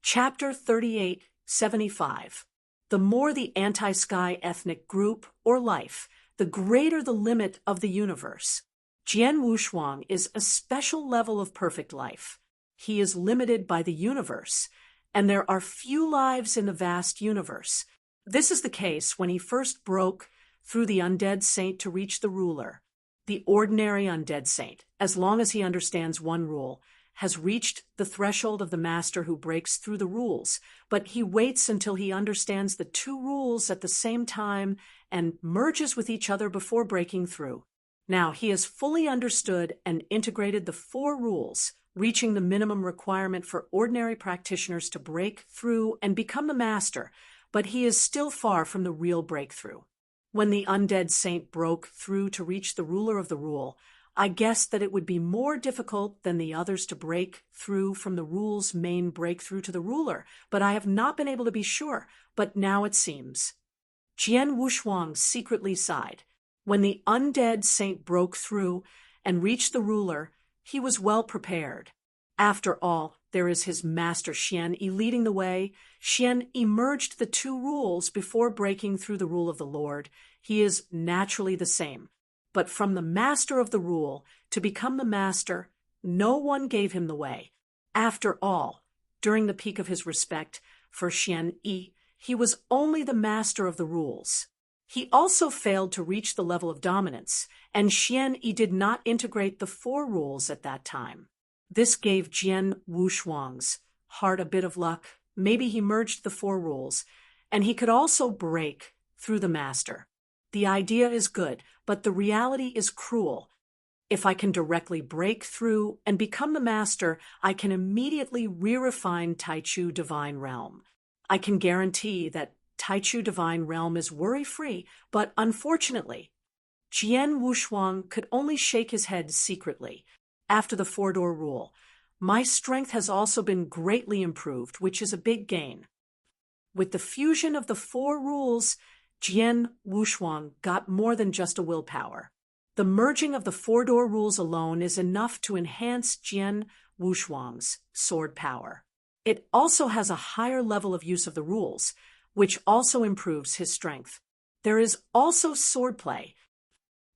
Chapter 3875. The more the anti-sky ethnic group or life, the greater the limit of the universe. Jian Wushuang is a special level of perfect life. He is limited by the universe, and there are few lives in the vast universe. This is the case when he first broke through the undead saint to reach the ruler. The ordinary undead saint, as long as he understands one rule, has reached the threshold of the master who breaks through the rules, but he waits until he understands the two rules at the same time and merges with each other before breaking through. Now he has fully understood and integrated the four rules, reaching the minimum requirement for ordinary practitioners to break through and become the master, but he is still far from the real breakthrough. When the undead saint broke through to reach the ruler of the rule, I guessed that it would be more difficult than the others to break through from the rule's main breakthrough to the ruler, but I have not been able to be sure, but now it seems. Jian Wushuang secretly sighed. When the undead saint broke through and reached the ruler, he was well prepared. After all, there is his master Xian Yi leading the way. Xian emerged the two rules before breaking through the rule of the Lord. He is naturally the same. But from the master of the rule to become the master, no one gave him the way. After all, during the peak of his respect for Xian Yi, he was only the master of the rules. He also failed to reach the level of dominance, and Xian Yi did not integrate the four rules at that time. This gave Jian Wushuang's heart a bit of luck. Maybe he merged the four rules, and he could also break through the master. The idea is good, but the reality is cruel. If I can directly break through and become the master, I can immediately re-refine Taichu Divine Realm. I can guarantee that Taichu Divine Realm is worry-free, but unfortunately, Jian Wushuang could only shake his head secretly. After the four-door rule, my strength has also been greatly improved, which is a big gain. With the fusion of the four rules, Jian Wushuang got more than just a willpower. The merging of the four-door rules alone is enough to enhance Jian Wushuang's sword power. It also has a higher level of use of the rules, which also improves his strength. There is also swordplay.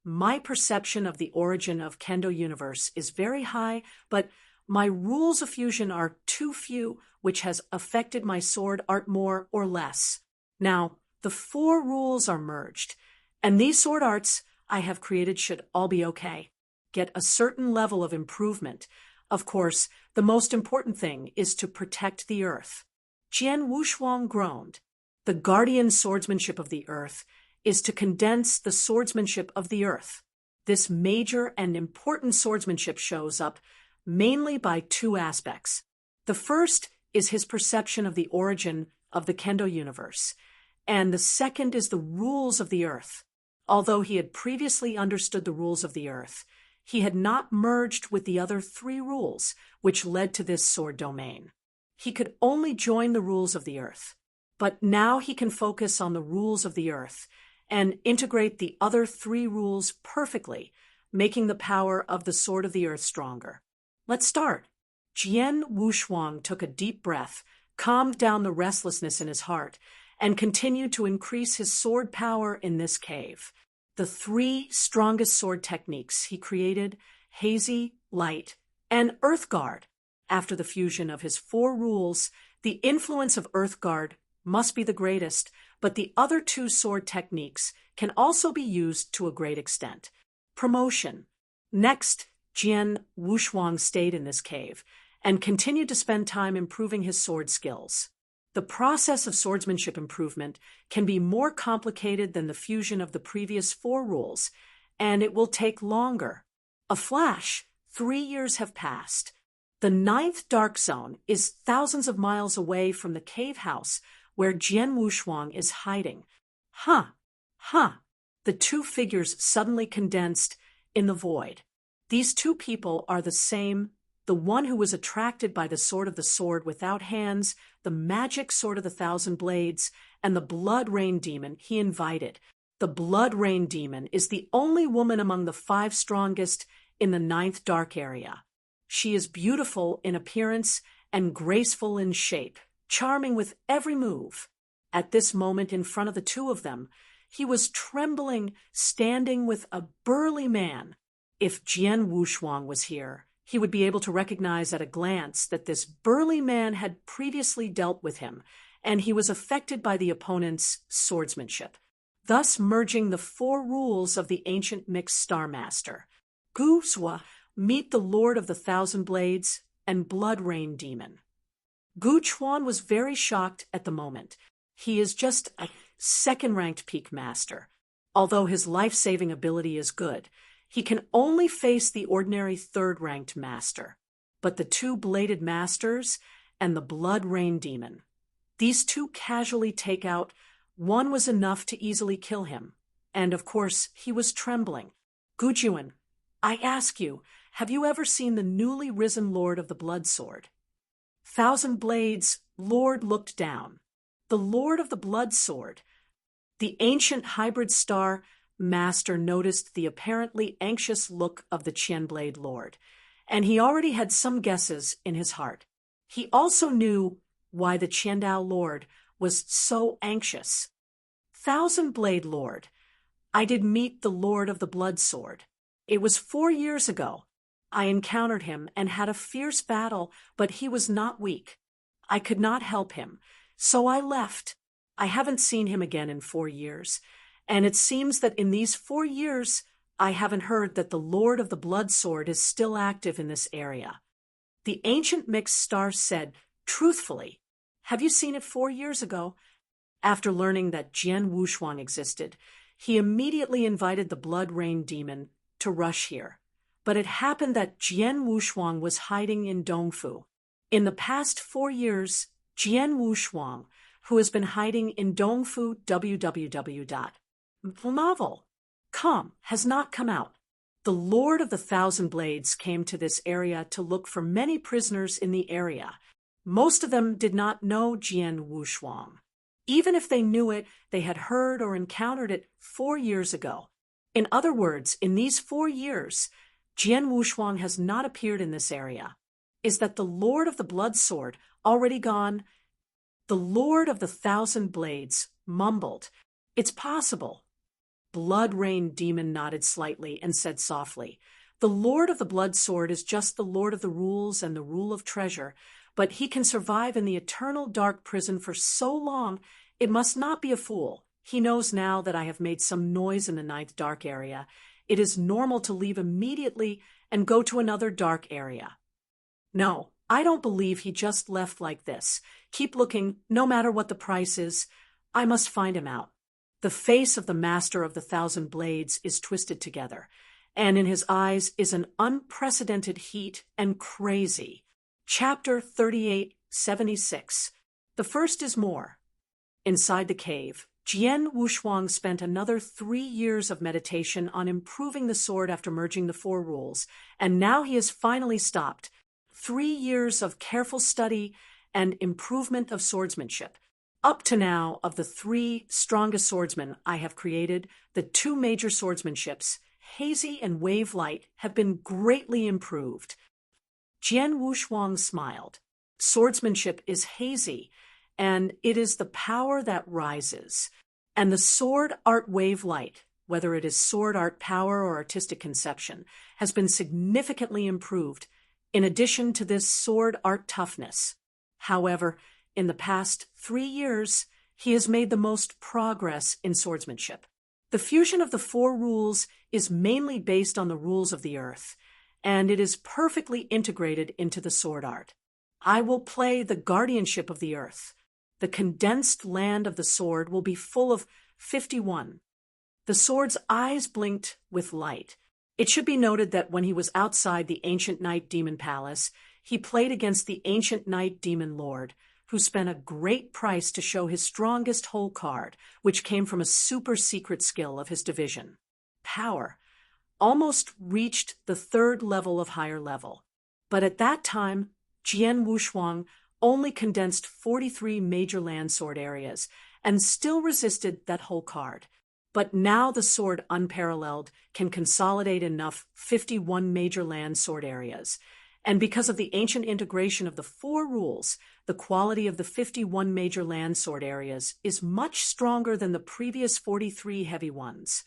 My perception of the origin of Kendo universe is very high, but my rules of fusion are too few, which has affected my sword art more or less. Now, the four rules are merged, and these sword arts I have created should all be okay. Get a certain level of improvement. Of course, the most important thing is to protect the earth. Jian Wushuang groaned. The guardian swordsmanship of the earth is to condense the swordsmanship of the earth. This major and important swordsmanship shows up mainly by two aspects. The first is his perception of the origin of the Kendo universe, and the second is the rules of the earth. Although he had previously understood the rules of the earth, he had not merged with the other three rules, which led to this sword domain. He could only join the rules of the earth. But now he can focus on the rules of the earth and integrate the other three rules perfectly, making the power of the sword of the earth stronger. Let's start. Jian Wushuang took a deep breath, calmed down the restlessness in his heart, and continued to increase his sword power in this cave. The three strongest sword techniques he created, Hazy, Light, and Earth Guard. After the fusion of his four rules, the influence of Earth Guard must be the greatest, but the other two sword techniques can also be used to a great extent. Promotion. Next, Jian Wushuang stayed in this cave and continued to spend time improving his sword skills. The process of swordsmanship improvement can be more complicated than the fusion of the previous four rules, and it will take longer. A flash, 3 years have passed. The 9th dark zone is thousands of miles away from the cave house where Jian Wushuang is hiding. The two figures suddenly condensed in the void. These two people are the same, the one who was attracted by the sword without hands, the magic sword of the 1,000 blades, and the blood rain demon he invited. The blood rain demon is the only woman among the 5 strongest in the 9th dark area. She is beautiful in appearance and graceful in shape. charming with every move. At this moment in front of the two of them, he was trembling, standing with a burly man. If Jian Wushuang was here, he would be able to recognize at a glance that this burly man had previously dealt with him, and he was affected by the opponent's swordsmanship, thus merging the four rules of the ancient mixed Star Master. Gu Zhua, meet the Lord of the Thousand Blades and Blood Rain Demon. Gu Chuan was very shocked at the moment. He is just a second-ranked peak master. Although his life-saving ability is good, he can only face the ordinary third-ranked master. But the two bladed masters and the Blood Rain Demon, these two casually take out. One was enough to easily kill him. And of course, he was trembling. Gu Juan, I ask you, have you ever seen the newly risen Lord of the Blood Sword? Thousand Blades, Lord looked down. The Lord of the Blood Sword. The ancient hybrid star master noticed the apparently anxious look of the Qianblade Lord, and he already had some guesses in his heart. He also knew why the Qiandao Lord was so anxious. Thousand Blade Lord, I did meet the Lord of the Blood Sword. It was 4 years ago. I encountered him and had a fierce battle, but he was not weak. I could not help him, so I left. I haven't seen him again in 4 years, and it seems that in these 4 years, I haven't heard that the Lord of the Blood Sword is still active in this area. The ancient mixed star said, truthfully, have you seen it 4 years ago? After learning that Jian Wushuang existed, he immediately invited the Blood Rain Demon to rush here. But it happened that Jian Wushuang was hiding in Dongfu. In the past 4 years, Jian Wushuang, who has been hiding in Dongfu www.novel.com, has not come out. The Lord of the Thousand Blades came to this area to look for many prisoners in the area. Most of them did not know Jian Wushuang. Even if they knew it, they had heard or encountered it 4 years ago. In other words, in these 4 years, Jian Wushuang has not appeared in this area. Is that the Lord of the Blood Sword already gone? The Lord of the Thousand Blades mumbled, it's possible. Blood Rain Demon nodded slightly and said softly, the Lord of the Blood Sword is just the Lord of the Rules and the Rule of Treasure, but he can survive in the eternal dark prison for so long, it must not be a fool. He knows now that I have made some noise in the ninth dark area. It is normal to leave immediately and go to another dark area. No, I don't believe he just left like this. Keep looking, no matter what the price is. I must find him out. The face of the Master of the Thousand Blades is twisted together, and in his eyes is an unprecedented heat and crazy. Chapter 3876. The first is more. Inside the cave, Jian Wushuang spent another 3 years of meditation on improving the sword after merging the 4 rules, and now he has finally stopped. 3 years of careful study and improvement of swordsmanship. Up to now, of the 3 strongest swordsmen I have created, the 2 major swordsmanships, Hazy and Wave Light, have been greatly improved. Jian Wushuang smiled. Swordsmanship is hazy, and it is the power that rises. And the sword art Wave Light, whether it is sword art power or artistic conception, has been significantly improved, in addition to this sword art toughness. However, in the past 3 years, he has made the most progress in swordsmanship. The fusion of the 4 rules is mainly based on the rules of the earth, and it is perfectly integrated into the sword art. I will play the guardianship of the earth. The condensed land of the sword will be full of 51. The sword's eyes blinked with light. It should be noted that when he was outside the ancient Night Demon Palace, he played against the ancient Night Demon Lord, who spent a great price to show his strongest hole card, which came from a super secret skill of his division. Power almost reached the 3rd level of higher level. But at that time, Jian Wushuang only condensed 43 major land sword areas and still resisted that whole card. But now the sword unparalleled can consolidate enough 51 major land sword areas, And because of the ancient integration of the 4 rules, the quality of the 51 major land sword areas is much stronger than the previous 43 heavy ones.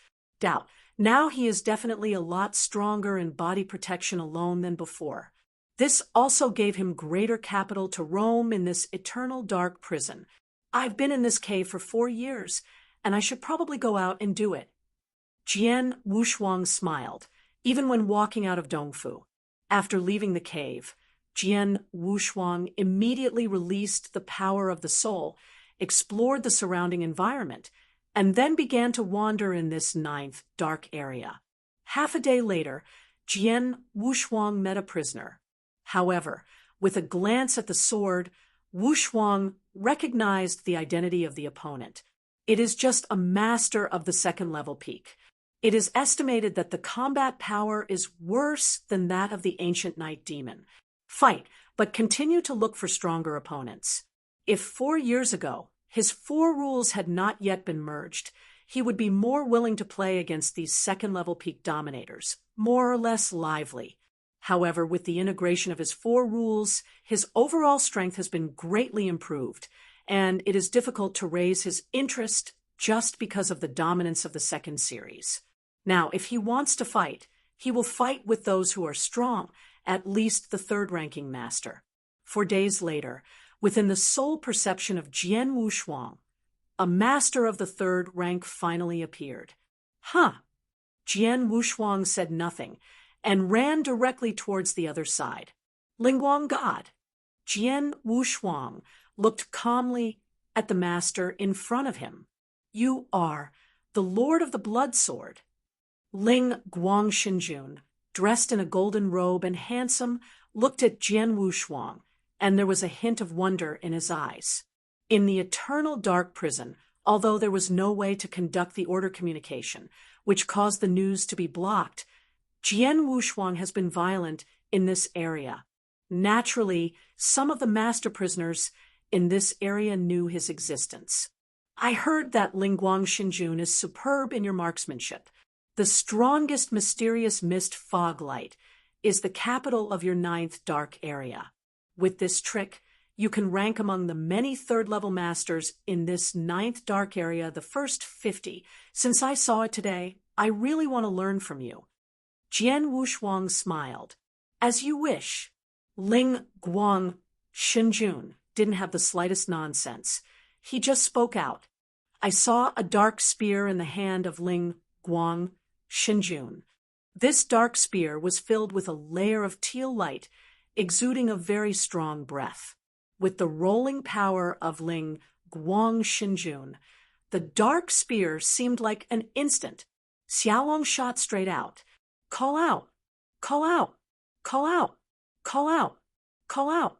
Now he is definitely a lot stronger in body protection alone than before. This also gave him greater capital to roam in this eternal dark prison. I've been in this cave for 4 years, and I should probably go out and do it. Jian Wushuang smiled, even when walking out of Dongfu. After leaving the cave, Jian Wushuang immediately released the power of the soul, explored the surrounding environment, and then began to wander in this 9th dark area. Half a day later, Jian Wushuang met a prisoner. However, with a glance at the sword, Wushuang recognized the identity of the opponent. It is just a master of the 2nd level peak. It is estimated that the combat power is worse than that of the ancient night demon. Fight, but continue to look for stronger opponents. If 4 years ago, his 4 rules had not yet been merged, he would be more willing to play against these 2nd level peak dominators, more or less lively. However, with the integration of his 4 rules, his overall strength has been greatly improved, and it is difficult to raise his interest just because of the dominance of the 2nd series. Now, if he wants to fight, he will fight with those who are strong, at least the 3rd ranking master. 4 days later, within the sole perception of Jian Wushuang, a master of the 3rd rank finally appeared. Jian Wushuang said nothing and ran directly towards the other side. Lingguang God. Jian Wushuang looked calmly at the master in front of him. You are the Lord of the Blood Sword. Ling Guang Shinjun, dressed in a golden robe and handsome, looked at Jian Wushuang, and there was a hint of wonder in his eyes. In the eternal dark prison, although there was no way to conduct the order communication, which caused the news to be blocked, Jian Wushuang has been violent in this area. Naturally, some of the master prisoners in this area knew his existence. I heard that Lingguang Shinjun is superb in your marksmanship. The strongest mysterious mist fog light is the capital of your 9th dark area. With this trick, you can rank among the many 3rd level masters in this 9th dark area, the first 50. Since I saw it today, I really want to learn from you. Jian Wushuang smiled. As you wish. Ling Guang Shinjun didn't have the slightest nonsense. He just spoke out. I saw a dark spear in the hand of Ling Guang Shinjun. This dark spear was filled with a layer of teal light, exuding a very strong breath. With the rolling power of Ling Guang Shinjun, the dark spear seemed like an instant. Xiaolong shot straight out. Call out! Call out! Call out! Call out! Call out!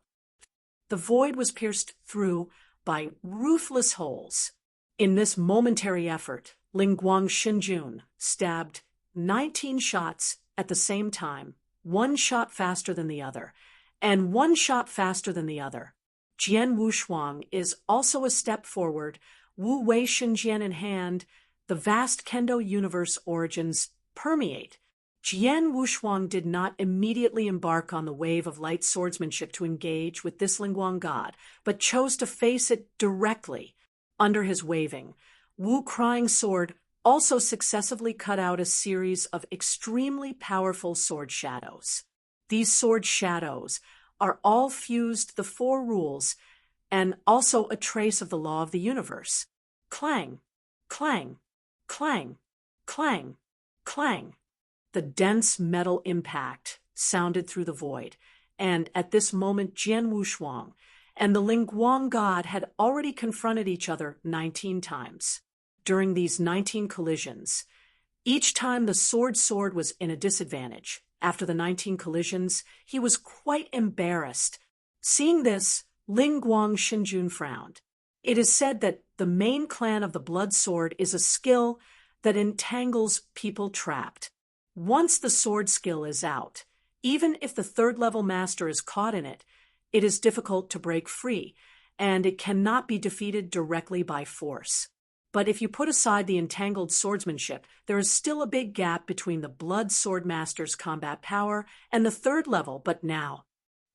The void was pierced through by ruthless holes. In this momentary effort, Ling Guang Shinjun stabbed 19 shots at the same time, 1 shot faster than the other, and 1 shot faster than the other. Jian Wushuang is also a step forward, Wu Wei Shinjian in hand. The vast Kendo universe origins permeate. Jian Wushuang did not immediately embark on the wave of light swordsmanship to engage with this Lingguang God, but chose to face it directly. Under his waving, Wu Crying Sword also successively cut out a series of extremely powerful sword shadows. These sword shadows are all fused the 4 rules and also a trace of the law of the universe. Clang, clang, clang, clang, clang. The dense metal impact sounded through the void, and at this moment Jian Wushuang and the Lingguang God had already confronted each other 19 times. During these 19 collisions, each time the sword was in a disadvantage. After the 19 collisions, he was quite embarrassed. Seeing this, Ling Guang Shinjun frowned. It is said that the main clan of the blood sword is a skill that entangles people trapped. Once the sword skill is out, even if the 3rd level master is caught in it, it is difficult to break free, and it cannot be defeated directly by force. But if you put aside the entangled swordsmanship, there is still a big gap between the blood sword master's combat power and the 3rd level. But now,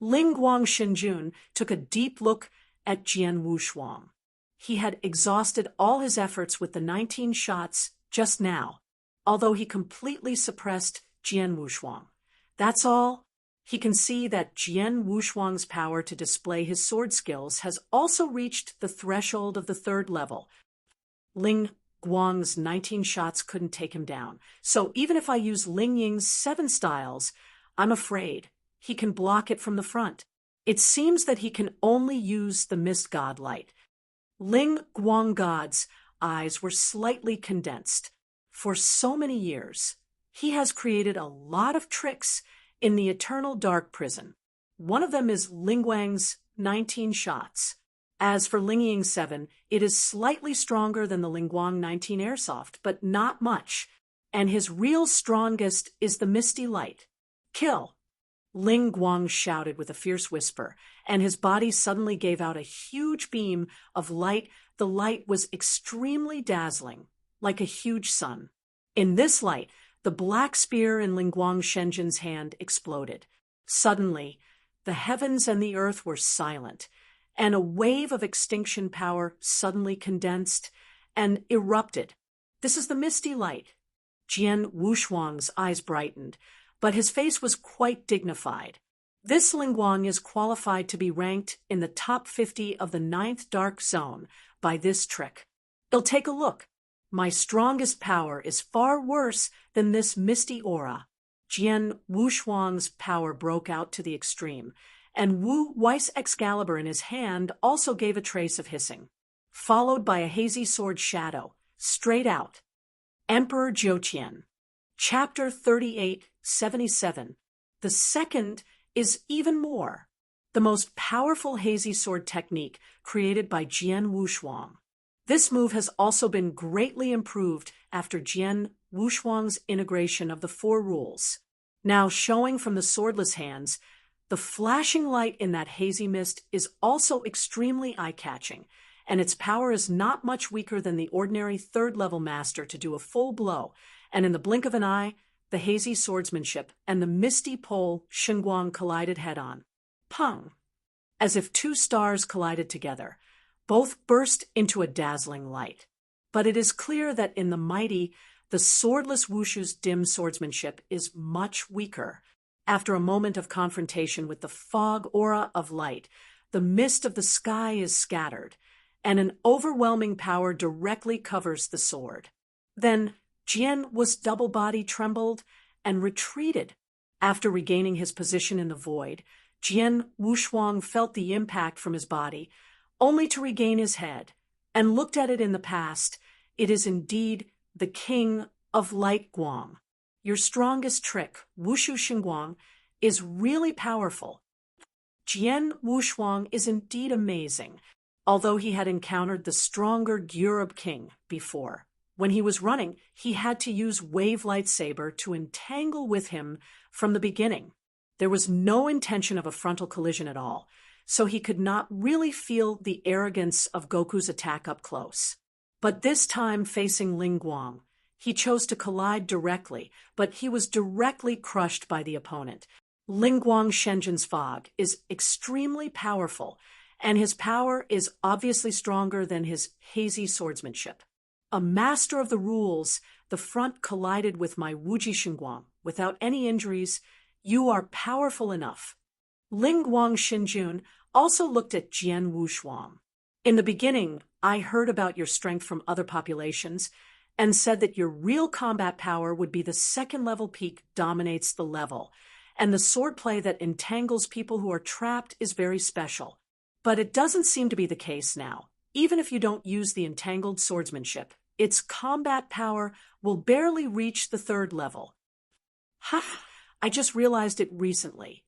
Ling Guang Shenjun took a deep look at Jian Wushuang. He had exhausted all his efforts with the 19 shots just now, although he completely suppressed Jian Wushuang. That's all. He can see that Jian Wushuang's power to display his sword skills has also reached the threshold of the 3rd level. Ling Guang's 19 shots couldn't take him down, so even if I use Ling Ying's 7 styles, I'm afraid he can block it from the front. It seems that he can only use the Mist God light. Ling Guang God's eyes were slightly condensed. For so many years, he has created a lot of tricks in the Eternal Dark Prison. One of them is Ling Guang's 19 shots. As for Ling Ying's 7, it is slightly stronger than the Ling Guang 19 airsoft, but not much. And his real strongest is the Misty Light. Kill! Ling Guang shouted with a fierce whisper, and his body suddenly gave out a huge beam of light. The light was extremely dazzling, like a huge sun. In this light, the black spear in Ling Guang Shenjun's hand exploded. Suddenly, the heavens and the earth were silent, and a wave of extinction power suddenly condensed and erupted. This is the Misty Light. Jian Wushuang's eyes brightened, but his face was quite dignified. This Ling Guang is qualified to be ranked in the top 50 of the 9th Dark Zone by this trick. He'll take a look. My strongest power is far worse than this misty aura. Jian Wushuang's power broke out to the extreme, and Wu Weiss Excalibur in his hand also gave a trace of hissing, followed by a hazy sword shadow, straight out. Emperor Jiutian. Chapter 3877. The second is even more. The most powerful hazy sword technique created by Jian Wushuang. This move has also been greatly improved after Jian Wushuang's integration of the 4 rules. Now showing from the swordless hands, the flashing light in that hazy mist is also extremely eye-catching, and its power is not much weaker than the ordinary 3rd-level master to do a full blow, and in the blink of an eye, the hazy swordsmanship and the misty pole Xinguang collided head-on. Pung! As if 2 stars collided together. Both burst into a dazzling light. But it is clear that in the mighty, the swordless Wushu's dim swordsmanship is much weaker. After a moment of confrontation with the fog aura of light, the mist of the sky is scattered, and an overwhelming power directly covers the sword. Then Jian was double-body trembled and retreated. After regaining his position in the void, Jian Wushuang felt the impact from his body, only to regain his head, and looked at it in the past. It is indeed the king of Light Guang. Your strongest trick, Wushu Xinguang, is really powerful. Jian Wushuang is indeed amazing, although he had encountered the stronger Gyurub King before. When he was running, he had to use Wave Lightsaber to entangle with him from the beginning. There was no intention of a frontal collision at all, so he could not really feel the arrogance of Goku's attack up close. But this time, facing Ling Guang, he chose to collide directly, but he was directly crushed by the opponent. Ling Guang Shenjun's fog is extremely powerful, and his power is obviously stronger than his hazy swordsmanship. A master of the rules, the front collided with my Wuji Xinguang without any injuries. You are powerful enough. Ling Guang Shenjun also looked at Jian Wushuang. In the beginning, I heard about your strength from other populations and said that your real combat power would be the 2nd-level peak dominates the level, and the swordplay that entangles people who are trapped is very special. But it doesn't seem to be the case now. Even if you don't use the entangled swordsmanship, its combat power will barely reach the 3rd level. Ha! I just realized it recently.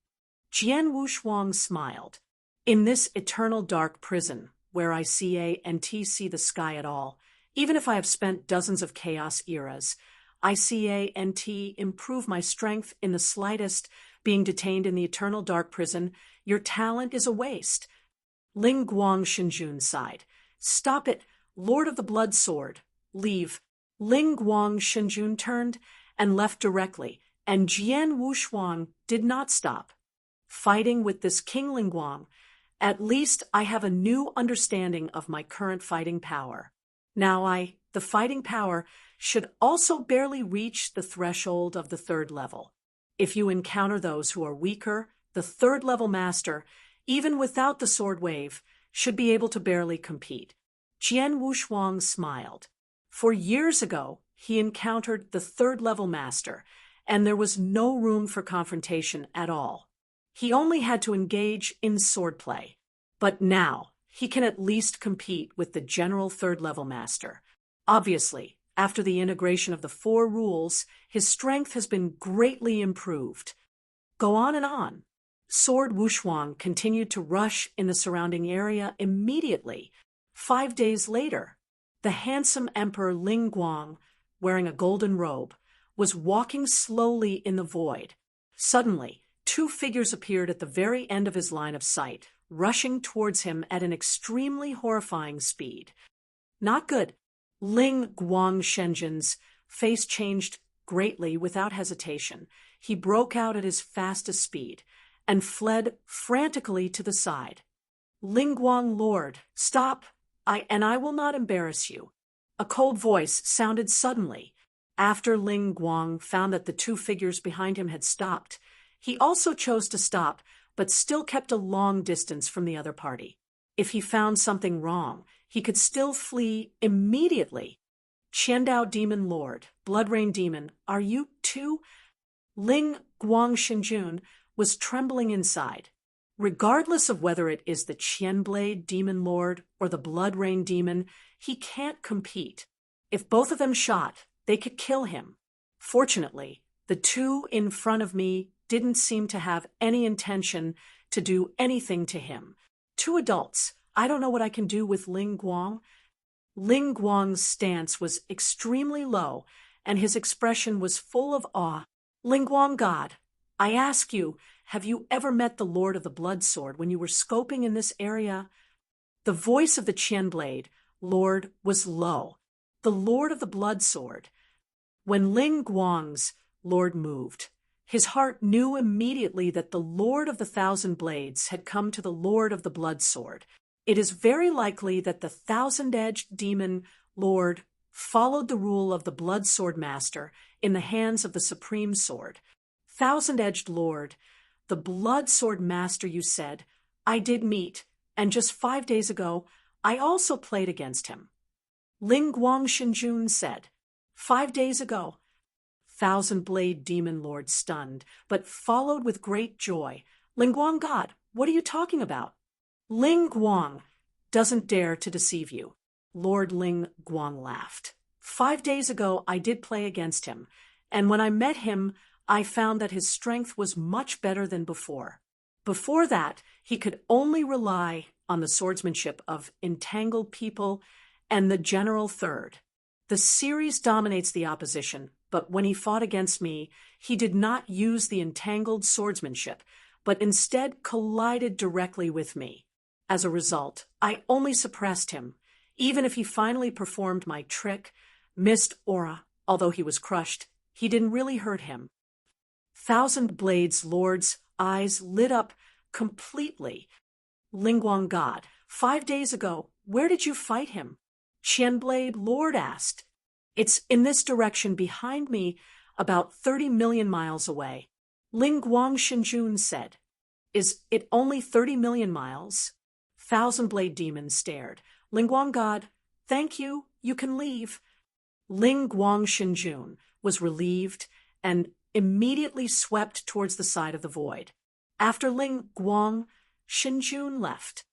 Jian Wushuang smiled. In this eternal dark prison, where I can't see the sky at all, even if I have spent dozens of chaos eras, I can't improve my strength in the slightest. Being detained in the eternal dark prison, your talent is a waste. Ling Guang Shenjun sighed. Stop it, Lord of the Blood Sword. Leave. Ling Guang Shenjun turned and left directly, and Jian Wushuang did not stop. fighting with this King Lingguang. At least I have a new understanding of my current fighting power. Now the fighting power, should also barely reach the threshold of the third level. If you encounter those who are weaker, the third level master, even without the sword wave, should be able to barely compete. Jian Wushuang smiled. For years ago, he encountered the third level master, and there was no room for confrontation at all. He only had to engage in swordplay. But now, he can at least compete with the general third level master. Obviously, after the integration of the 4 rules, his strength has been greatly improved. Go on and on. Sword Wushuang continued to rush in the surrounding area immediately. 5 days later, the handsome Emperor Lingguang, wearing a golden robe, was walking slowly in the void. Suddenly, 2 figures appeared at the very end of his line of sight, rushing towards him at an extremely horrifying speed. Not good. Ling Guangshenjun's face changed greatly without hesitation. He broke out at his fastest speed and fled frantically to the side. Ling Guang, Lord, stop! I will not embarrass you. A cold voice sounded suddenly. After Ling Guang found that the 2 figures behind him had stopped, he also chose to stop, but still kept a long distance from the other party. If he found something wrong, he could still flee immediately. Qiandao Demon Lord, Blood Rain Demon, are you too? Ling Guangshenjun was trembling inside. Regardless of whether it is the Qianblade Demon Lord or the Blood Rain Demon, he can't compete. If both of them shot, they could kill him. Fortunately, the 2 in front of me didn't seem to have any intention to do anything to him. 2 adults. I don't know what I can do with Ling Guang. Ling Guang's stance was extremely low, and his expression was full of awe. Ling Guang God, I ask you, have you ever met the Lord of the Blood Sword when you were scoping in this area? The voice of the Qianblade Lord was low. The Lord of the Blood Sword. When Ling Guang's Lord moved, his heart knew immediately that the Lord of the 1,000 Blades had come to the Lord of the Blood Sword. It is very likely that the 1,000-edged demon Lord followed the rule of the Blood Sword Master in the hands of the Supreme Sword. 1,000-edged Lord, the Blood Sword Master, you said, I did meet, and just 5 days ago, I also played against him. Ling Guangshenjun said, 5 days ago. 1,000-blade demon lord stunned, but followed with great joy. Ling Guang God, what are you talking about? Ling Guang doesn't dare to deceive you. Lord Ling Guang laughed. 5 days ago I did play against him, and when I met him, I found that his strength was much better than before. Before that, he could only rely on the swordsmanship of entangled people and the general third. The series dominates the opposition, but when he fought against me, he did not use the entangled swordsmanship, but instead collided directly with me. As a result, I only suppressed him. Even if he finally performed my trick, missed aura, although he was crushed, he didn't really hurt him. 1,000 Blades Lord's eyes lit up completely. Ling Guang God, 5 days ago, where did you fight him? Qianblade Lord asked. It's in this direction behind me, about 30 million miles away. Ling Guangshenjun said. Is it only 30 million miles? 1,000-blade demon stared. Ling Guang God, thank you, you can leave. Ling Guangshenjun was relieved and immediately swept towards the side of the void. After Ling Guangshenjun left.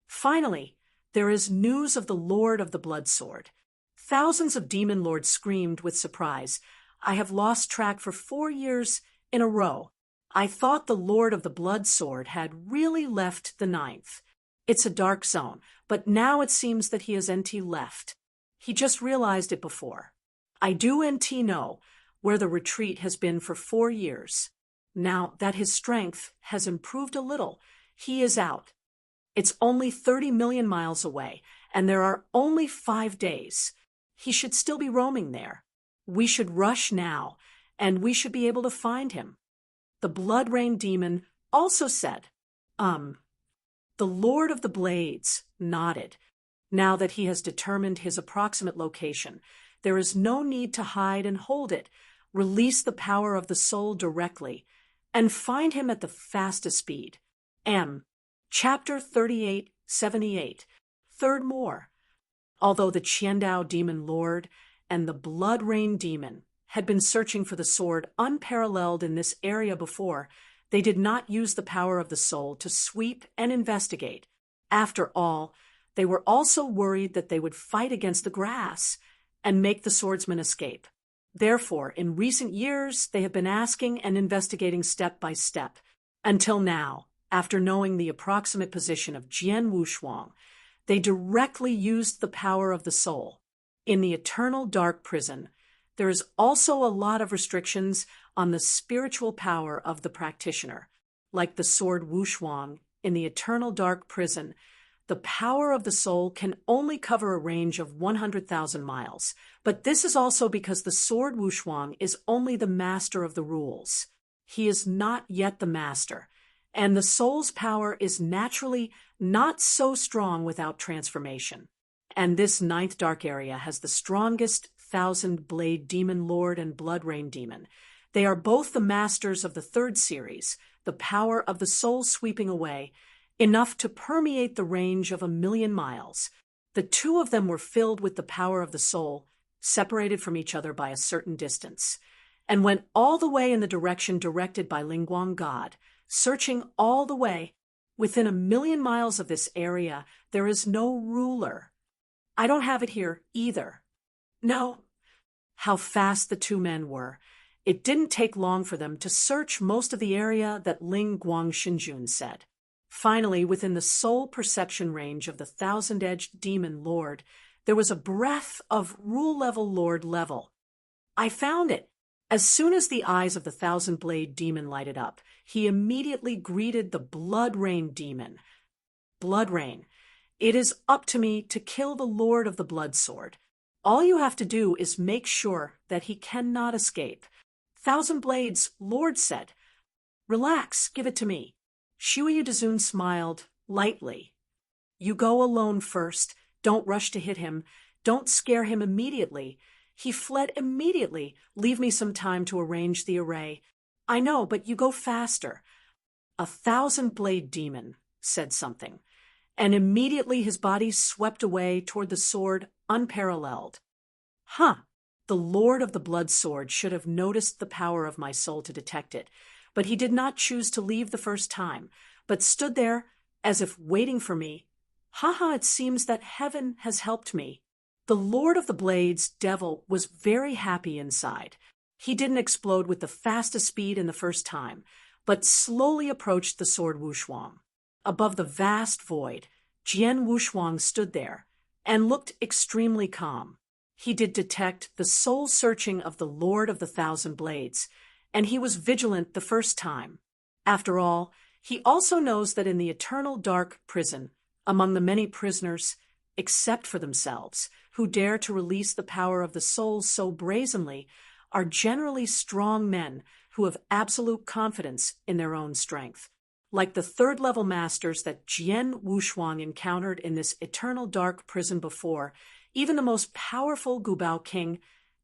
Finally, there is news of the Lord of the Blood Sword. Thousands of demon lords screamed with surprise. I have lost track for 4 years in a row. I thought the Lord of the Blood Sword had really left the 9th. It's a dark zone, but now it seems that he has NT left. He just realized it before. I do NT know where the retreat has been for 4 years. Now that his strength has improved a little, he is out. It's only 30 million miles away, and there are only 5 days. He should still be roaming there. We should rush now, and we should be able to find him. The Blood Rain Demon also said, the Lord of the Blades nodded. Now that he has determined his approximate location, there is no need to hide and hold it. Release the power of the soul directly, and find him at the fastest speed. Chapter 3878, Third More. Although the Qiandao Demon Lord and the Blood Rain Demon had been searching for the sword unparalleled in this area before, they did not use the power of the soul to sweep and investigate. After all, they were also worried that they would fight against the grass and make the swordsman escape. Therefore, in recent years, they have been asking and investigating step by step, until now, after knowing the approximate position of Jian Wushuang, they directly used the power of the soul. In the eternal dark prison, there is also a lot of restrictions on the spiritual power of the practitioner. Like the sword Wushuang in the eternal dark prison, the power of the soul can only cover a range of 100,000 miles. But this is also because the sword Wushuang is only the master of the rules. He is not yet the master, and the soul's power is naturally not so strong without transformation. And this ninth dark area has the strongest 1,000-blade demon lord and blood rain demon. They are both the masters of the third series, the power of the soul sweeping away, enough to permeate the range of 1,000,000 miles. The two of them were filled with the power of the soul, separated from each other by a certain distance, and went all the way in the direction directed by Lingguang God, searching all the way. Within 1,000,000 miles of this area, there is no ruler. I don't have it here either. No. How fast the two men were. It didn't take long for them to search most of the area that Ling Guangxinjun said. Finally, within the soul perception range of the 1,000-edged demon lord, there was a breath of rule-level lord level. I found it. As soon as the eyes of the 1,000-blade demon lighted up, he immediately greeted the blood rain demon. Blood rain. It is up to me to kill the lord of the blood sword. All you have to do is make sure that he cannot escape. 1,000 Blades, Lord said. Relax, give it to me. Shui Dazun smiled lightly. You go alone first. Don't rush to hit him. Don't scare him immediately. He fled immediately. Leave me some time to arrange the array. I know, but you go faster. A 1,000-blade demon said something, and immediately his body swept away toward the sword unparalleled. The Lord of the Blood Sword should have noticed the power of my soul to detect it, but he did not choose to leave the first time, but stood there as if waiting for me. It seems that heaven has helped me. The Lord of the Blades, Devil, was very happy inside. He didn't explode with the fastest speed in the first time, but slowly approached the sword Wushuang. Above the vast void, Jian Wushuang stood there and looked extremely calm. He did detect the soul searching of the Lord of the 1,000 Blades, and he was vigilant the first time. After all, he also knows that in the eternal dark prison, among the many prisoners, except for themselves, who dare to release the power of the soul so brazenly, are generally strong men who have absolute confidence in their own strength. Like the third-level masters that Jian Wushuang encountered in this eternal dark prison before, even the most powerful Gubao king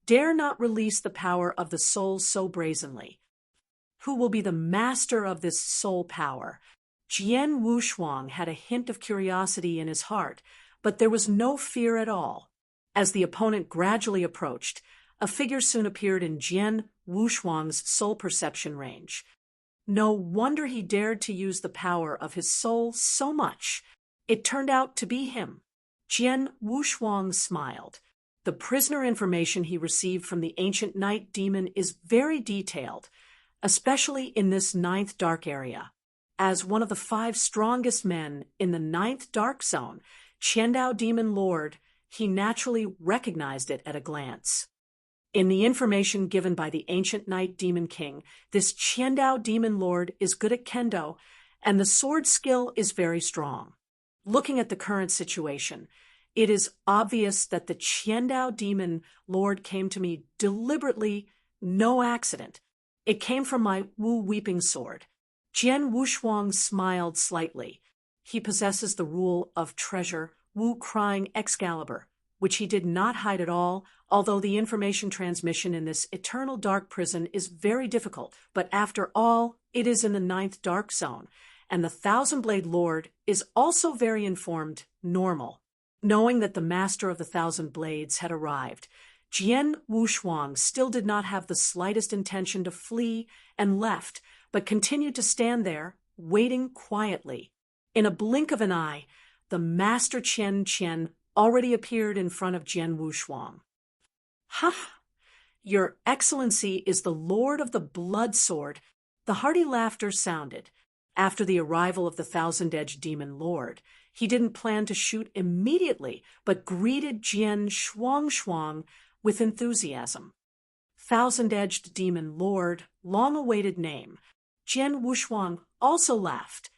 dare not release the power of the soul so brazenly. Who will be the master of this soul power? Jian Wushuang had a hint of curiosity in his heart, but there was no fear at all. As the opponent gradually approached, a figure soon appeared in Jian Wushuang's soul perception range. No wonder he dared to use the power of his soul so much. It turned out to be him. Jian Wushuang smiled. The prisoner information he received from the ancient night demon is very detailed, especially in this 9th dark area. As one of the 5 strongest men in the 9th dark zone, Qiandao Demon Lord, he naturally recognized it at a glance. In the information given by the ancient night demon king, this Qiandao Demon Lord is good at kendo, and the sword skill is very strong. Looking at the current situation, it is obvious that the Qiandao Demon Lord came to me deliberately, no accident. It came from my Wu Weeping Sword. Jian Wushuang smiled slightly. He possesses the rule of treasure, Wu crying Excalibur, which he did not hide at all, although the information transmission in this eternal dark prison is very difficult. But after all, it is in the 9th dark zone, and the Thousand-Blade Lord is also very informed, normal. Knowing that the master of the Thousand Blades had arrived, Jian Wushuang still did not have the slightest intention to flee and left, but continued to stand there, waiting quietly. In a blink of an eye, the Master Qian already appeared in front of Jian Wushuang. "Ha! Your Excellency is the Lord of the Blood Sword." The hearty laughter sounded. After the arrival of the Thousand-Edged Demon Lord, he didn't plan to shoot immediately, but greeted Jian Shuang with enthusiasm. Thousand-Edged Demon Lord, long-awaited name. Jian Wushuang also laughed.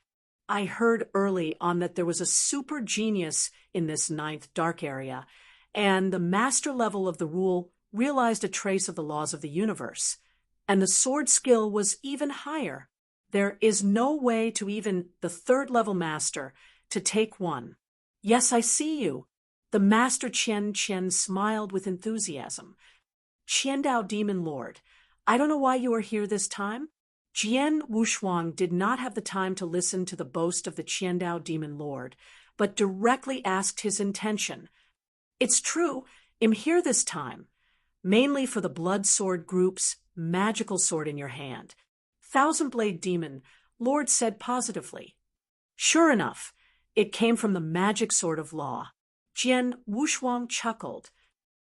"I heard early on that there was a super genius in this 9th dark area, and the master level of the rule realized a trace of the laws of the universe, and the sword skill was even higher. There is no way to even the 3rd level master to take one." "Yes, I see you." The Master Qian smiled with enthusiasm. "Qiandao Demon Lord, I don't know why you are here this time." Jian Wushuang did not have the time to listen to the boast of the Qiandao Demon Lord, but directly asked his intention. "It's true, I'm here this time, mainly for the Blood Sword Group's magical sword in your hand," Thousand-Blade Demon Lord said positively. "Sure enough, it came from the magic sword of law." Jian Wushuang chuckled.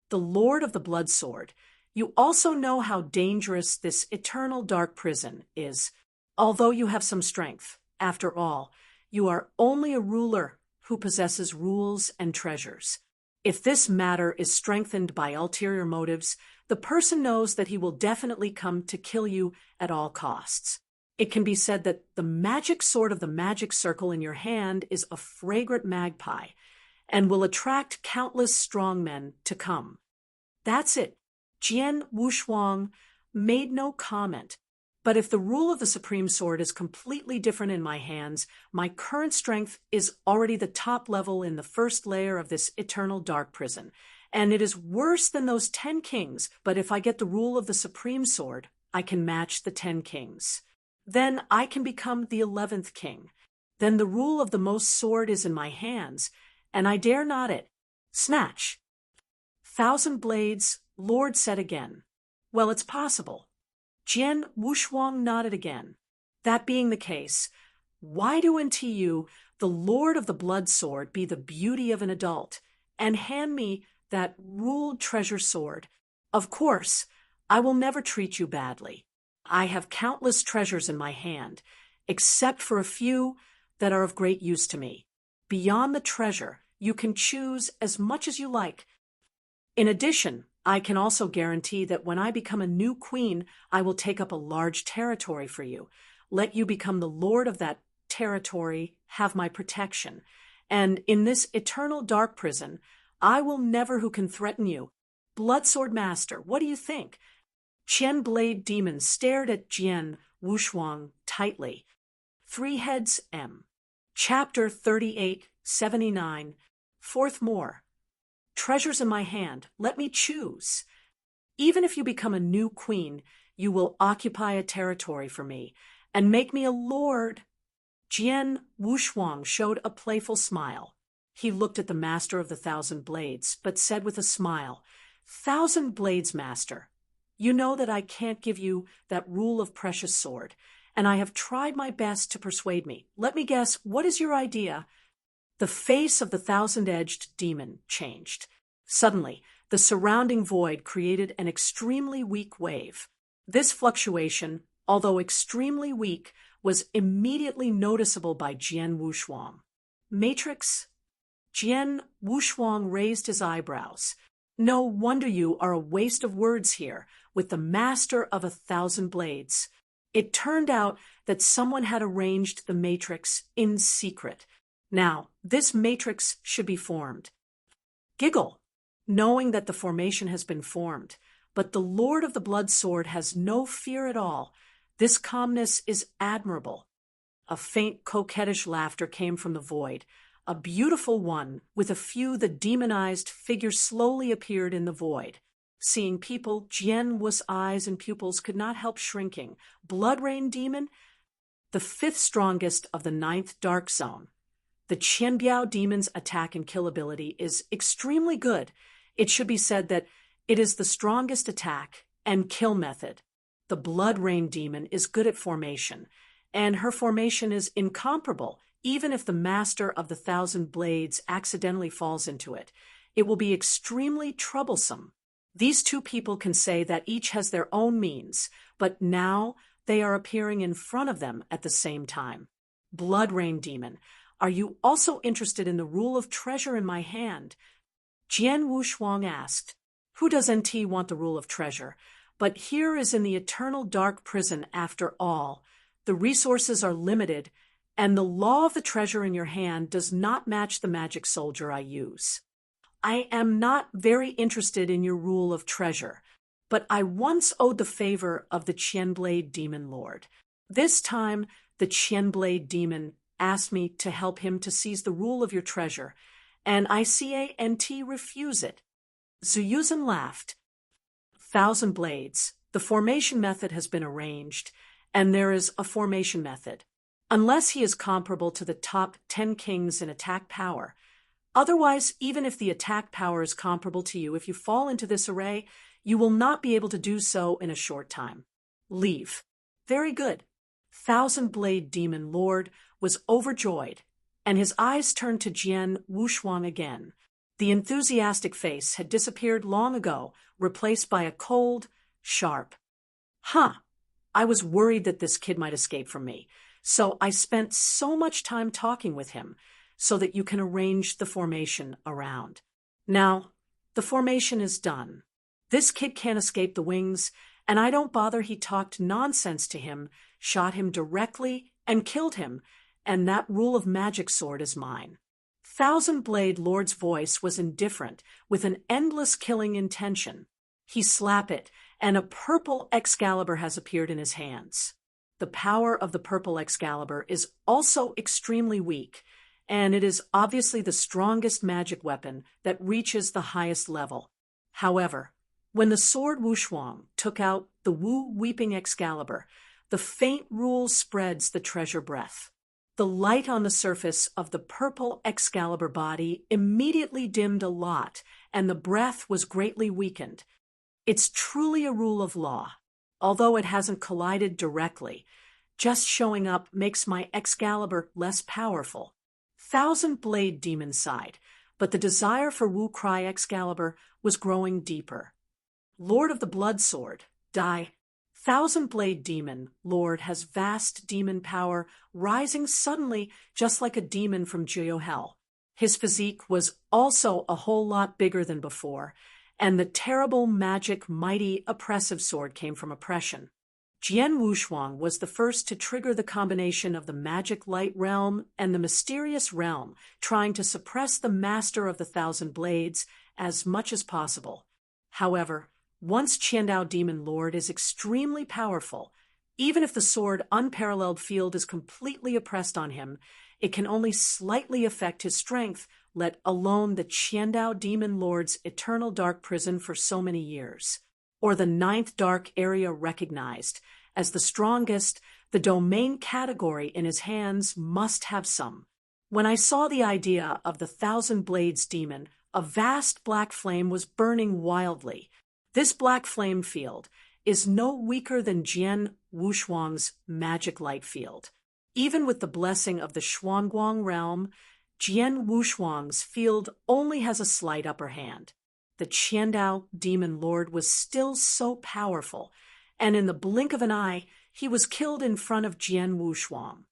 "The Lord of the Blood Sword, you also know how dangerous this eternal dark prison is. Although you have some strength, after all, you are only a ruler who possesses rules and treasures. If this matter is strengthened by ulterior motives, the person knows that he will definitely come to kill you at all costs. It can be said that the magic sword of the magic circle in your hand is a fragrant magpie, and will attract countless strong men to come." That's it. Jian Wushuang made no comment. "But if the rule of the Supreme Sword is completely different in my hands, my current strength is already the top level in the 1st layer of this eternal dark prison, and it is worse than those 10 kings, but if I get the rule of the Supreme Sword, I can match the 10 kings. Then I can become the 11th king. Then the rule of the most sword is in my hands, and I dare not it." Snatch. Thousand Blades Lord said again. "Well, it's possible." Jian Wushuang nodded again. "That being the case, why do unto you, the Lord of the Blood Sword, be the beauty of an adult, and hand me that ruled treasure sword? Of course, I will never treat you badly. I have countless treasures in my hand, except for a few that are of great use to me. Beyond the treasure, you can choose as much as you like. In addition, I can also guarantee that when I become a new queen, I will take up a large territory for you, let you become the lord of that territory, have my protection. And in this eternal dark prison, I will never who can threaten you. Bloodsword Master, what do you think?" Qian Blade Demon stared at Jian Wushuang tightly. 3 Heads M. Chapter 3879. Fourth more. "Treasures in my hand, let me choose. Even if you become a new queen, you will occupy a territory for me, and make me a lord." Jian Wushuang showed a playful smile. He looked at the Master of the Thousand Blades, but said with a smile, "Thousand Blades Master, you know that I can't give you that rule of precious sword, and I have tried my best to persuade me. Let me guess, what is your idea?" The face of the Thousand-Edged Demon changed. Suddenly, the surrounding void created an extremely weak wave. This fluctuation, although extremely weak, was immediately noticeable by Jian Wushuang. "Matrix?" Jian Wushuang raised his eyebrows. "No wonder you are a waste of words here, with the master of 1,000 blades. It turned out that someone had arranged the matrix in secret. Now, this matrix should be formed." Giggle, knowing that the formation has been formed, but the Lord of the Blood Sword has no fear at all. This calmness is admirable. A faint, coquettish laughter came from the void. A beautiful one, with a few the demonized figure slowly appeared in the void. Seeing people, Jian Wu's eyes and pupils could not help shrinking. Blood Rain Demon? The fifth strongest of the ninth Dark Zone. The Qianbiao demon's attack and kill ability is extremely good. It should be said that it is the strongest attack and kill method. The Blood Rain demon is good at formation, and her formation is incomparable. Even if the master of the 1,000 blades accidentally falls into it, it will be extremely troublesome. These two people can say that each has their own means, but now they are appearing in front of them at the same time. Blood Rain demon, are you also interested in the rule of treasure in my hand? Jian Wushuang asked. Who does NT want the rule of treasure? But here is in the eternal dark prison after all. The resources are limited, and the law of the treasure in your hand does not match the magic soldier I use. I am not very interested in your rule of treasure, but I once owed the favor of the Qianblade Demon Lord. This time, the Qianblade Demon asked me to help him to seize the rule of your treasure, and I can't refuse it. Zuyuzhen laughed. 1,000 blades. The formation method has been arranged, and there is a formation method. Unless he is comparable to the top 10 kings in attack power. Otherwise, even if the attack power is comparable to you, if you fall into this array, you will not be able to do so in a short time. Leave. Very good. 1,000 Blade Demon Lord was overjoyed, and his eyes turned to Jian Wushuang again. The enthusiastic face had disappeared long ago, replaced by a cold, sharp. I was worried that this kid might escape from me, so I spent so much time talking with him so that you can arrange the formation around. Now, the formation is done. This kid can't escape the wings, and I don't bother. He talked nonsense to him, shot him directly, and killed him, and that rule of magic sword is mine. 1,000 Blade Lord's voice was indifferent, with an endless killing intention. He slap it, and a purple Excalibur has appeared in his hands. The power of the purple Excalibur is also extremely weak, and it is obviously the strongest magic weapon that reaches the highest level. However, when the sword Wushuang took out the Wu Weeping Excalibur, the faint rule spreads the treasure breath. The light on the surface of the purple Excalibur body immediately dimmed a lot, and the breath was greatly weakened. It's truly a rule of law, although it hasn't collided directly. Just showing up makes my Excalibur less powerful. 1,000 Blade Demon sighed, but the desire for Wu Cry Excalibur was growing deeper. Lord of the Blood Sword, die. 1,000 Blade Demon Lord has vast demon power, rising suddenly just like a demon from Geo Hell. His physique was also a whole lot bigger than before, and the terrible, magic, mighty, oppressive sword came from oppression. Jian Wushuang was the first to trigger the combination of the magic light realm and the mysterious realm, trying to suppress the master of the 1,000 blades as much as possible. However, once Qiandao Demon Lord is extremely powerful, even if the sword unparalleled field is completely oppressed on him, it can only slightly affect his strength, let alone the Qiandao Demon Lord's eternal dark prison for so many years. Or the 9th dark area recognized. As the strongest, the domain category in his hands must have some. When I saw the idea of the 1,000 Blades Demon, a vast black flame was burning wildly. This black flame field is no weaker than Jian Wushuang's magic light field. Even with the blessing of the Xuanguang realm, Jian Wushuang's field only has a slight upper hand. The Qiandao Demon Lord was still so powerful, and in the blink of an eye, he was killed in front of Jian Wushuang.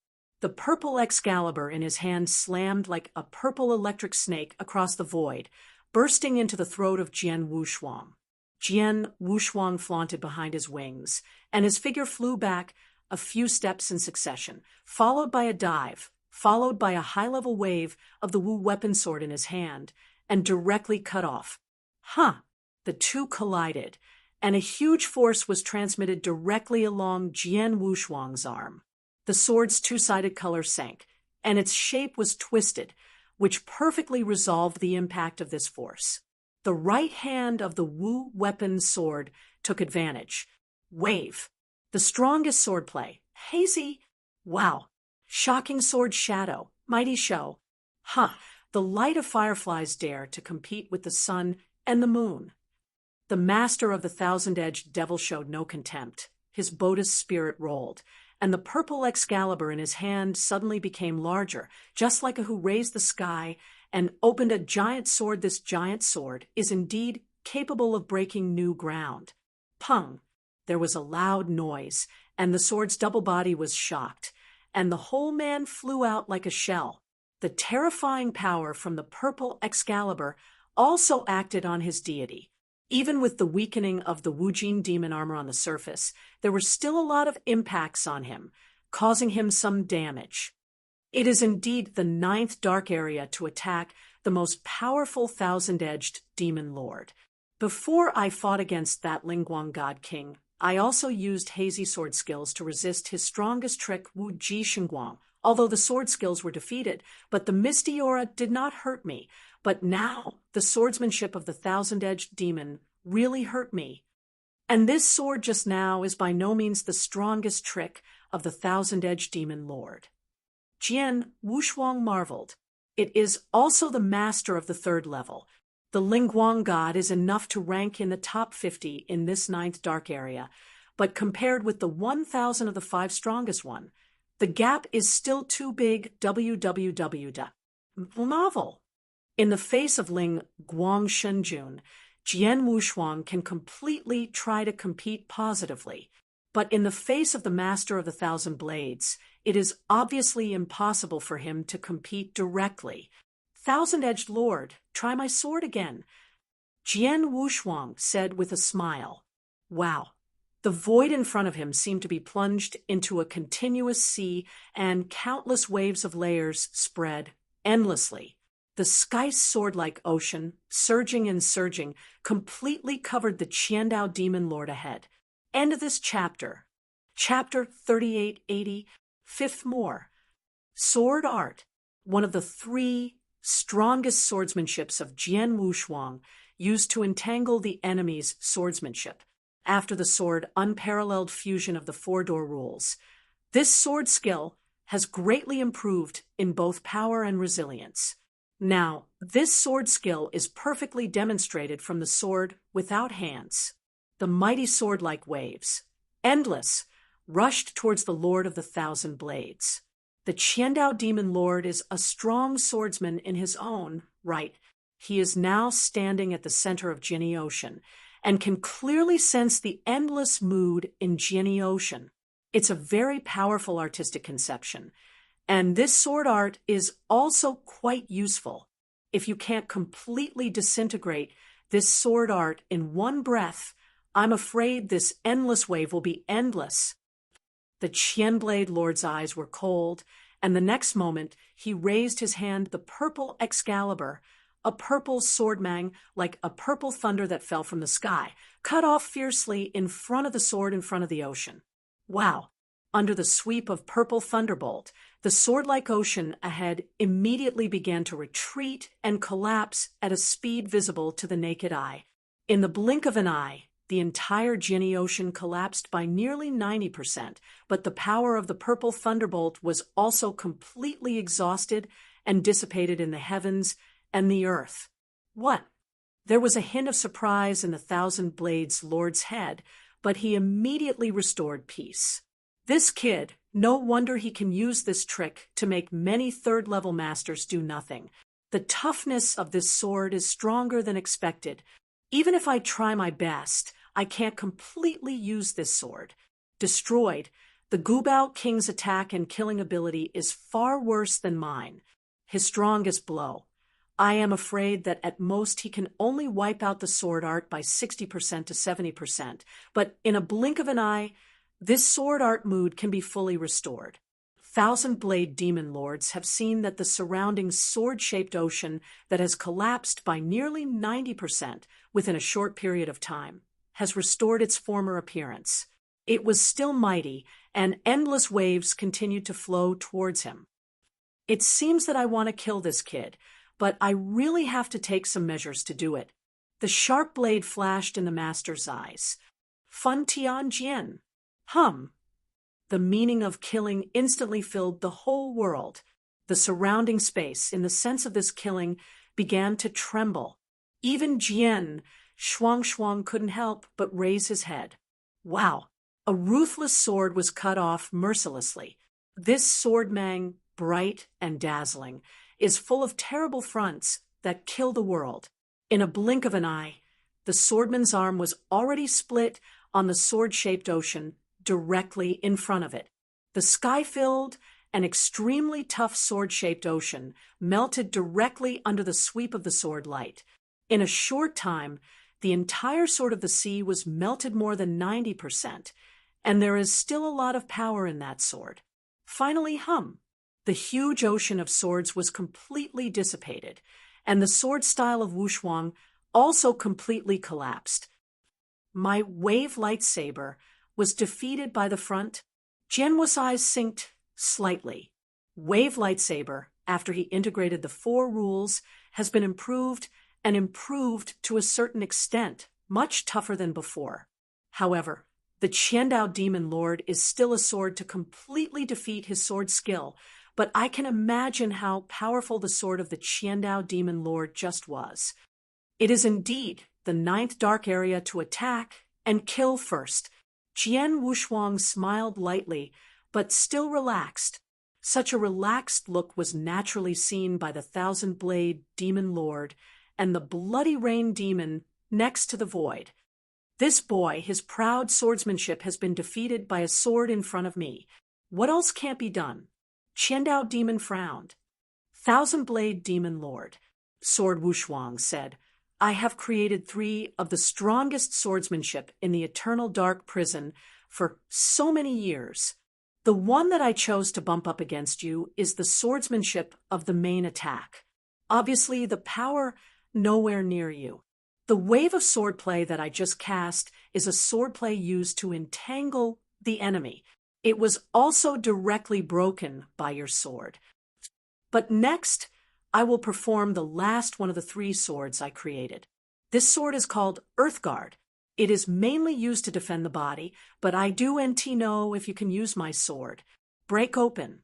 The purple Excalibur in his hand slammed like a purple electric snake across the void, bursting into the throat of Jian Wushuang. Jian Wushuang flaunted behind his wings, and his figure flew back a few steps in succession, followed by a dive, followed by a high-level wave of the Wu weapon sword in his hand, and directly cut off. The two collided, and a huge force was transmitted directly along Jian Wushuang's arm. The sword's two-sided color sank, and its shape was twisted, which perfectly resolved the impact of this force. The right hand of the Wu weapon's sword took advantage. Wave. The strongest swordplay. Hazy. Wow. Shocking sword shadow. Mighty show. The light of fireflies dare to compete with the sun and the moon. The master of the thousand-edged devil showed no contempt. His Bodhi's spirit rolled, and the purple Excalibur in his hand suddenly became larger, just like a who raised the sky and opened a giant sword. This giant sword is indeed capable of breaking new ground. Pung! There was a loud noise, and the sword's double body was shocked, and the whole man flew out like a shell. The terrifying power from the purple Excalibur also acted on his deity. Even with the weakening of the Wujin demon armor on the surface, there were still a lot of impacts on him, causing him some damage. It is indeed the 9th dark area to attack the most powerful thousand-edged demon lord. Before I fought against that Lingguang God King, I also used hazy sword skills to resist his strongest trick, Wu Ji Shengguang, although the sword skills were defeated, but the misty aura did not hurt me. But now, the swordsmanship of the thousand-edged demon really hurt me. And this sword just now is by no means the strongest trick of the thousand-edged demon lord. Jian Wushuang marveled. It is also the master of the 3rd level. The Lingguang god is enough to rank in the top 50 in this 9th dark area, but compared with the 1,000 of the 5 strongest one, the gap is still too big. Novel. In the face of Ling Guang Shenjun, Jian Wushuang can completely try to compete positively, but in the face of the master of the 1,000 blades, it is obviously impossible for him to compete directly. Thousand-edged lord, try my sword again. Jian Wushuang said with a smile. Wow. The void in front of him seemed to be plunged into a continuous sea, and countless waves of layers spread endlessly. The sky's sword-like ocean, surging and surging, completely covered the Qiandao demon lord ahead. End of this chapter. Chapter 3880, 5th more. Sword art. One of the 3 strongest swordsmanships of Jian Wushuang, used to entangle the enemy's swordsmanship. After the sword unparalleled fusion of the 4-door rules. This sword skill has greatly improved in both power and resilience. Now, this sword skill is perfectly demonstrated from the sword without hands. The mighty sword-like waves, endless, rushed towards the Lord of the 1,000 blades. The Qiandao demon lord is a strong swordsman in his own right. He is now standing at the center of Jinni Ocean and can clearly sense the endless mood in Jinni Ocean. It's a very powerful artistic conception. And this sword art is also quite useful. If you can't completely disintegrate this sword art in one breath, I'm afraid this endless wave will be endless. The Qianblade lord's eyes were cold, and the next moment he raised his hand, the purple Excalibur, a purple swordmang like a purple thunder that fell from the sky, cut off fiercely in front of the sword in front of the ocean. Wow! Under the sweep of purple thunderbolt, the sword-like ocean ahead immediately began to retreat and collapse at a speed visible to the naked eye. In the blink of an eye, the entire Jinni Ocean collapsed by nearly 90%, but the power of the purple thunderbolt was also completely exhausted and dissipated in the heavens and the earth. What? There was a hint of surprise in the 1,000 Blades Lord's head, but he immediately restored peace. This kid, no wonder he can use this trick to make many 3rd-level masters do nothing. The toughness of this sword is stronger than expected. Even if I try my best, I can't completely use this sword. Destroyed, the Gubao King's attack and killing ability is far worse than mine. His strongest blow. I am afraid that at most he can only wipe out the sword art by 60% to 70%, but in a blink of an eye, this sword art mood can be fully restored. 1,000 Blade Demon Lords have seen that the surrounding sword-shaped ocean that has collapsed by nearly 90% within a short period of time has restored its former appearance. It was still mighty, and endless waves continued to flow towards him. It seems that I want to kill this kid, but I really have to take some measures to do it. The sharp blade flashed in the master's eyes. Fan Tianjian. Hum. The meaning of killing instantly filled the whole world. The surrounding space, in the sense of this killing, began to tremble. Even Jian Shuang couldn't help but raise his head. Wow! A ruthless sword was cut off mercilessly. This swordmang, bright and dazzling, is full of terrible fronts that kill the world. In a blink of an eye, the swordman's arm was already split on the sword-shaped ocean directly in front of it. The sky-filled and extremely tough sword-shaped ocean melted directly under the sweep of the sword light. In a short time, the entire sword of the sea was melted more than 90%, and there is still a lot of power in that sword. Finally, hum. The huge ocean of swords was completely dissipated, and the sword style of Wushuang also completely collapsed. My wave lightsaber was defeated by the front. Jianwu's eyes synced slightly. Wave lightsaber, after he integrated the 4 rules, has been improved and improved to a certain extent, much tougher than before. However, the Qiandao Demon Lord is still a sword to completely defeat his sword skill, but I can imagine how powerful the sword of the Qiandao Demon Lord just was. It is indeed the 9th dark area to attack and kill first. Jian Wushuang smiled lightly, but still relaxed. Such a relaxed look was naturally seen by the 1,000-blade Demon Lord and the Bloody Rain Demon next to the void. This boy, his proud swordsmanship has been defeated by a sword in front of me. What else can't be done? Qiandao Demon frowned. 1,000-blade Demon Lord, Sword Wushuang said, I have created 3 of the strongest swordsmanship in the eternal dark prison for so many years. The one that I chose to bump up against you is the swordsmanship of the main attack. Obviously, the power nowhere near you. The wave of swordplay that I just cast is a swordplay used to entangle the enemy. It was also directly broken by your sword. But next, I will perform the last one of the 3 swords I created. This sword is called Earthguard. It is mainly used to defend the body, but I do know if you can use my sword. Break open.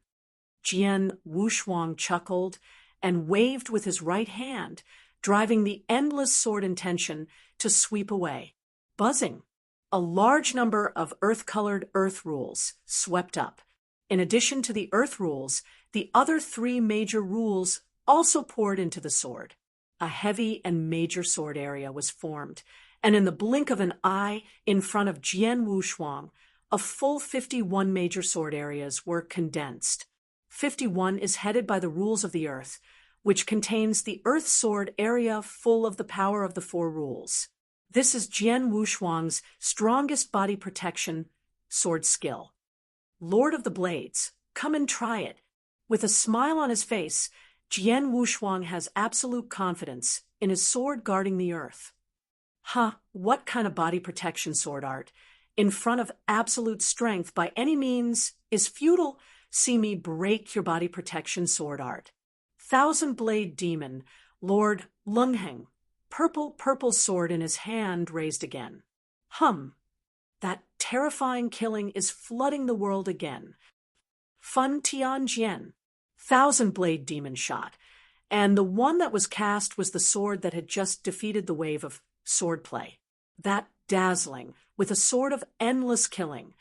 Jian Wushuang chuckled and waved with his right hand, driving the endless sword intention to sweep away. Buzzing. A large number of earth-colored earth rules swept up. In addition to the earth rules, the other 3 major rules also poured into the sword. A heavy and major sword area was formed, and in the blink of an eye, in front of Jian Wushuang, a full 51 major sword areas were condensed. 51 is headed by the rules of the earth, which contains the earth sword area full of the power of the 4 rules. This is Jian Wushuang's strongest body protection sword skill. Lord of the Blades, come and try it. With a smile on his face, Jian Wushuang has absolute confidence in his sword guarding the earth. What kind of body protection sword art? In front of absolute strength by any means is futile. See me break your body protection sword art. 1,000-blade demon, Lord Lungheng, purple sword in his hand raised again. Hum. That terrifying killing is flooding the world again. Fan Tianjian, 1,000-blade demon shot, and the one that was cast was the sword that had just defeated the wave of swordplay. That dazzling, with a sword of endless killing.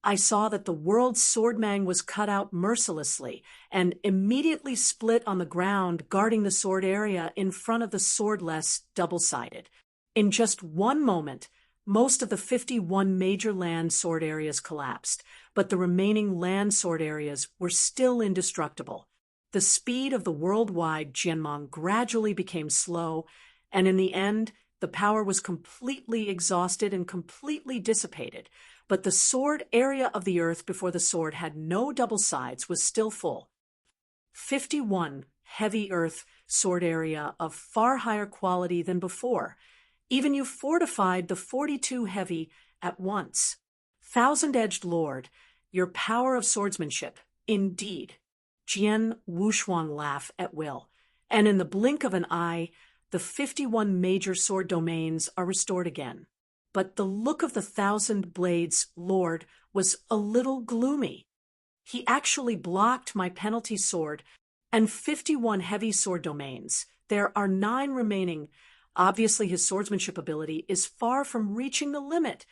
I saw that the world's swordmang was cut out mercilessly and immediately split on the ground, guarding the sword area in front of the swordless double-sided. In just one moment, most of the 51 major land sword areas collapsed, but the remaining land sword areas were still indestructible. The speed of the worldwide Jianmong gradually became slow, and in the end, the power was completely exhausted and completely dissipated, but the sword area of the earth before the sword had no double sides was still full. 51 heavy earth sword area of far higher quality than before. Even you fortified the 42 heavy at once. Thousand-edged lord, your power of swordsmanship, indeed. Jian Wushuang laughed at will, and in the blink of an eye, the 51 major sword domains are restored again. But the look of the thousand blades lord was a little gloomy. He actually blocked my penalty sword and 51 heavy sword domains. There are 9 remaining. Obviously, his swordsmanship ability is far from reaching the limit.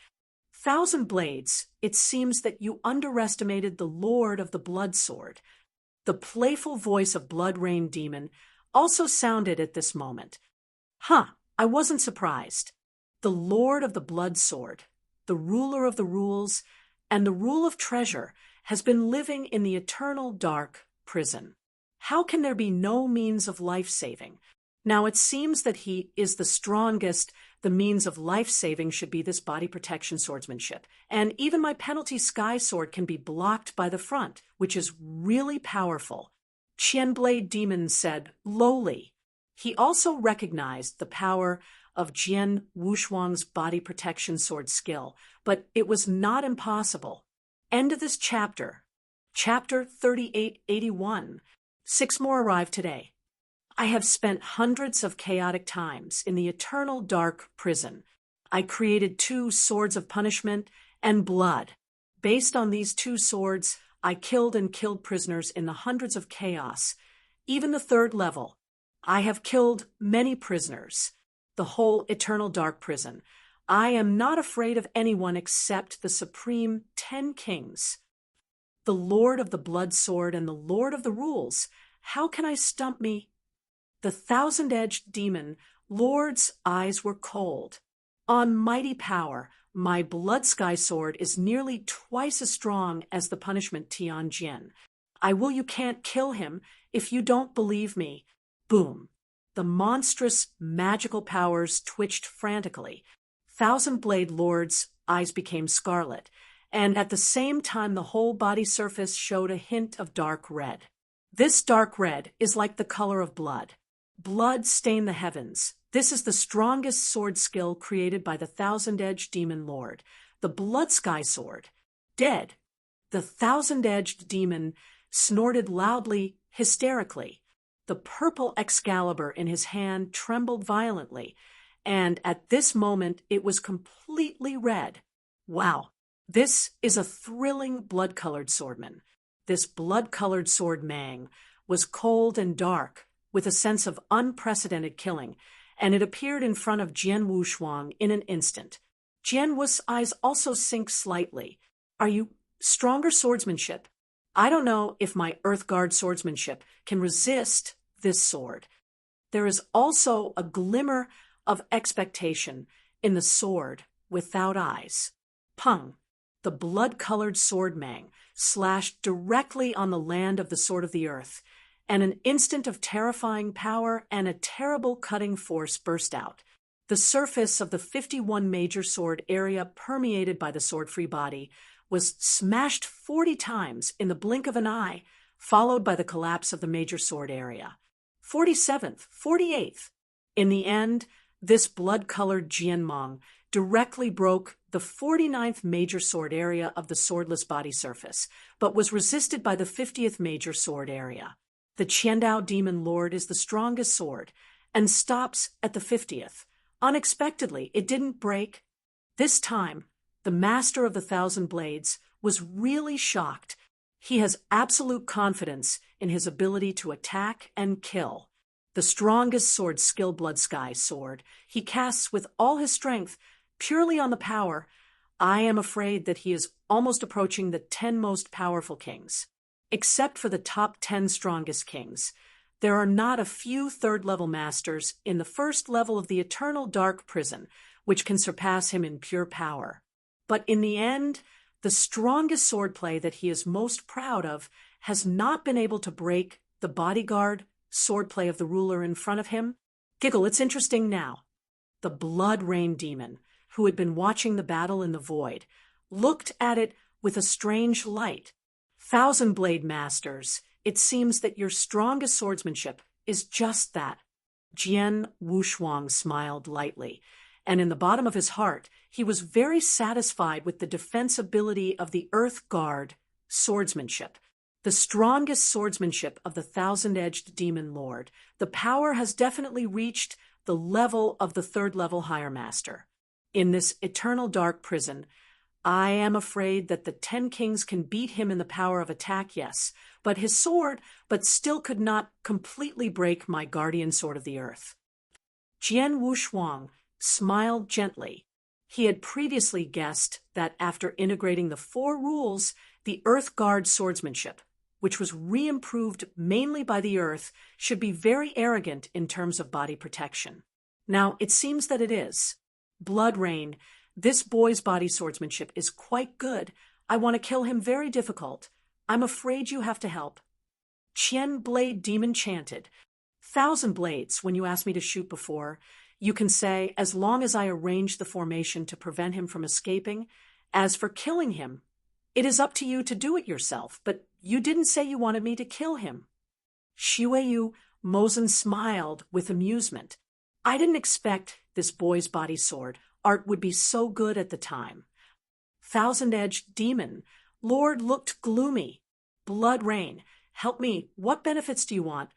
Thousand blades, it seems that you underestimated the lord of the blood sword. The playful voice of Blood Rain Demon also sounded at this moment. I wasn't surprised. The lord of the blood sword, the ruler of the rules, and the rule of treasure has been living in the eternal dark prison. How can there be no means of life-saving? Now it seems that he is the strongest. The means of life-saving should be this body protection swordsmanship. And even my penalty sky sword can be blocked by the front, which is really powerful. Qianblade Demon said, lowly. He also recognized the power of Jian Wushuang's body protection sword skill, but it was not impossible. End of this chapter. Chapter 3881. 6 more arrived today. I have spent hundreds of chaotic times in the eternal dark prison. I created 2 swords of punishment and blood. Based on these 2 swords, I killed prisoners in the hundreds of chaos. Even the 3rd level. I have killed many prisoners. The whole eternal dark prison. I am not afraid of anyone except the supreme 10 kings. The lord of the blood sword and the lord of the rules. How can I stump me? The thousand-edged demon lord's eyes were cold. On mighty power, my blood sky sword is nearly twice as strong as the punishment Tianjin. You can't kill him if you don't believe me. Boom. The monstrous magical powers twitched frantically. Thousand Blade Lord's eyes became scarlet, and at the same time the whole body surface showed a hint of dark red. This dark red is like the color of blood. Blood stained the heavens. This is the strongest sword skill created by the thousand-edged demon lord, the blood sky sword. Dead. The thousand-edged demon snorted loudly, hysterically. The purple Excalibur in his hand trembled violently, and at this moment it was completely red. Wow, this is a thrilling blood-colored swordman. This blood-colored sword Mang was cold and dark, with a sense of unprecedented killing, and it appeared in front of Jian Wushuang in an instant. Jian Wu's eyes also sink slightly. Are you stronger swordsmanship? I don't know if my Earthguard swordsmanship can resist this sword. There is also a glimmer of expectation in the sword without eyes. Pung! The blood-colored sword Mang slashed directly on the land of the sword of the earth, and an instant of terrifying power and a terrible cutting force burst out. The surface of the 51 major sword area permeated by the sword-free body was smashed 40 times in the blink of an eye, followed by the collapse of the major sword area. 47th, 48th. In the end, this blood-colored Jianmong directly broke the 49th major sword area of the swordless body surface, but was resisted by the 50th major sword area. The Qiandao Demon Lord is the strongest sword, and stops at the 50th. Unexpectedly, it didn't break. This time, the Master of the Thousand Blades was really shocked. He has absolute confidence in his ability to attack and kill. The strongest sword skill Blood Sky sword he casts with all his strength, purely on the power. I am afraid that he is almost approaching the 10 most powerful kings. Except for the top 10 strongest kings, there are not a few third-level masters in the first level of the eternal dark prison which can surpass him in pure power. But in the end, the strongest swordplay that he is most proud of has not been able to break the bodyguard swordplay of the ruler in front of him. Giggle, it's interesting now. The Blood Rain Demon, who had been watching the battle in the void, looked at it with a strange light. Thousand Blade Masters, it seems that your strongest swordsmanship is just that. Jian Wushuang smiled lightly, and in the bottom of his heart, he was very satisfied with the defensibility of the Earth Guard swordsmanship. The strongest swordsmanship of the thousand-edged demon lord. The power has definitely reached the level of the third-level higher master. In this eternal dark prison, I am afraid that the 10 kings can beat him in the power of attack, yes, but his sword, but still could not completely break my guardian sword of the earth. Jian Wushuang smiled gently. He had previously guessed that after integrating the 4 rules, the Earth Guard swordsmanship, which was re-improved mainly by the earth, should be very arrogant in terms of body protection. Now, it seems that it is. Blood Rain, this boy's body swordsmanship is quite good. I want to kill him, very difficult. I'm afraid you have to help. Qian Blade Demon chanted. 1,000 blades, when you asked me to shoot before, you can say, as long as I arrange the formation to prevent him from escaping. As for killing him, it is up to you to do it yourself, but you didn't say you wanted me to kill him. Shiweiyu Mozen smiled with amusement. I didn't expect this boy's body sword art would be so good at the time. Thousand-edged demon, Lord looked gloomy. Blood Rain, help me, what benefits do you want?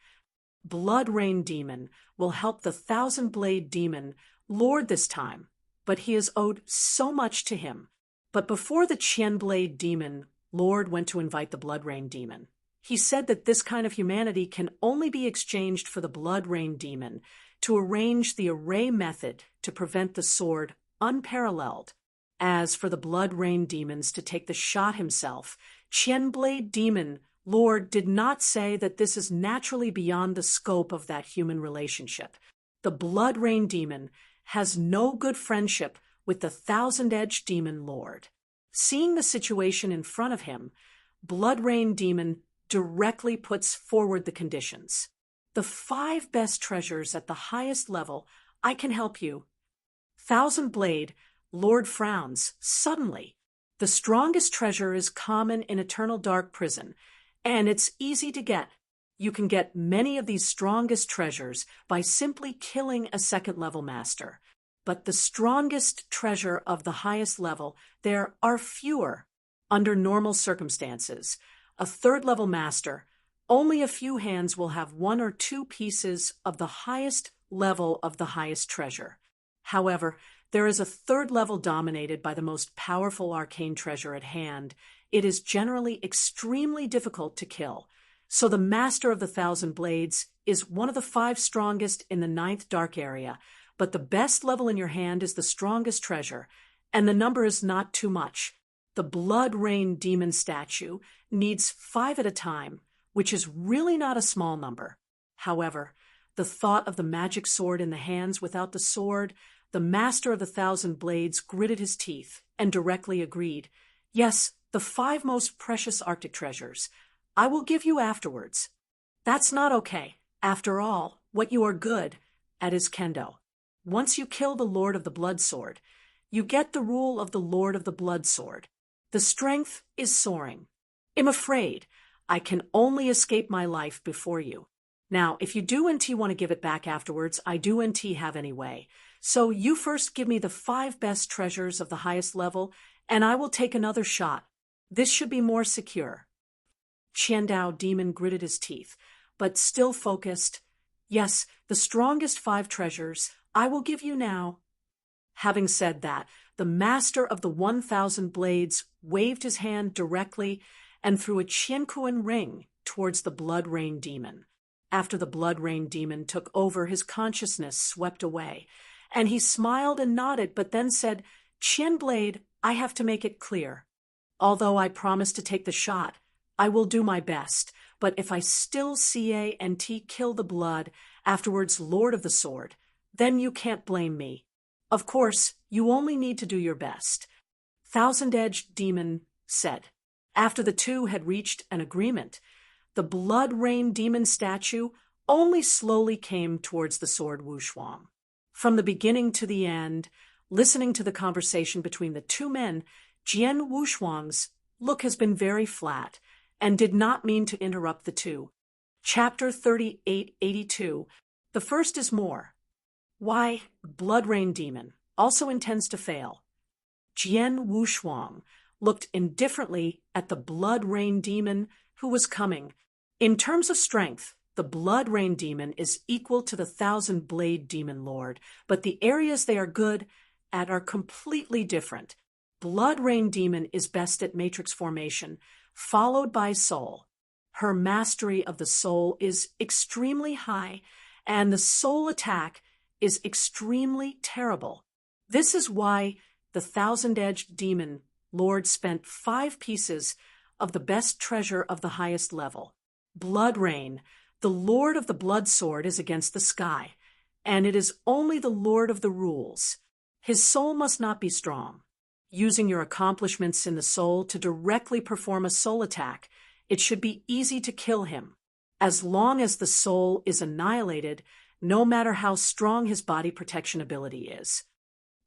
Blood Rain demon will help the thousand-blade demon Lord this time, but he has owed so much to him. But before the Qian Blade demon Lord went to invite the Blood Rain demon, he said that this kind of humanity can only be exchanged for the Blood Rain demon to arrange the array method to prevent the sword unparalleled. As for the Blood Rain demons to take the shot himself, Qian Blade demon Lord did not say that this is naturally beyond the scope of that human relationship. The Blood Rain demon has no good friendship with the thousand-edged demon lord. Seeing the situation in front of him, Blood Rain demon directly puts forward the conditions. The 5 best treasures at the highest level, I can help you. Thousand Blade Lord frowns suddenly. The strongest treasure is common in Eternal Dark Prison, and it's easy to get. You can get many of these strongest treasures by simply killing a second-level master. But the strongest treasure of the highest level, there are fewer. Under normal circumstances, a third-level master, only a few hands will have 1 or 2 pieces of the highest level of the highest treasure. However, there is a third level dominated by the most powerful arcane treasure at hand. It is generally extremely difficult to kill. So the Master of the Thousand Blades is one of the 5 strongest in the 9th dark area, but the best level in your hand is the strongest treasure, and the number is not too much. The Blood Rain demon statue needs 5 at a time, which is really not a small number. However, the thought of the magic sword in the hands without the sword, the Master of the Thousand Blades gritted his teeth and directly agreed. Yes, the 5 most precious Arctic treasures. I will give you afterwards. That's not okay. After all, what you are good at is kendo. Once you kill the Lord of the Blood Sword, you get the rule of the Lord of the Blood Sword. The strength is soaring. I'm afraid I can only escape my life before you. Now, if you do and want to give it back afterwards, I do and have anyway. So you first give me the 5 best treasures of the highest level, and I will take another shot. This should be more secure. Qiandao demon gritted his teeth, but still focused. Yes, the strongest 5 treasures I will give you now. Having said that, the Master of the 1,000 Blades waved his hand directly and threw a Qiankuan ring towards the Blood Rain demon. After the Blood Rain demon took over, his consciousness swept away, and he smiled and nodded, but then said, Qian Blade, I have to make it clear. Although I promised to take the shot, I will do my best, but if I still CA&T kill the blood, afterwards Lord of the Sword, then you can't blame me. Of course, you only need to do your best. Thousand-edged demon said. After the 2 had reached an agreement, the Blood Rain demon statue only slowly came towards the sword Wushuang. From the beginning to the end, listening to the conversation between the 2 men, Jian Wushuang's look has been very flat and did not mean to interrupt the 2. Chapter 3882. The first is more. Why, Blood Rain demon, also intends to fail. Jian Wushuang looked indifferently at the Blood Rain Demon who was coming. In terms of strength, the Blood Rain Demon is equal to the Thousand Blade Demon Lord, but the areas they are good at are completely different. Blood Rain Demon is best at matrix formation, followed by soul. Her mastery of the soul is extremely high, and the soul attack is extremely terrible. This is why the Thousand-Edged Demon Lord spent 5 pieces of the best treasure of the highest level. Blood Rain, the Lord of the Blood Sword, is against the sky, and it is only the Lord of the Rules. His soul must not be strong. Using your accomplishments in the soul to directly perform a soul attack, it should be easy to kill him. As long as the soul is annihilated, no matter how strong his body protection ability is.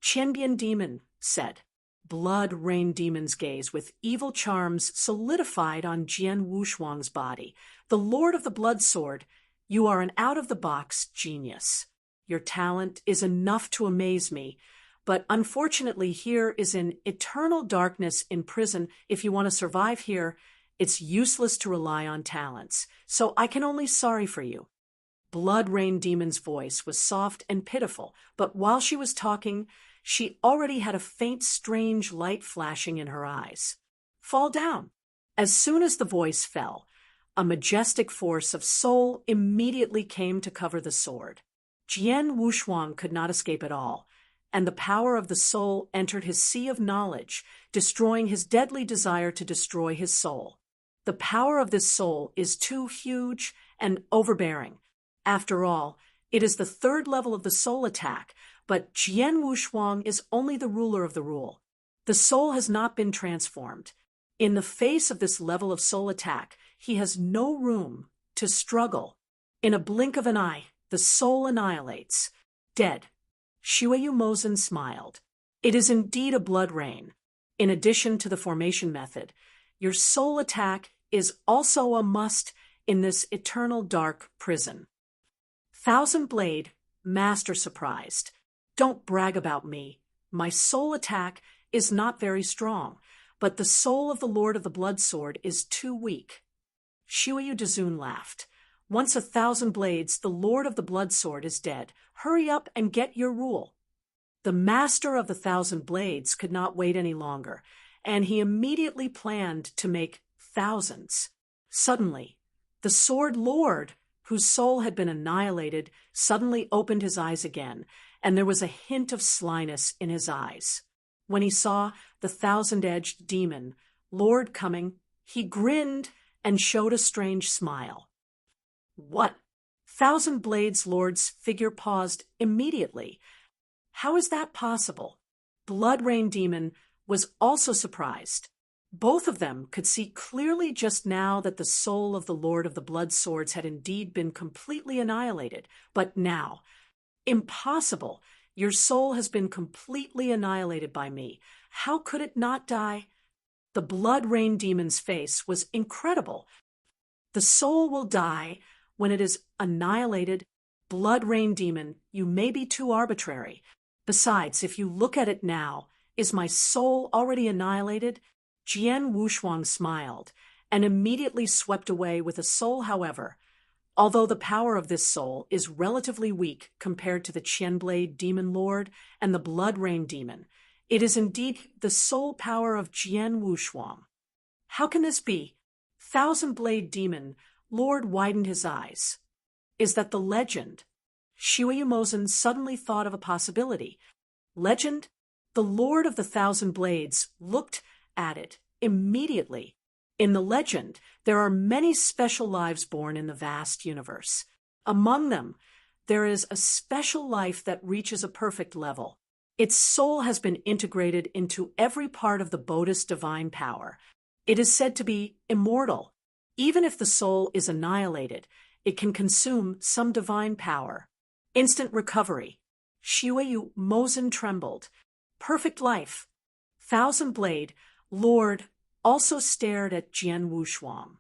Qianbian Demon said. Blood Rain Demon's gaze with evil charms solidified on Jian Wushuang's body. The Lord of the Blood Sword, you are an out-of-the-box genius. Your talent is enough to amaze me, but unfortunately here is an eternal darkness in prison. If you want to survive here, it's useless to rely on talents, so I can only sorry for you. Blood Rain Demon's voice was soft and pitiful, but while she was talking, she already had a faint, strange light flashing in her eyes. Fall down. As soon as the voice fell, a majestic force of soul immediately came to cover the sword. Jian Wushuang could not escape at all, and the power of the soul entered his sea of knowledge, destroying his deadly desire to destroy his soul. The power of this soul is too huge and overbearing. After all, it is the 3rd level of the soul attack, but Jian Wushuang is only the ruler of the rule. The soul has not been transformed. In the face of this level of soul attack, he has no room to struggle. In a blink of an eye, the soul annihilates. Dead. Shuiyu Mozin smiled. It is indeed a blood rain. In addition to the formation method, your soul attack is also a must in this eternal dark prison. Thousand Blade, master surprised. Don't brag about me. My soul attack is not very strong, but the soul of the Lord of the Blood Sword is too weak. Shuiyu Dazun laughed. Once 1,000 blades, the Lord of the Blood Sword is dead. Hurry up and get your rule. The master of the 1,000 blades could not wait any longer, and he immediately planned to make thousands. Suddenly, the Sword Lord, whose soul had been annihilated, suddenly opened his eyes again, and there was a hint of slyness in his eyes. When he saw the Thousand-Edged Demon Lord coming, he grinned and showed a strange smile. What? Thousand Blades Lord's figure paused immediately. How is that possible? Blood Rain Demon was also surprised. Both of them could see clearly just now that the soul of the Lord of the Blood Swords had indeed been completely annihilated. But now, impossible! Your soul has been completely annihilated by me. How could it not die? The Blood Rain Demon's face was incredible. The soul will die when it is annihilated. Blood Rain Demon, you may be too arbitrary. Besides, if you look at it now, is my soul already annihilated? Jian Wushuang smiled and immediately swept away with a soul, however. Although the power of this soul is relatively weak compared to the Qianblade Demon Lord and the Blood Rain Demon, it is indeed the soul power of Jian Wushuang. How can this be? Thousand Blade Demon Lord widened his eyes. Is that the legend? Shuiyu Mozin suddenly thought of a possibility. Legend? The Lord of the Thousand Blades looked at it immediately. In the legend, there are many special lives born in the vast universe. Among them, there is a special life that reaches a perfect level. Its soul has been integrated into every part of the Bodhi's divine power. It is said to be immortal. Even if the soul is annihilated, it can consume some divine power. Instant recovery. Shuiyu Mozin trembled. Perfect life. Thousand Blade Lord also stared at Jian Wushuang.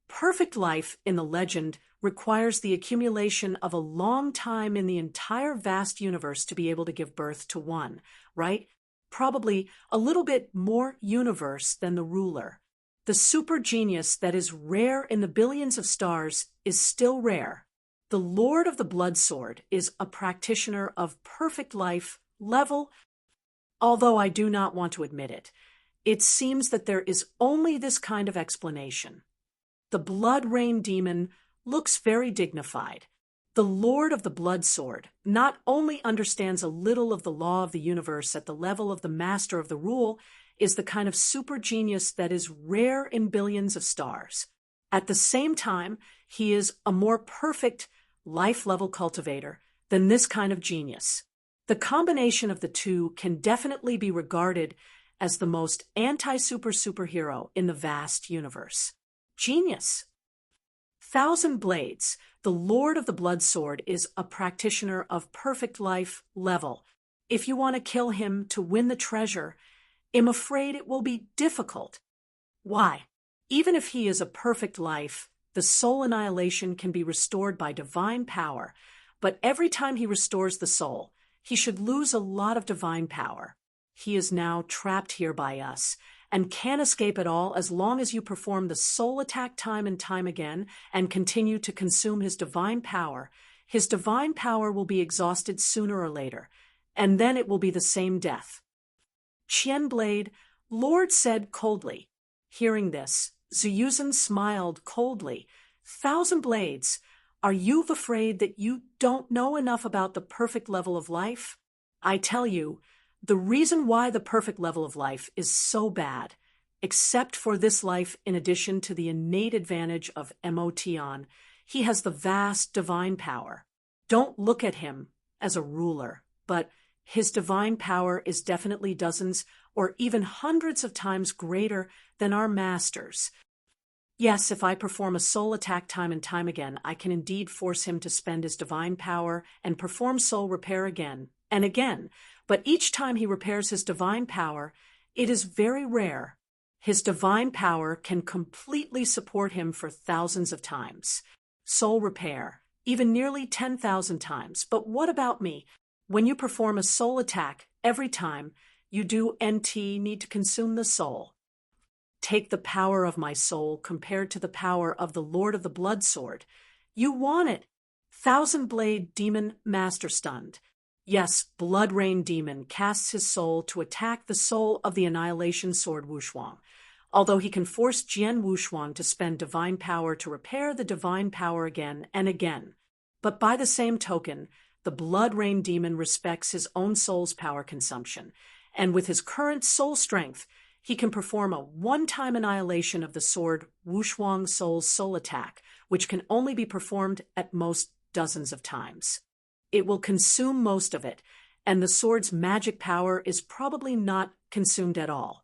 Perfect life in the legend requires the accumulation of a long time in the entire vast universe to be able to give birth to one, right? Probably a little bit more universe than the ruler. The super genius that is rare in the billions of stars is still rare. The Lord of the Blood Sword is a practitioner of perfect life, level, although I do not want to admit it. It seems that there is only this kind of explanation. The Blood Rain Demon looks very dignified. The Lord of the Blood Sword not only understands a little of the law of the universe at the level of the master of the rule, is the kind of super genius that is rare in billions of stars. At the same time, he is a more perfect life-level cultivator than this kind of genius. The combination of the two can definitely be regarded as the most anti-superhero in the vast universe. Genius. Thousand Blades, the Lord of the Blood Sword, is a practitioner of perfect life level. If you want to kill him to win the treasure, I'm afraid it will be difficult. Why? Even if he is a perfect life, the soul annihilation can be restored by divine power, but every time he restores the soul, he should lose a lot of divine power. He is now trapped here by us, and can't escape at all as long as you perform the soul attack time and time again and continue to consume his divine power. His divine power will be exhausted sooner or later, and then it will be the same death. Qian Blade, Lord said coldly. Hearing this, Zuyuzhen smiled coldly. Thousand Blades, are you afraid that you don't know enough about the perfect level of life? I tell you, the reason why the perfect level of life is so bad, except for this life in addition to the innate advantage of Motion, he has the vast divine power. Don't look at him as a ruler, but his divine power is definitely dozens or even hundreds of times greater than our masters. Yes, if I perform a soul attack time and time again, I can indeed force him to spend his divine power and perform soul repair again and again, but each time he repairs his divine power, it is very rare. His divine power can completely support him for thousands of times. Soul repair, even nearly 10,000 times. But what about me? When you perform a soul attack every time, you do need to consume the soul. Take the power of my soul compared to the power of the Lord of the Blood Sword. You want it. Thousand Blade Demon Master stunned. Yes, Blood Rain Demon casts his soul to attack the soul of the Annihilation Sword Wushuang. Although he can force Jian Wushuang to spend divine power to repair the divine power again and again. But by the same token, the Blood Rain Demon respects his own soul's power consumption, and with his current soul strength, he can perform a one-time annihilation of the sword Wushuang Soul's soul attack, which can only be performed at most dozens of times. It will consume most of it, and the sword's magic power is probably not consumed at all.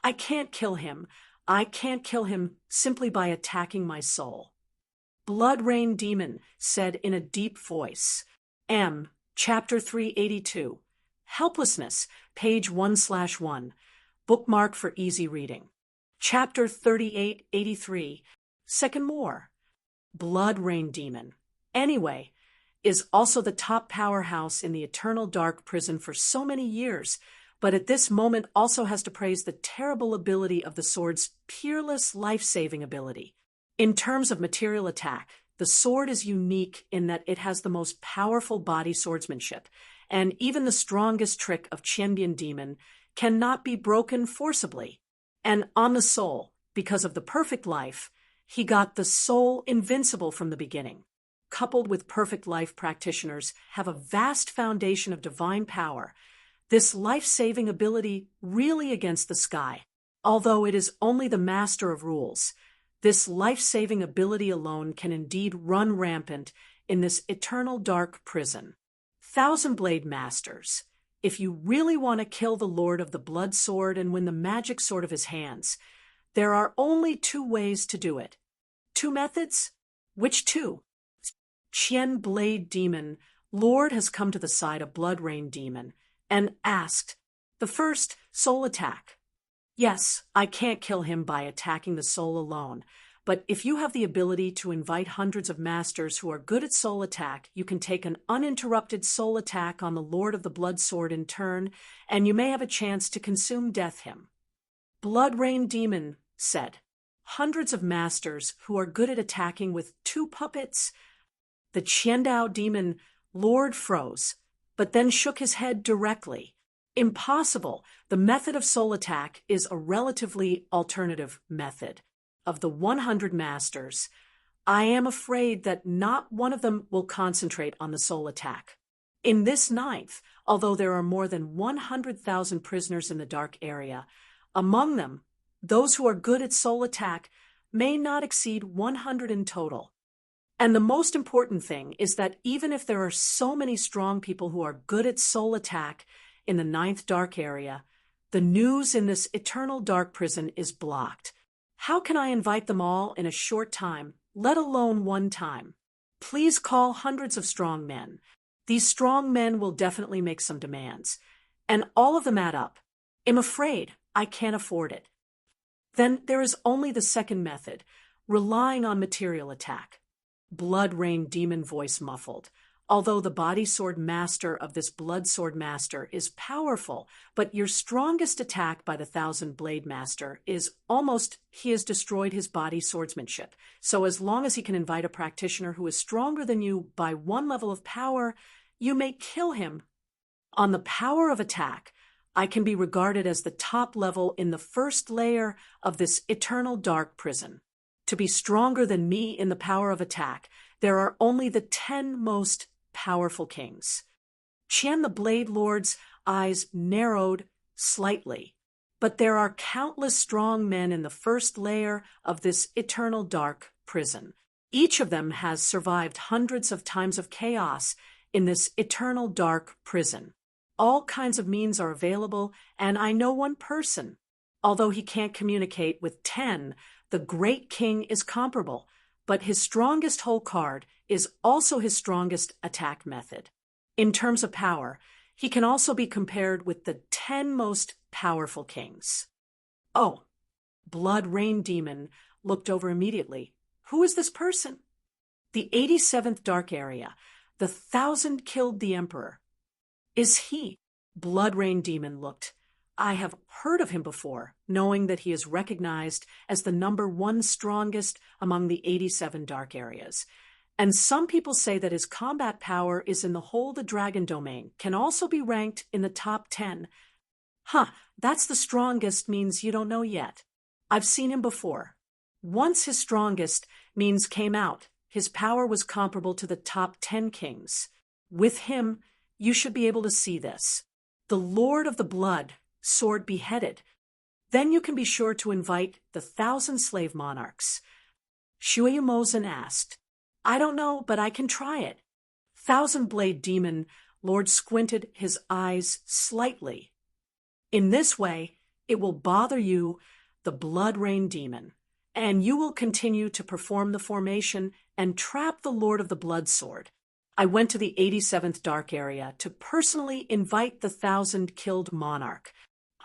I can't kill him. I can't kill him simply by attacking my soul. Blood Rain Demon said in a deep voice. Chapter 382. Helplessness, page 1/1. Bookmark for easy reading. Chapter 3883. Second more. Blood Rain Demon. Anyway, is also the top powerhouse in the eternal dark prison for so many years, but at this moment also has to praise the terrible ability of the sword's peerless life-saving ability. In terms of material attack, the sword is unique in that it has the most powerful body swordsmanship, and even the strongest trick of Qianbian Demon cannot be broken forcibly. And on the soul, because of the perfect life, he got the soul invincible from the beginning. Coupled with perfect life practitioners have a vast foundation of divine power, this life-saving ability really against the sky. Although it is only the master of rules, this life-saving ability alone can indeed run rampant in this eternal dark prison. Thousand Blade Masters, if you really want to kill the Lord of the Blood Sword and win the magic sword of his hands, there are only two ways to do it. Two methods? Which two? Qian Blade Demon, Lord has come to the side of Blood Rain Demon and asked, the first, soul attack. Yes, I can't kill him by attacking the soul alone, but if you have the ability to invite hundreds of masters who are good at soul attack, you can take an uninterrupted soul attack on the Lord of the Blood Sword in turn, and you may have a chance to consume death him. Blood Rain Demon said, "Hundreds of masters who are good at attacking with 2 puppets?" The Qiandao demon Lord froze, but then shook his head directly. "Impossible. The method of soul attack is a relatively alternative method. Of the 100 masters, I am afraid that not one of them will concentrate on the soul attack. In this 9th, although there are more than 100,000 prisoners in the dark area, among them, those who are good at soul attack may not exceed 100 in total. And the most important thing is that even if there are so many strong people who are good at soul attack in the 9th dark area, the news in this eternal dark prison is blocked. How can I invite them all in a short time, let alone one time? Please call hundreds of strong men. These strong men will definitely make some demands, and all of them add up. I'm afraid I can't afford it." Then there is only the second method, relying on material attack. Blood Rain Demon voice muffled. "Although the body sword master of this blood sword master is powerful, but your strongest attack by the 1,000 blade master is he has destroyed his body swordsmanship. So as long as he can invite a practitioner who is stronger than you by 1 level of power, you may kill him. On the power of attack, I can be regarded as the top level in the first layer of this eternal dark prison. To be stronger than me in the power of attack, there are only the 10 most powerful kings." Qian the Blade Lord's eyes narrowed slightly. "But there are countless strong men in the first layer of this eternal dark prison. Each of them has survived hundreds of times of chaos in this eternal dark prison. All kinds of means are available, and I know one person. Although he can't communicate with 10, the Great King is comparable, but his strongest hole card is also his strongest attack method. In terms of power, he can also be compared with the 10 most powerful kings." "Oh." Blood Rain Demon looked over immediately. "Who is this person?" "The 87th dark area. The 1,000 killed the Emperor." "Is he?" Blood Rain Demon looked. "I have heard of him before, knowing that he is recognized as the #1 strongest among the 87 dark areas. And some people say that his combat power is in the whole the dragon domain, can also be ranked in the top 10. Huh, that's the strongest means you don't know yet. I've seen him before. Once his strongest means came out, his power was comparable to the top 10 kings. With him, you should be able to see this. The Lord of the Blood Sword beheaded. Then you can be sure to invite the 1,000 slave monarchs." Shui Mozen asked. "I don't know, but I can try it." 1,000 Blade Demon Lord squinted his eyes slightly. "In this way, it will bother you, the Blood Rain Demon, and you will continue to perform the formation and trap the Lord of the Blood Sword. I went to the 87th dark area to personally invite the 1,000 killed monarch.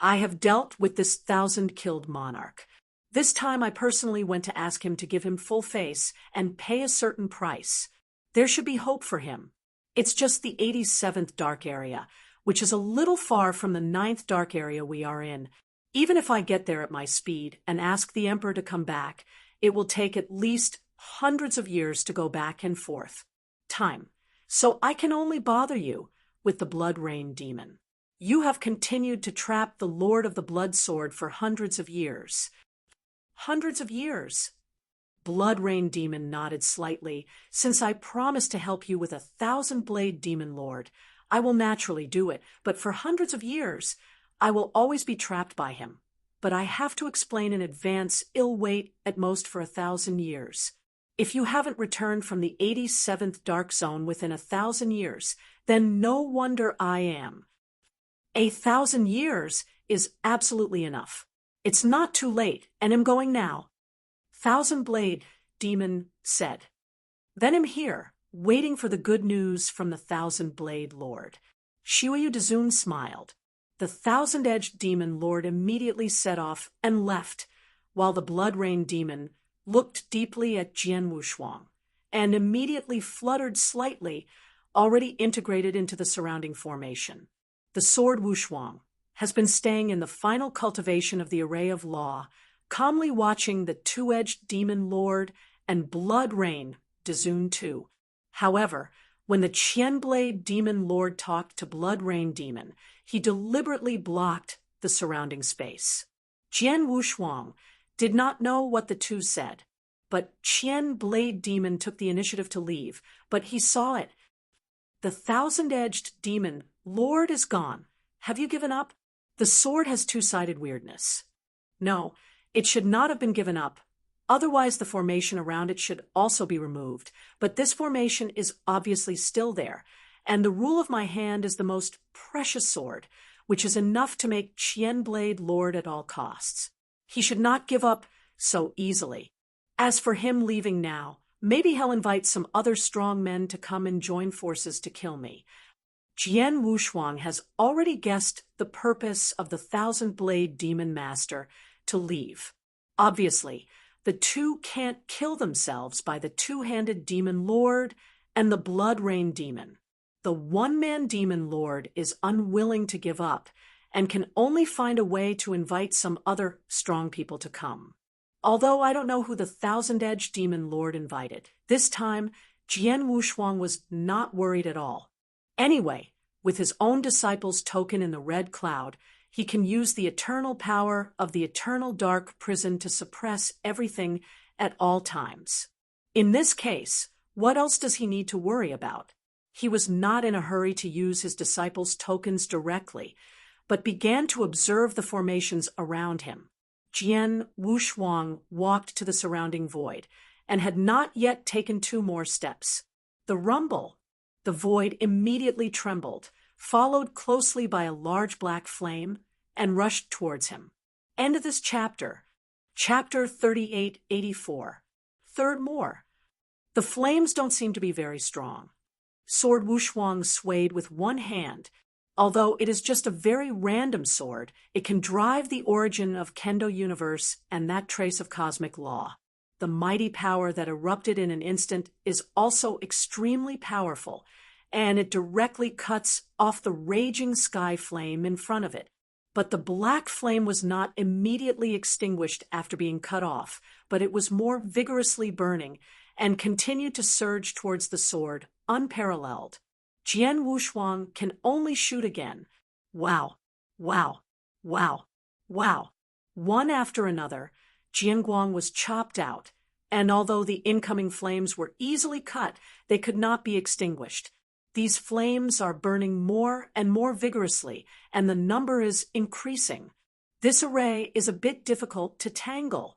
I have dealt with this 1,000 killed monarch. This time I personally went to ask him to give him full face and pay a certain price. There should be hope for him. It's just the 87th dark area, which is a little far from the 9th dark area we are in. Even if I get there at my speed and ask the Emperor to come back, it will take at least hundreds of years to go back and forth. Time. So I can only bother you with the Blood Rain Demon. You have continued to trap the Lord of the Blood Sword for hundreds of years." "Hundreds of years?" Blood Rain Demon nodded slightly. "Since I promised to help you with 1,000 Blade Demon Lord, I will naturally do it, but for hundreds of years, I will always be trapped by him. But I have to explain in advance I'll wait at most for 1,000 years. If you haven't returned from the 87th Dark Zone within 1,000 years, then no wonder I am. 1,000 years is absolutely enough. It's not too late, and I'm going now." 1,000 Blade Demon said. "Then I'm here, waiting for the good news from the 1,000 Blade Lord." Shuyu Dazun smiled. The 1,000-edged Demon Lord immediately set off and left, while the Blood Rain Demon looked deeply at Jian Wushuang, and immediately fluttered slightly, already integrated into the surrounding formation. The sword Wushuang has been staying in the final cultivation of the array of law, calmly watching the two-edged demon lord and blood rain Dazun too. However, when the Qianblade demon lord talked to Blood Rain demon, he deliberately blocked the surrounding space. Jian Wushuang did not know what the two said, but Qianblade demon took the initiative to leave, but he saw it. The thousand-edged demon lord is gone. Have you given up? The sword has two-sided weirdness. No, it should not have been given up. Otherwise, the formation around it should also be removed. But this formation is obviously still there, and the rule of my hand is the most precious sword, which is enough to make Qianblade lord at all costs. He should not give up so easily. As for him leaving now, maybe he'll invite some other strong men to come and join forces to kill me. Jian Wushuang has already guessed the purpose of the thousand-blade demon master to leave. Obviously, the two can't kill themselves by the two-handed demon lord and the blood rain demon. The one-man demon lord is unwilling to give up and can only find a way to invite some other strong people to come. Although I don't know who the thousand-edged demon lord invited, this time Jian Wushuang was not worried at all. Anyway, with his own disciple's token in the red cloud, he can use the eternal power of the eternal dark prison to suppress everything at all times. In this case, what else does he need to worry about? He was not in a hurry to use his disciple's tokens directly, but began to observe the formations around him. Jian Wushuang walked to the surrounding void, and had not yet taken 2 more steps. The rumble, the void immediately trembled, followed closely by a large black flame, and rushed towards him. End of this chapter. Chapter 3884. Third more. The flames don't seem to be very strong. Sword Wushuang swayed with one hand. Although it is just a very random sword, it can drive the origin of Kendo universe and that trace of cosmic law. The mighty power that erupted in an instant is also extremely powerful, and it directly cuts off the raging sky flame in front of it. But the black flame was not immediately extinguished after being cut off, but it was more vigorously burning and continued to surge towards the sword, unparalleled. Jian Wushuang can only shoot again. Wow, wow, wow, wow. One after another, Jianguang was chopped out, and although the incoming flames were easily cut, they could not be extinguished. These flames are burning more and more vigorously, and the number is increasing. This array is a bit difficult to tangle.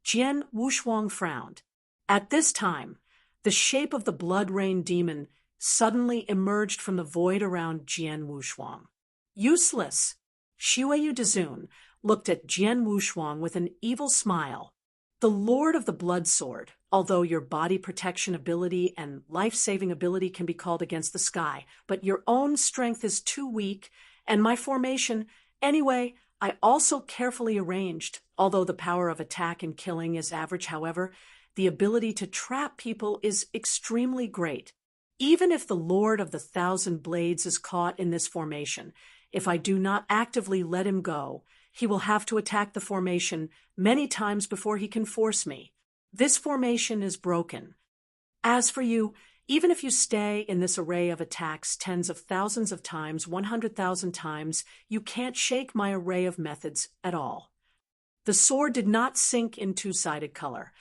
Jian Wushuang frowned. At this time, the shape of the blood rain demon suddenly emerged from the void around Jian Wushuang. Useless! Shuiyu Dazun looked at Jian Wushuang with an evil smile. The Lord of the Blood Sword, although your body protection ability and life-saving ability can be called against the sky, but your own strength is too weak, and my formation, anyway, I also carefully arranged, although the power of attack and killing is average, however, the ability to trap people is extremely great. Even if the Lord of the Thousand Blades is caught in this formation, if I do not actively let him go, he will have to attack the formation many times before he can force me. This formation is broken. As for you, even if you stay in this array of attacks tens of thousands of times, 100,000 times, you can't shake my array of methods at all. The sword did not sink in two-sided color.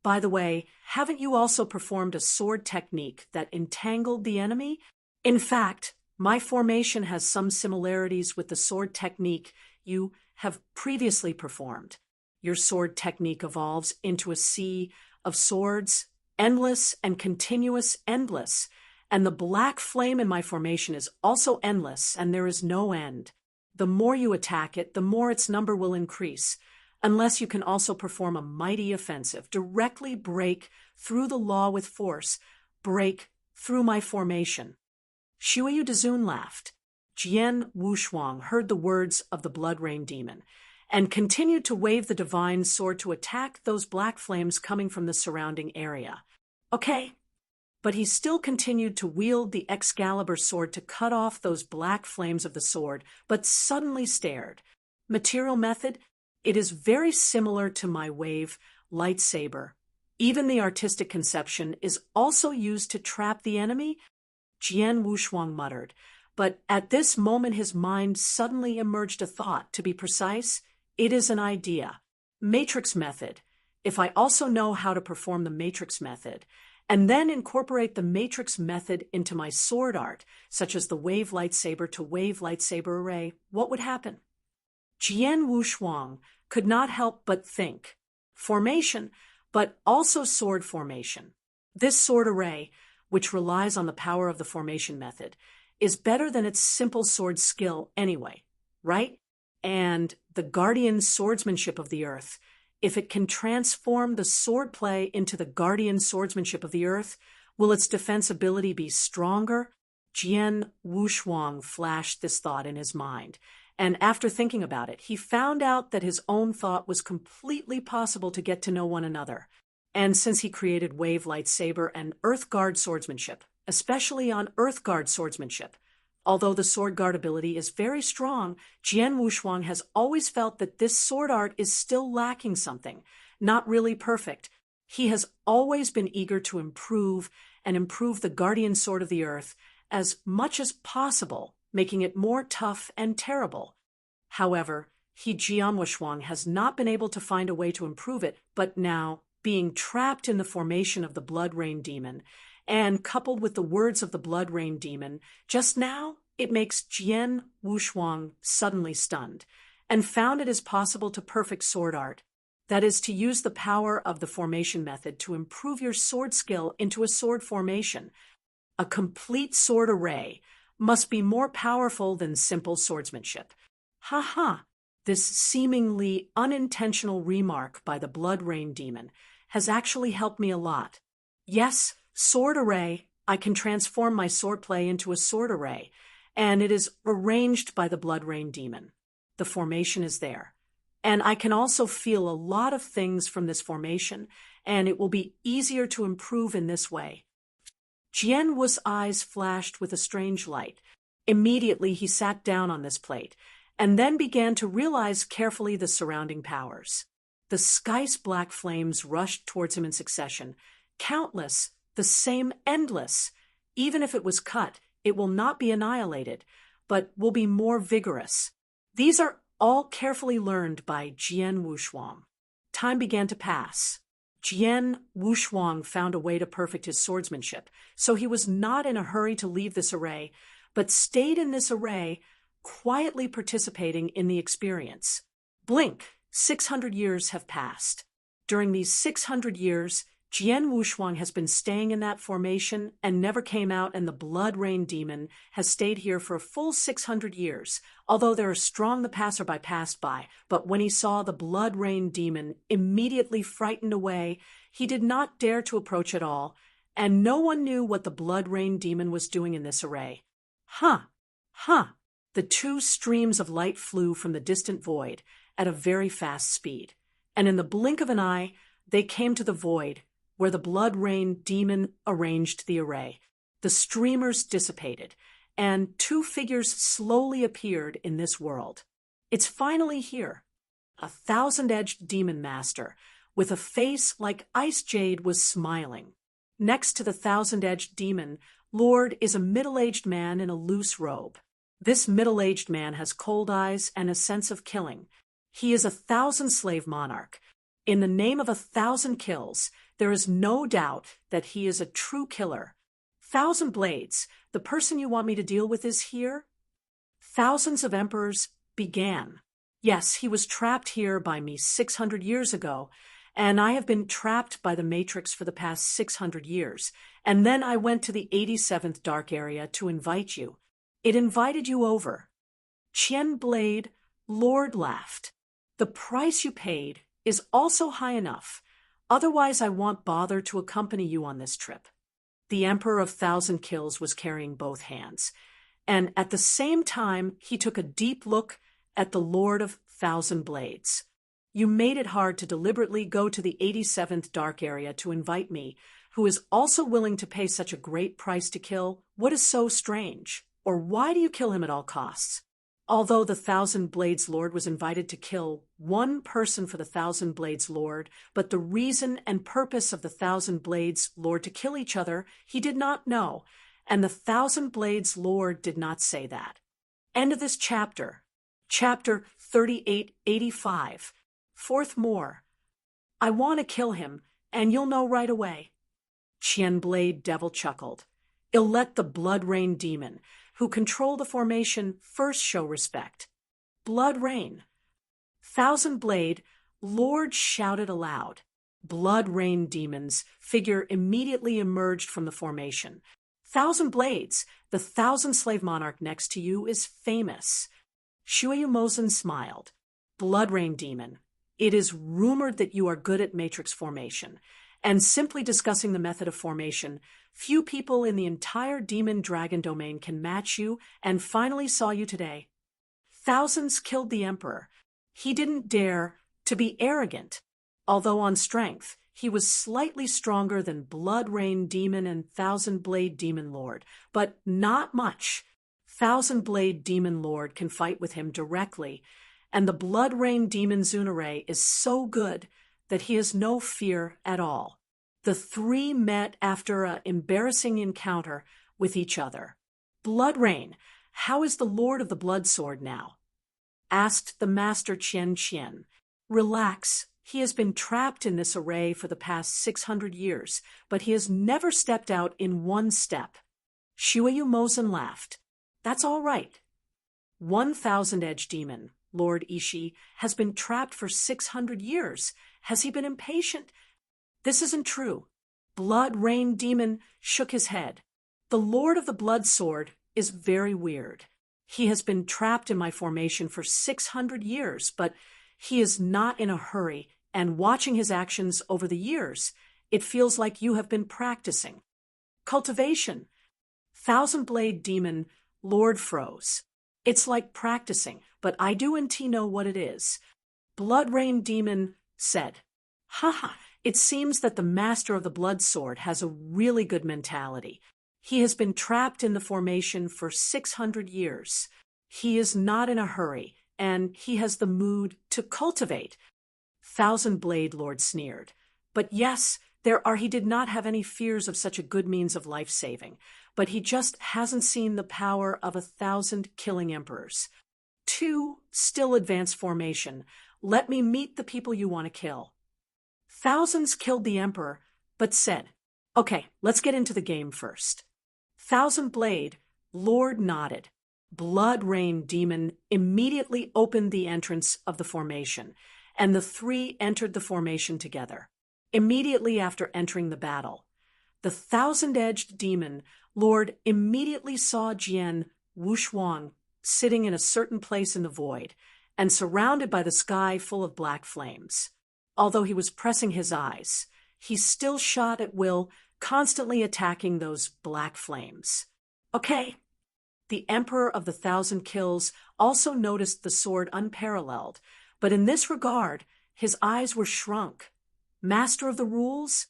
By the way, haven't you also performed a sword technique that entangled the enemy? In fact, my formation has some similarities with the sword technique you have previously performed. Your sword technique evolves into a sea of swords, endless and continuous endless, and the black flame in my formation is also endless, and there is no end. The more you attack it, the more its number will increase, unless you can also perform a mighty offensive, directly break through the law with force, break through my formation. Shuiyu Dazun laughed. Jian Wushuang heard the words of the blood rain demon, and continued to wave the divine sword to attack those black flames coming from the surrounding area. Okay. But he still continued to wield the Excalibur sword to cut off those black flames of the sword, but suddenly stared. Material method? It is very similar to my wave lightsaber. Even the artistic conception is also used to trap the enemy, Jian Wushuang muttered. But at this moment his mind suddenly emerged a thought. To be precise, it is an idea. Matrix method. If I also know how to perform the matrix method, and then incorporate the matrix method into my sword art, such as the wave lightsaber to wave lightsaber array, what would happen? Jian Wushuang could not help but think. Formation, but also sword formation. This sword array, which relies on the power of the formation method, is better than its simple sword skill anyway, right? And the guardian swordsmanship of the earth, if it can transform the swordplay into the guardian swordsmanship of the earth, will its defense ability be stronger? Jian Wushuang flashed this thought in his mind, and after thinking about it, he found out that his own thought was completely possible to get to know one another. And since he created wave lightsaber and earth guard swordsmanship, especially on earth guard swordsmanship, although the sword guard ability is very strong, Jian Wushuang has always felt that this sword art is still lacking something, not really perfect. He has always been eager to improve and improve the guardian sword of the earth as much as possible, making it more tough and terrible. However, Jian Wushuang has not been able to find a way to improve it, but now, being trapped in the formation of the Blood Rain Demon, and coupled with the words of the Blood Rain Demon, just now it makes Jian Wushuang suddenly stunned, and found it is possible to perfect sword art. That is, to use the power of the formation method to improve your sword skill into a sword formation. A complete sword array must be more powerful than simple swordsmanship. Ha ha! This seemingly unintentional remark by the Blood Rain Demon has actually helped me a lot. Yes, sword array, I can transform my swordplay into a sword array, and it is arranged by the Blood Rain Demon. The formation is there. And I can also feel a lot of things from this formation, and it will be easier to improve in this way. Jian Wu's eyes flashed with a strange light. Immediately he sat down on this plate, and then began to realize carefully the surrounding powers. The sky's black flames rushed towards him in succession, countless, the same endless. Even if it was cut, it will not be annihilated, but will be more vigorous. These are all carefully learned by Jian Wushuang. Time began to pass. Jian Wushuang found a way to perfect his swordsmanship, so he was not in a hurry to leave this array, but stayed in this array, quietly participating in the experience. Blink, 600 years have passed. During these 600 years, Jian Wushuang has been staying in that formation and never came out, and the Blood Rain Demon has stayed here for a full 600 years, although there are strong the passerby passed by. But when he saw the Blood Rain Demon immediately frightened away, he did not dare to approach at all, and no one knew what the Blood Rain Demon was doing in this array. Huh! The two streams of light flew from the distant void at a very fast speed, and in the blink of an eye, they came to the void, where the Blood Rain Demon arranged the array. The streamers dissipated, and two figures slowly appeared in this world. It's finally here. A thousand-edged demon master, with a face like ice jade, was smiling. Next to the thousand-edged demon lord is a middle-aged man in a loose robe. This middle-aged man has cold eyes and a sense of killing. He is a 1,000-slave monarch. In the name of 1,000 kills, there is no doubt that he is a true killer. 1,000 blades, the person you want me to deal with is here? Thousands of emperors began. Yes, he was trapped here by me 600 years ago, and I have been trapped by the Matrix for the past 600 years. And then I went to the 87th Dark Area to invite you. It invited you over. Qian Blade, Lord laughed. The price you paid is also high enough. Otherwise, I won't bother to accompany you on this trip. The Emperor of 1,000 Kills was carrying both hands, and at the same time, he took a deep look at the Lord of Thousand Blades. You made it hard to deliberately go to the 87th dark area to invite me, who is also willing to pay such a great price to kill. What is so strange? Or why do you kill him at all costs? Although the Thousand Blades Lord was invited to kill one person for the Thousand Blades Lord, but the reason and purpose of the Thousand Blades Lord to kill each other, he did not know, and the Thousand Blades Lord did not say that. End of this chapter. Chapter 3885. Fourth more. I want to kill him, and you'll know right away. Qian Blade Devil chuckled. I'll let the Blood Rain Demon, who control the formation, first show respect. Blood Rain. Thousand Blade Lord shouted aloud. Blood Rain Demon's figure immediately emerged from the formation. Thousand Blades, the Thousand Slave Monarch next to you is famous. Shuyu Mozen smiled. Blood Rain Demon, it is rumored that you are good at matrix formation, and simply discussing the method of formation, few people in the entire demon-dragon domain can match you, and finally saw you today. Thousands killed the Emperor. He didn't dare to be arrogant. Although on strength, he was slightly stronger than Blood Rain Demon and Thousand Blade Demon Lord, but not much. Thousand Blade Demon Lord can fight with him directly, and the Blood Rain Demon Zunare is so good that he has no fear at all. The three met after an embarrassing encounter with each other. Blood Rain, how is the Lord of the Blood Sword now? Asked the Master Qian. Relax, he has been trapped in this array for the past 600 years, but he has never stepped out in one step. Shuyu Mozen laughed. That's all right. 1,000-edge demon, Lord Ishi, has been trapped for 600 years. Has he been impatient? This isn't true. Blood Rain Demon shook his head. The Lord of the Blood Sword is very weird. He has been trapped in my formation for 600 years, but he is not in a hurry, and watching his actions over the years, it feels like you have been practicing. Cultivation. Thousand Blade Demon Lord froze. It's like practicing, but I do and know what it is. Blood Rain Demon said, Haha, it seems that the Master of the Blood Sword has a really good mentality. He has been trapped in the formation for 600 years. He is not in a hurry, and he has the mood to cultivate. Thousand Blade Lord sneered. But yes, he did not have any fears of such a good means of life-saving, but he just hasn't seen the power of 1,000 killing emperors. 2, still advanced formation. Let me meet the people you want to kill. Thousands killed the Emperor, but said, Okay, let's get into the game first. Thousand Blade Lord nodded. Blood Rain Demon immediately opened the entrance of the formation, and the three entered the formation together. Immediately after entering the battle, the Thousand-Edged Demon Lord immediately saw Jian Wushuang sitting in a certain place in the void, and surrounded by the sky full of black flames. Although he was pressing his eyes, he still shot at will, constantly attacking those black flames. Okay. The Emperor of the 1,000 Kills also noticed the sword unparalleled, but in this regard, his eyes were shrunk. Master of the rules?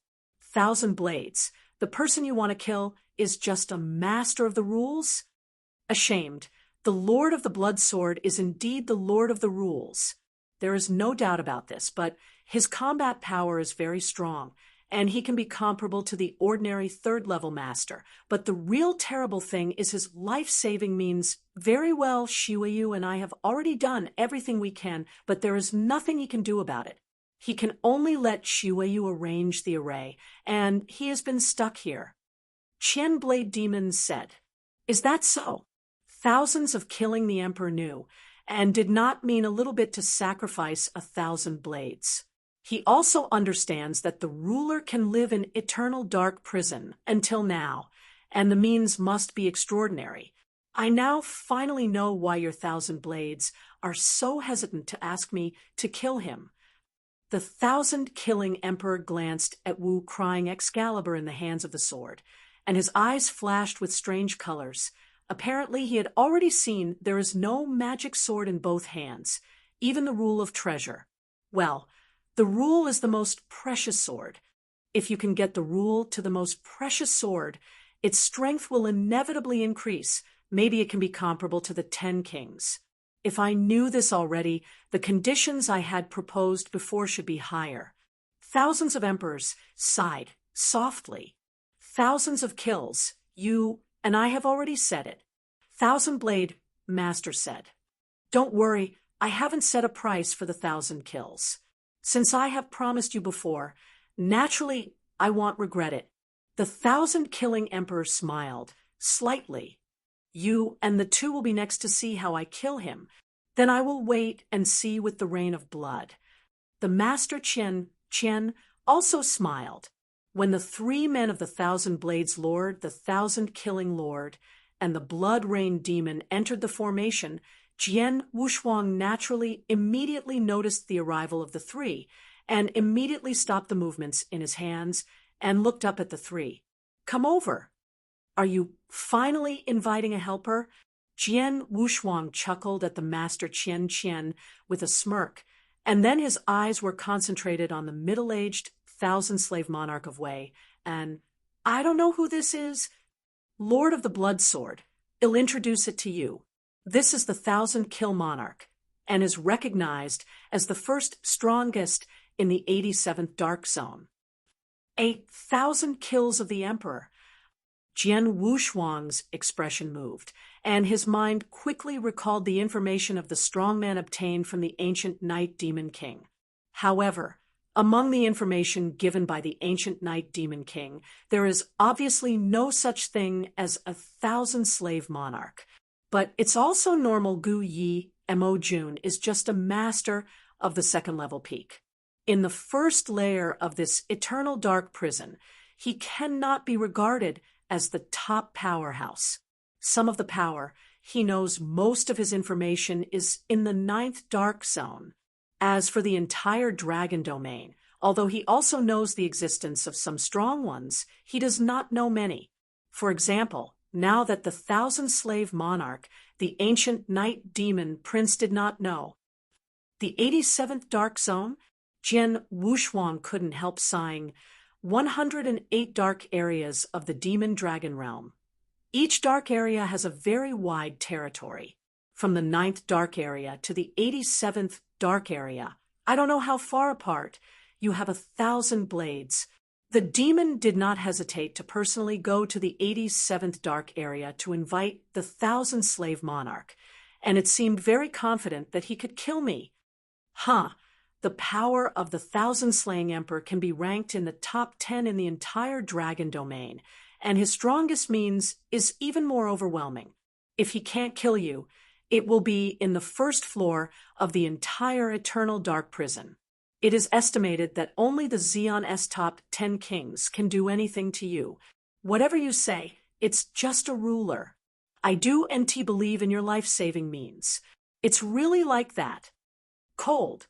1,000 Blades. The person you want to kill is just a master of the rules? Ashamed. The Lord of the Blood Sword is indeed the Lord of the Rules. There is no doubt about this, but his combat power is very strong, and he can be comparable to the ordinary third-level master. But the real terrible thing is his life-saving means, very well, Shiwayu and I have already done everything we can, but there is nothing he can do about it. He can only let Shiwayu arrange the array, and he has been stuck here. Qian Blade Demon said, Is that so? Thousands of killing the Emperor knew, and did not mean a little bit to sacrifice 1,000 blades. He also understands that the ruler can live in eternal dark prison until now, and the means must be extraordinary. I now finally know why your 1,000 blades are so hesitant to ask me to kill him. The 1,000 killing Emperor glanced at Wu crying Excalibur in the hands of the sword, and his eyes flashed with strange colors, Apparently, he had already seen there is no magic sword in both hands, even the rule of treasure. Well, the rule is the most precious sword. If you can get the rule to the most precious sword, its strength will inevitably increase. Maybe it can be comparable to the 10 kings. If I knew this already, the conditions I had proposed before should be higher. Thousands of emperors sighed softly. Thousands of kills, you and I have already said it. Thousand Blade, Master said. Don't worry, I haven't set a price for the 1,000 kills. Since I have promised you before, naturally I won't regret it. The 1,000 killing emperor smiled, slightly. You and the two will be next to see how I kill him. Then I will wait and see with the rain of blood. The Master Qian, also smiled. When the 3 men of the 1,000 Blades Lord, the 1,000 Killing Lord, and the Blood Rain Demon entered the formation, Jian Wushuang naturally immediately noticed the arrival of the 3, and immediately stopped the movements in his hands and looked up at the 3. Come over. Are you finally inviting a helper? Jian Wushuang chuckled at the Master Qian with a smirk, and then his eyes were concentrated on the middle-aged 1,000-slave monarch of Wei, and, I don't know who this is. Lord of the Blood Sword, I'll introduce it to you. This is the 1,000-kill monarch, and is recognized as the first strongest in the 87th Dark Zone. 1,000 kills of the Emperor. Jian Wushuang's expression moved, and his mind quickly recalled the information of the strongman obtained from the ancient Night Demon King. However, among the information given by the ancient Night Demon King, there is obviously no such thing as a 1,000-slave monarch. But it's also normal Gu Yi Mo Jun is just a master of the second-level peak. In the first layer of this eternal dark prison, he cannot be regarded as the top powerhouse. Some of the power, he knows most of his information is in the 9th Dark Zone. As for the entire dragon domain, although he also knows the existence of some strong ones, he does not know many. For example, now that the 1,000-slave monarch, the ancient night demon prince did not know. The 87th Dark Zone, Jian Wushuang couldn't help sighing. 108 dark areas of the demon dragon realm. Each dark area has a very wide territory. From the 9th dark area to the 87th dark area, I don't know how far apart, you have 1,000 blades. The demon did not hesitate to personally go to the 87th dark area to invite the 1,000-slave monarch, and it seemed very confident that he could kill me. The power of the 1,000-slaying emperor can be ranked in the top 10 in the entire dragon domain, and his strongest means is even more overwhelming. If he can't kill you, it will be in the first floor of the entire eternal dark prison. It is estimated that only the Xeon S top 10 kings can do anything to you. Whatever you say, it's just a ruler. I do NT believe in your life-saving means. It's really like that. Cold.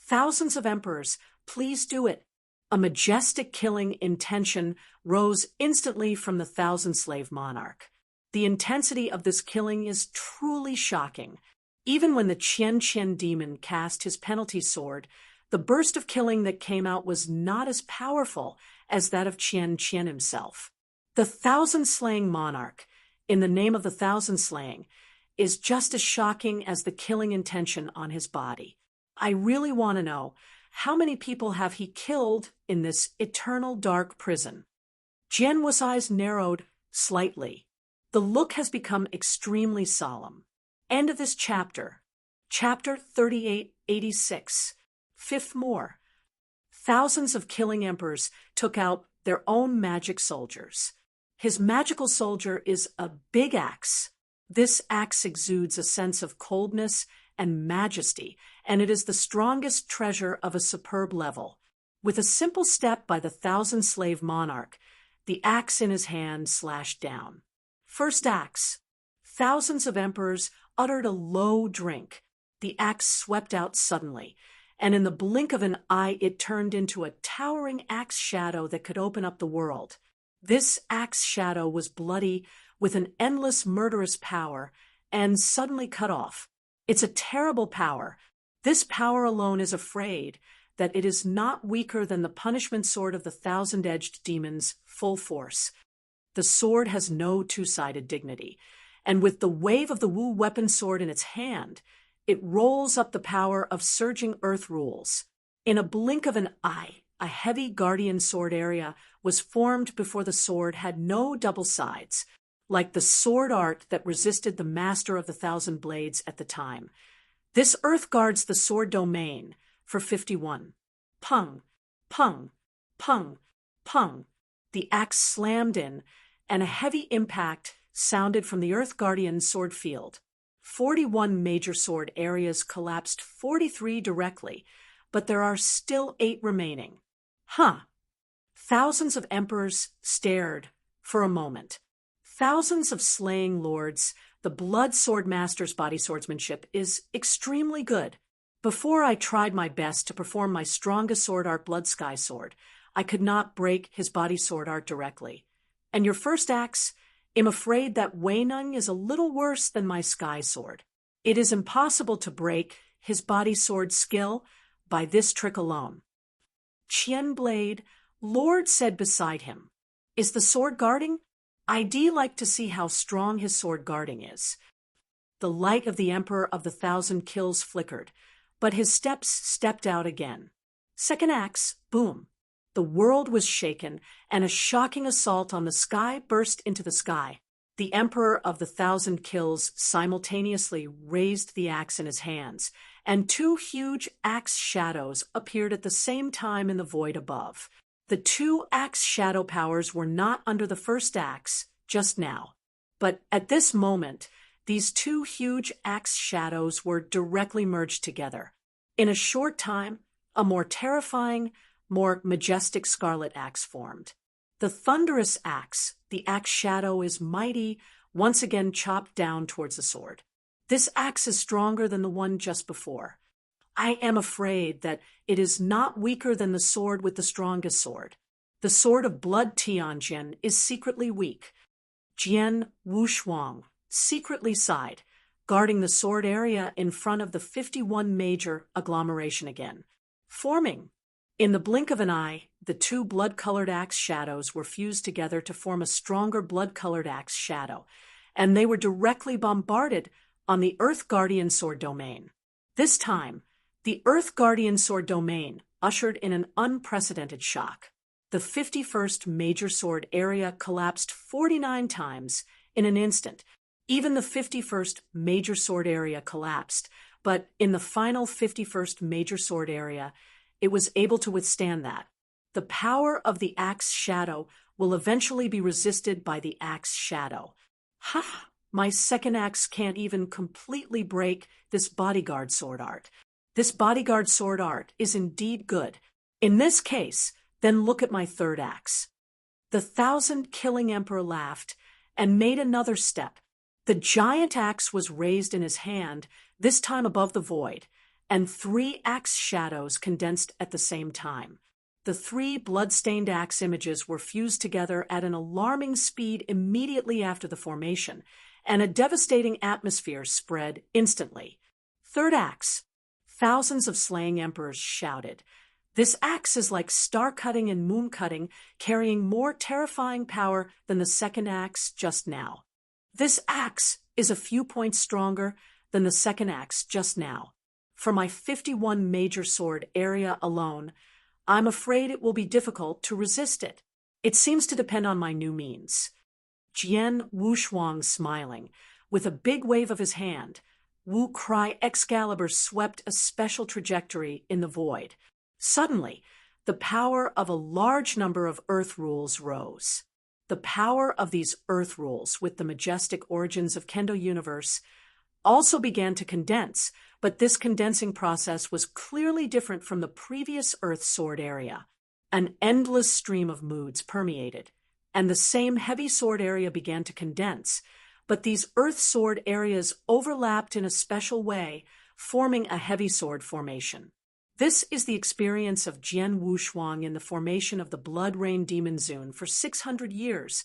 Thousands of emperors, please do it. A majestic killing intention rose instantly from the 1,000-slave monarch. The intensity of this killing is truly shocking. Even when the Qian demon cast his penalty sword, the burst of killing that came out was not as powerful as that of Qian himself. The 1,000-slaying monarch, in the name of the 1,000-slaying, is just as shocking as the killing intention on his body. I really want to know, how many people have he killed in this eternal dark prison? Jian Wu's eyes narrowed slightly. The look has become extremely solemn. End of this chapter. Chapter 3886. Fifth more. Thousands of killing emperors took out their own magic soldiers. His magical soldier is a big axe. This axe exudes a sense of coldness and majesty, and it is the strongest treasure of a superb level. With a simple step by the 1,000-slave monarch, the axe in his hand slashed down. First axe. Thousands of emperors uttered a low drink. The axe swept out suddenly, and in the blink of an eye it turned into a towering axe shadow that could open up the world. This axe shadow was bloody, with an endless murderous power and suddenly cut off. It's a terrible power. This power alone is afraid that it is not weaker than the punishment sword of the thousand-edged demons, full force. The sword has no two-sided dignity, and with the wave of the Wu weapon sword in its hand, it rolls up the power of surging earth rules. In a blink of an eye, a heavy guardian sword area was formed before the sword had no double sides, like the sword art that resisted the master of the thousand blades at the time. This earth guards the sword domain for 51. Pung, pung, pung, pung. The axe slammed in, and a heavy impact sounded from the Earth Guardian sword field. 41 major sword areas collapsed, 43 directly, but there are still 8 remaining. Thousands of emperors stared for a moment. Thousands of slaying lords. The blood sword master's body swordsmanship is extremely good. Before I tried my best to perform my strongest sword art, Blood Sky Sword, I could not break his body sword art directly. And your first axe, I'm afraid that Wei Nung is a little worse than my sky sword. It is impossible to break his body sword skill by this trick alone. Qian Blade, Lord said beside him, "Is the sword guarding? I'd like to see how strong his sword guarding is." The light of the Emperor of the Thousand Kills flickered, but his steps stepped out again. Second axe, boom. The world was shaken, and a shocking assault on the sky burst into the sky. The Emperor of the Thousand Kills simultaneously raised the axe in his hands, and 2 huge axe shadows appeared at the same time in the void above. The 2 axe shadow powers were not under the first axe just now, but at this moment, these 2 huge axe shadows were directly merged together. In a short time, a more terrifying, more majestic scarlet axe formed. The thunderous axe, the axe shadow, is mighty, once again chopped down towards the sword. This axe is stronger than the one just before. I am afraid that it is not weaker than the sword with the strongest sword. The sword of blood Tianjin is secretly weak. Jian Wushuang secretly sighed, guarding the sword area in front of the 51 major agglomeration again. Forming. In the blink of an eye, the 2 blood-colored axe shadows were fused together to form a stronger blood-colored axe shadow, and they were directly bombarded on the Earth Guardian sword domain. This time, the Earth Guardian sword domain ushered in an unprecedented shock. The 51st major sword area collapsed 49 times in an instant. Even the 51st major sword area collapsed, but in the final 51st major sword area, it was able to withstand that. The power of the axe shadow will eventually be resisted by the axe shadow. My second axe can't even completely break this bodyguard sword art. This bodyguard sword art is indeed good. In this case, then look at my third axe. The 1,000-killing emperor laughed and made another step. The giant axe was raised in his hand, this time above the void, and 3 axe shadows condensed at the same time. The 3 blood-stained axe images were fused together at an alarming speed immediately after the formation, and a devastating atmosphere spread instantly. Third axe. Thousands of slaying emperors shouted. This axe is like star-cutting and moon-cutting, carrying more terrifying power than the second axe just now. This axe is a few points stronger than the second axe just now. For my 51 major sword area alone, I'm afraid it will be difficult to resist it. It seems to depend on my new means. Jian Wushuang smiling, with a big wave of his hand, Wu Cry Excalibur swept a special trajectory in the void. Suddenly, the power of a large number of earth rules rose. The power of these earth rules, with the majestic origins of Kendo Universe, also began to condense, but this condensing process was clearly different from the previous Earth sword area. An endless stream of moods permeated, and the same heavy sword area began to condense, but these Earth sword areas overlapped in a special way, forming a heavy sword formation. This is the experience of Jian Wushuang in the formation of the Blood Rain Demon Zune for 600 years,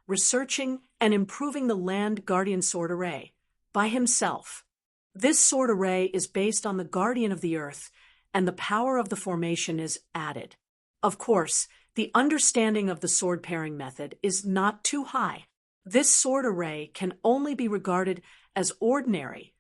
researching and improving the Land Guardian Sword Array by himself. This sword array is based on the Guardian of the Earth, and the power of the formation is added. Of course, the understanding of the sword pairing method is not too high. This sword array can only be regarded as ordinary,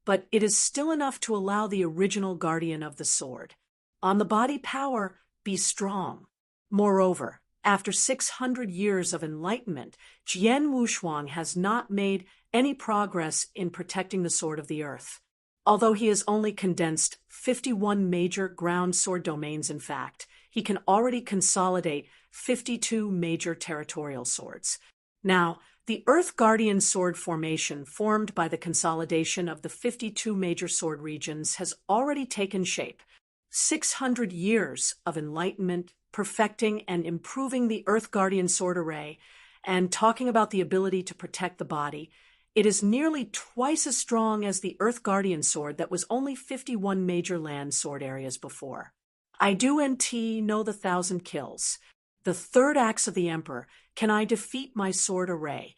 but it is still enough to allow the original Guardian of the Sword. On the body power, be strong. Moreover, after 600 years of enlightenment, Jian Wushuang has not made any progress in protecting the Sword of the Earth. Although he has only condensed 51 major ground sword domains, in fact, he can already consolidate 52 major territorial swords. Now, the Earth Guardian sword formation formed by the consolidation of the 52 major sword regions has already taken shape. 600 years of enlightenment, perfecting and improving the Earth Guardian sword array, and talking about the ability to protect the body, it is nearly twice as strong as the Earth Guardian sword that was only 51 major land sword areas before. I do know the 1,000 kills. The third axe of the Emperor, can I defeat my sword array?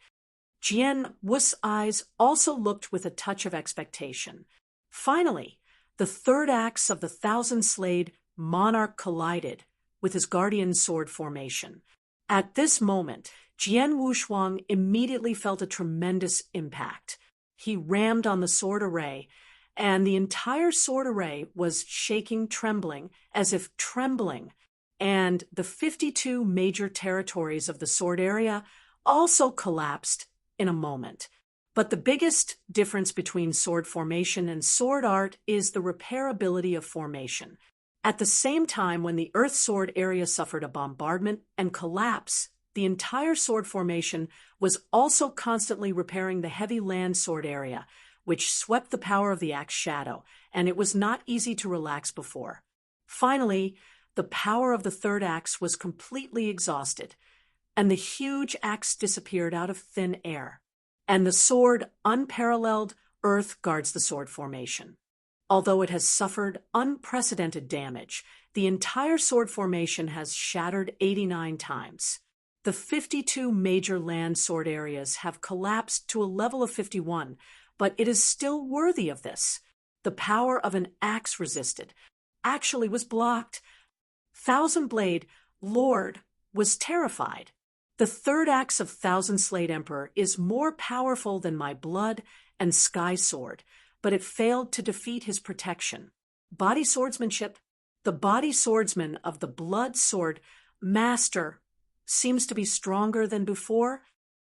Jian Wu's eyes also looked with a touch of expectation. Finally, the third axe of the 1,000-slayed monarch collided with his guardian sword formation. At this moment, Jian Wushuang immediately felt a tremendous impact. He rammed on the sword array, and the entire sword array was shaking, trembling, as if trembling, and the 52 major territories of the sword area also collapsed in a moment. But the biggest difference between sword formation and sword art is the repairability of formation. At the same time, when the Earth sword area suffered a bombardment and collapse, the entire sword formation was also constantly repairing the heavy land sword area, which swept the power of the axe shadow, and it was not easy to relax before. Finally, the power of the third axe was completely exhausted, and the huge axe disappeared out of thin air. And the sword, unparalleled, Earth guards the sword formation. Although it has suffered unprecedented damage, the entire sword formation has shattered 89 times. The 52 major land sword areas have collapsed to a level of 51, but it is still worthy of this. The power of an axe resisted, actually was blocked. Thousand Blade Lord was terrified. The third axe of Thousand Slayed Emperor is more powerful than my blood and sky sword, but it failed to defeat his protection. Body swordsmanship. The body swordsman of the blood sword master seems to be stronger than before.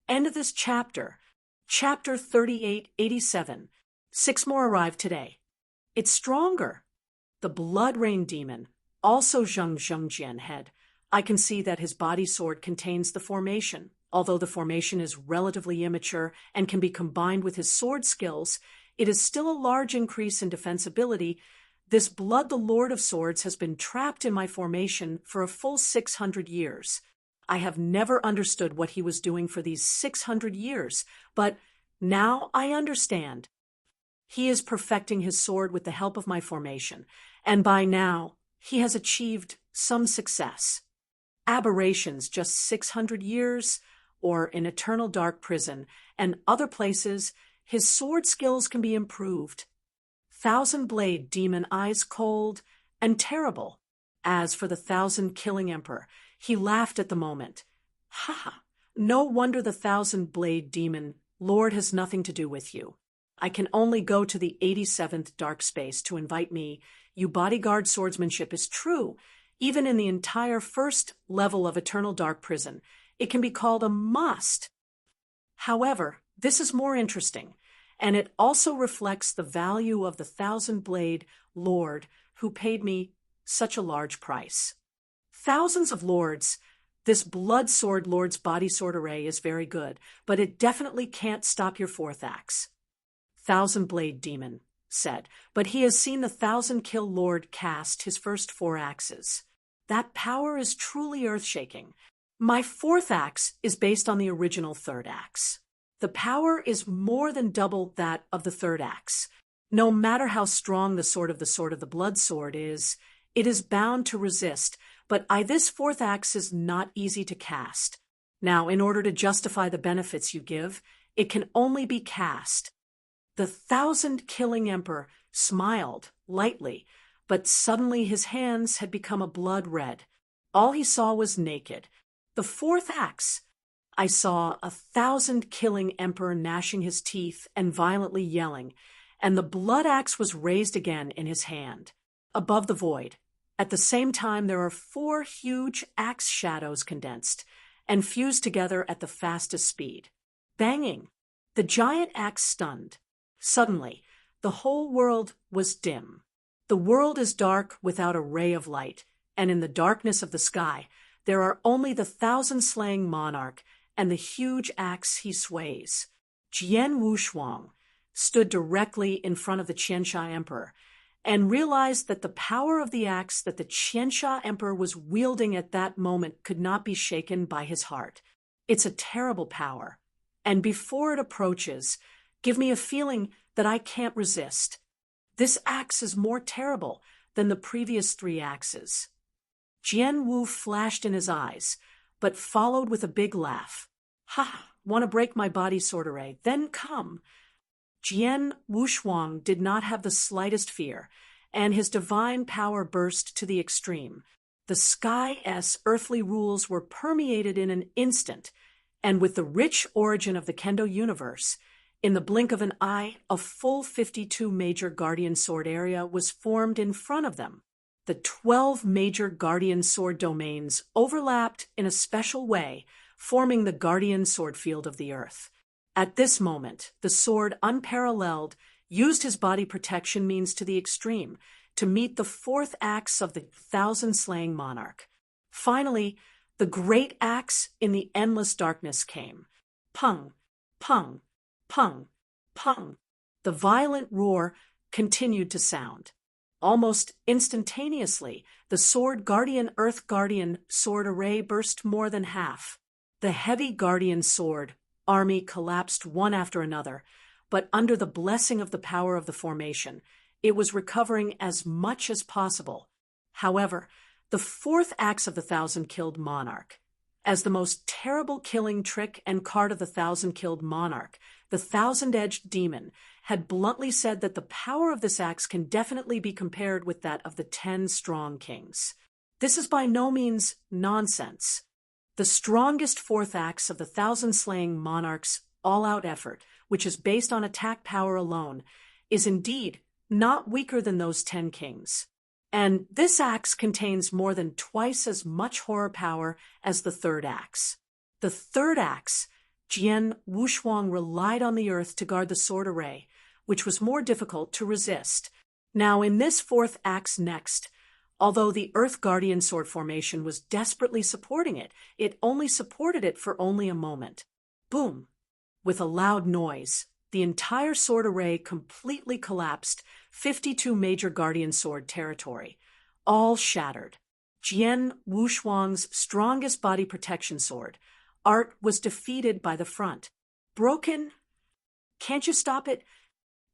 End of this chapter. Chapter 3887. 6 more arrived today. It's stronger. The Blood Rain Demon, also Zheng Zhengjian head. I can see that his body sword contains the formation. Although the formation is relatively immature and can be combined with his sword skills, it is still a large increase in defensibility. This Blood the Lord of Swords has been trapped in my formation for a full 600 years. I have never understood what he was doing for these 600 years, but now I understand. He is perfecting his sword with the help of my formation, and by now he has achieved some success. Aberrations just 600 years, or in Eternal Dark Prison, and other places, his sword skills can be improved. Thousand Blade Demon eyes cold and terrible. As for the 1,000 killing Emperor, he laughed at the moment. Ha ha! No wonder the 1,000 Blade Demon Lord has nothing to do with you. I can only go to the 87th dark space to invite me. You bodyguard swordsmanship is true. Even in the entire first level of Eternal Dark Prison, it can be called a must. However, this is more interesting, and it also reflects the value of the 1,000 Blade Lord who paid me such a large price. Thousands of lords. This Blood Sword Lord's body sword array is very good, but it definitely can't stop your fourth axe. 1,000 Blade Demon said, but he has seen the 1,000 Kill Lord cast his first 4 axes. That power is truly earth-shaking. My fourth axe is based on the original third axe. The power is more than double that of the third axe. No matter how strong the sword of the blood sword is, it is bound to resist, but this fourth axe is not easy to cast. Now, in order to justify the benefits you give, it can only be cast. The 1,000-killing emperor smiled lightly, but suddenly his hands had become a blood red. All he saw was naked. The fourth axe. I saw 1,000-killing emperor gnashing his teeth and violently yelling, and the blood axe was raised again in his hand, above the void. At the same time, there are 4 huge axe shadows condensed and fused together at the fastest speed. Banging! The giant axe stunned. Suddenly, the whole world was dim. The world is dark without a ray of light, and in the darkness of the sky, there are only the 1,000-slaying monarch and the huge axe he sways. Jian Wushuang stood directly in front of the Qiansha Emperor and realized that the power of the axe that the Qiansha Emperor was wielding at that moment could not be shaken by his heart. It's a terrible power, and before it approaches, give me a feeling that I can't resist. This axe is more terrible than the previous 3 axes. Jian Wu flashed in his eyes, but followed with a big laugh. Ha! Want to break my body sword array? Then come. Jian Wushuang did not have the slightest fear, and his divine power burst to the extreme. The sky's earthly rules were permeated in an instant, and with the rich origin of the Kendo universe, in the blink of an eye, a full 52 major Guardian Sword area was formed in front of them. The 12 major Guardian Sword domains overlapped in a special way, forming the Guardian Sword field of the earth. At this moment, the sword, unparalleled, used his body protection means to the extreme to meet the 4th axe of the 1,000-slaying monarch. Finally, the great axe in the endless darkness came. Pung, pung, pung, pung. The violent roar continued to sound. Almost instantaneously, the Sword Guardian Earth Guardian Sword array burst more than half. The heavy Guardian Sword army collapsed one after another, but under the blessing of the power of the formation, it was recovering as much as possible. However, the 4th axe of the 1,000-killed monarch, as the most terrible killing trick and card of the 1,000-killed monarch, the 1,000-edged demon, had bluntly said that the power of this axe can definitely be compared with that of the 10 strong kings. This is by no means nonsense. The strongest 4th axe of the 1,000-slaying monarch's all-out effort, which is based on attack power alone, is indeed not weaker than those 10 kings. And this axe contains more than twice as much horror power as the 3rd axe. The 3rd axe, Jian Wushuang relied on the earth to guard the sword array, which was more difficult to resist. Now, in this 4th axe next, although the Earth Guardian Sword formation was desperately supporting it, it only supported it for only a moment. Boom! With a loud noise, the entire sword array completely collapsed, 52 major Guardian Sword territory, all shattered. Jian Wushuang's strongest body protection sword, Art, was defeated by the front. Broken? Can't you stop it?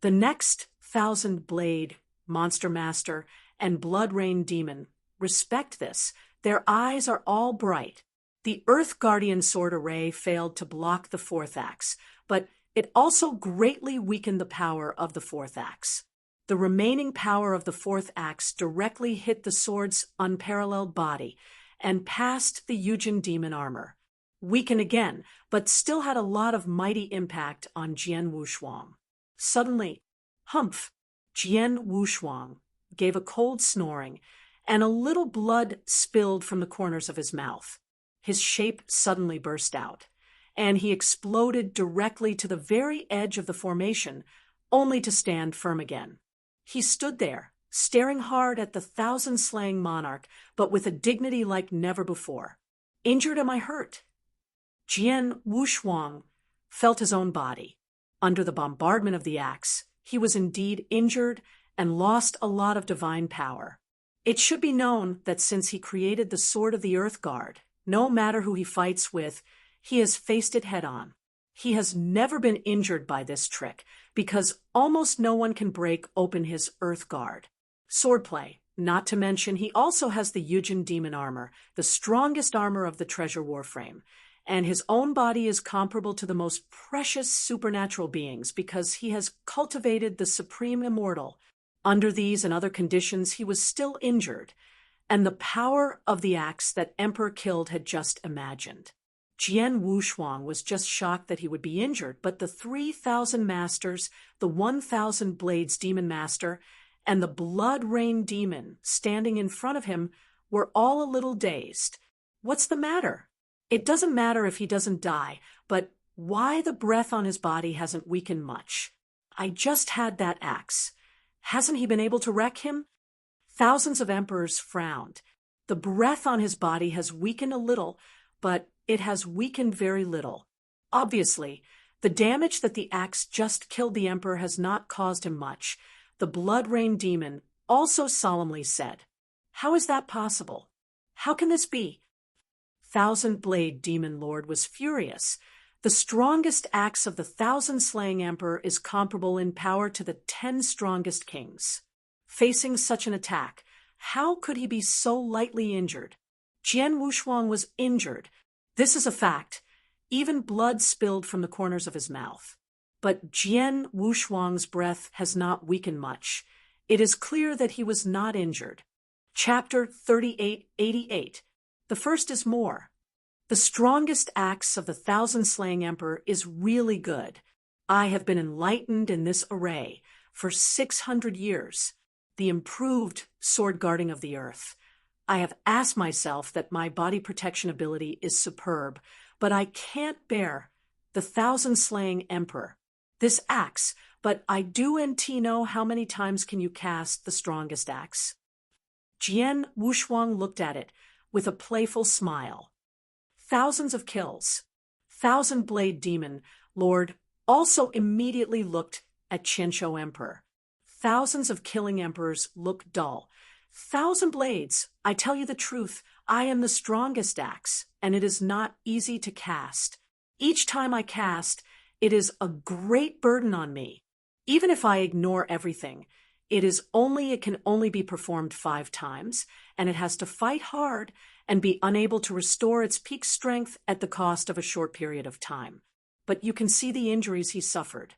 The next 1,000-blade Monster Master and Blood Rain Demon respect this. Their eyes are all bright. The Earth Guardian Sword array failed to block the 4th axe, but it also greatly weakened the power of the 4th axe. The remaining power of the 4th axe directly hit the sword's unparalleled body and passed the Yujin demon armor. Weakened again, but still had a lot of mighty impact on Jian Wushuang. Suddenly, humph! Jian Wushuang gave a cold snoring, and a little blood spilled from the corners of his mouth. His shape suddenly burst out, and he exploded directly to the very edge of the formation, only to stand firm again. He stood there, staring hard at the 1,000-slaying monarch, but with a dignity like never before. Injured, am I hurt? Jian Wushuang felt his own body. Under the bombardment of the axe, he was indeed injured and lost a lot of divine power. It should be known that since he created the Sword of the Earth Guard, no matter who he fights with, he has faced it head-on. He has never been injured by this trick, because almost no one can break open his Earth Guard. Swordplay, not to mention he also has the Yujin demon armor, the strongest armor of the treasure warframe, and his own body is comparable to the most precious supernatural beings because he has cultivated the supreme immortal. Under these and other conditions, he was still injured, and the power of the axe that Emperor killed had just imagined. Jian Wushuang was just shocked that he would be injured, but the 3,000 masters, the 1,000 blades demon master, and the blood rain demon standing in front of him were all a little dazed. What's the matter? It doesn't matter if he doesn't die, but why the breath on his body hasn't weakened much. I just had that axe. Hasn't he been able to wreck him? Thousands of emperors frowned. The breath on his body has weakened a little, but it has weakened very little. Obviously, the damage that the axe just killed the emperor has not caused him much. The blood rain demon also solemnly said, "How is that possible? How can this be?" Thousand-Blade Demon Lord was furious. The strongest axe of the 1,000-slaying emperor is comparable in power to the 10 strongest kings. Facing such an attack, how could he be so lightly injured? Jian Wushuang was injured. This is a fact. Even blood spilled from the corners of his mouth. But Jian Wushuang's breath has not weakened much. It is clear that he was not injured. Chapter 3888. The first is more. The strongest axe of the 1,000-slaying emperor is really good. I have been enlightened in this array for 600 years, the improved sword guarding of the earth. I have asked myself that my body protection ability is superb, but I can't bear the 1,000-slaying emperor. This axe, but I do know how many times can you cast the strongest axe? Jian Wushuang looked at it with a playful smile. Thousands of kills. Thousand-Blade Demon Lord also immediately looked at Qianshou Emperor. Thousands of killing emperors look dull. 1,000 blades, I tell you the truth, I am the strongest axe, and it is not easy to cast. Each time I cast, it is a great burden on me. Even if I ignore everything, it can only be performed 5 times, and it has to fight hard and be unable to restore its peak strength at the cost of a short period of time. But you can see the injuries he suffered.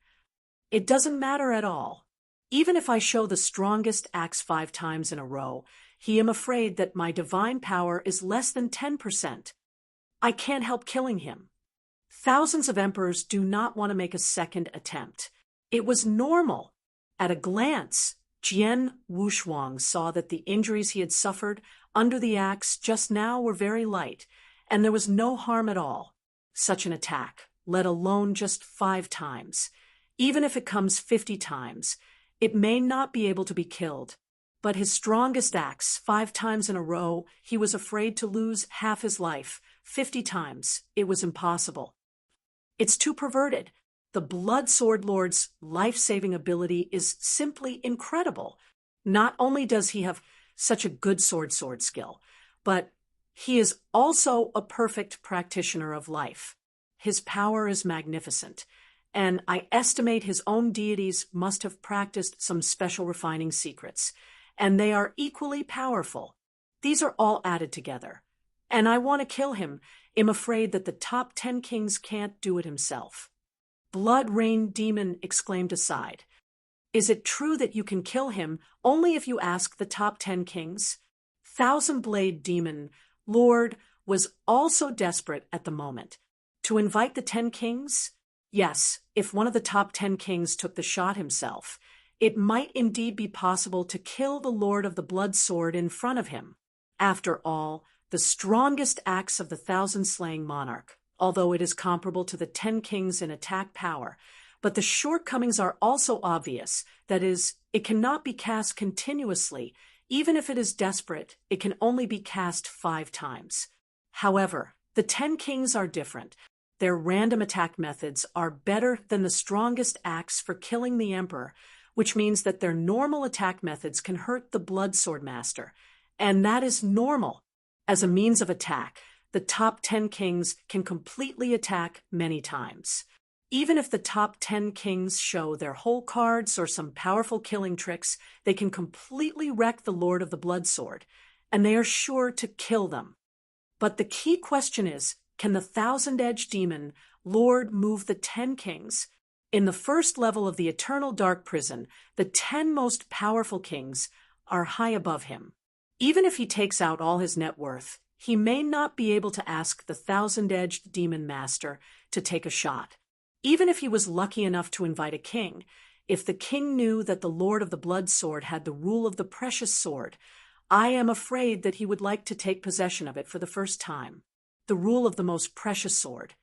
It doesn't matter at all. Even if I show the strongest axe 5 times in a row, I am afraid that my divine power is less than 10%. I can't help killing him. Thousands of emperors do not want to make a second attempt. It was normal. At a glance, Jian Wushuang saw that the injuries he had suffered under the axe just now were very light, and there was no harm at all. Such an attack, let alone just 5 times. Even if it comes 50 times, it may not be able to be killed. But his strongest axe, 5 times in a row, he was afraid to lose half his life. 50 times, it was impossible. It's too perverted. The Blood Sword Lord's life-saving ability is simply incredible. Not only does he have such a good sword skill, but he is also a perfect practitioner of life. His power is magnificent, and I estimate his own deities must have practiced some special refining secrets, and they are equally powerful. These are all added together. And I want to kill him. I'm afraid that the top 10 kings can't do it himself. Blood Rain Demon exclaimed aside. Is it true that you can kill him only if you ask the top 10 kings? Thousand-Blade Demon Lord was also desperate at the moment. To invite the 10 kings? Yes, if one of the top 10 kings took the shot himself, it might indeed be possible to kill the Lord of the Blood Sword in front of him. After all, the strongest axe of the 1,000-slaying monarch, although it is comparable to the 10 kings in attack power, but the shortcomings are also obvious. That is, it cannot be cast continuously. Even if it is desperate, it can only be cast 5 times. However, the 10 kings are different. Their random attack methods are better than the strongest axe for killing the emperor, which means that their normal attack methods can hurt the Blood Sword Master. And that is normal. As a means of attack, the top 10 kings can completely attack many times. Even if the top 10 kings show their whole cards or some powerful killing tricks, they can completely wreck the Lord of the Blood Sword, and they are sure to kill them. But the key question is, can the thousand-edged demon Lord move the 10 kings. In the first level of the eternal dark prison, the 10 most powerful kings are high above him. Even if he takes out all his net worth, he may not be able to ask the thousand-edged demon master to take a shot. Even if he was lucky enough to invite a king, if the king knew that the Lord of the Blood Sword had the rule of the precious sword, I am afraid that he would like to take possession of it for the first time. The rule of the most precious sword.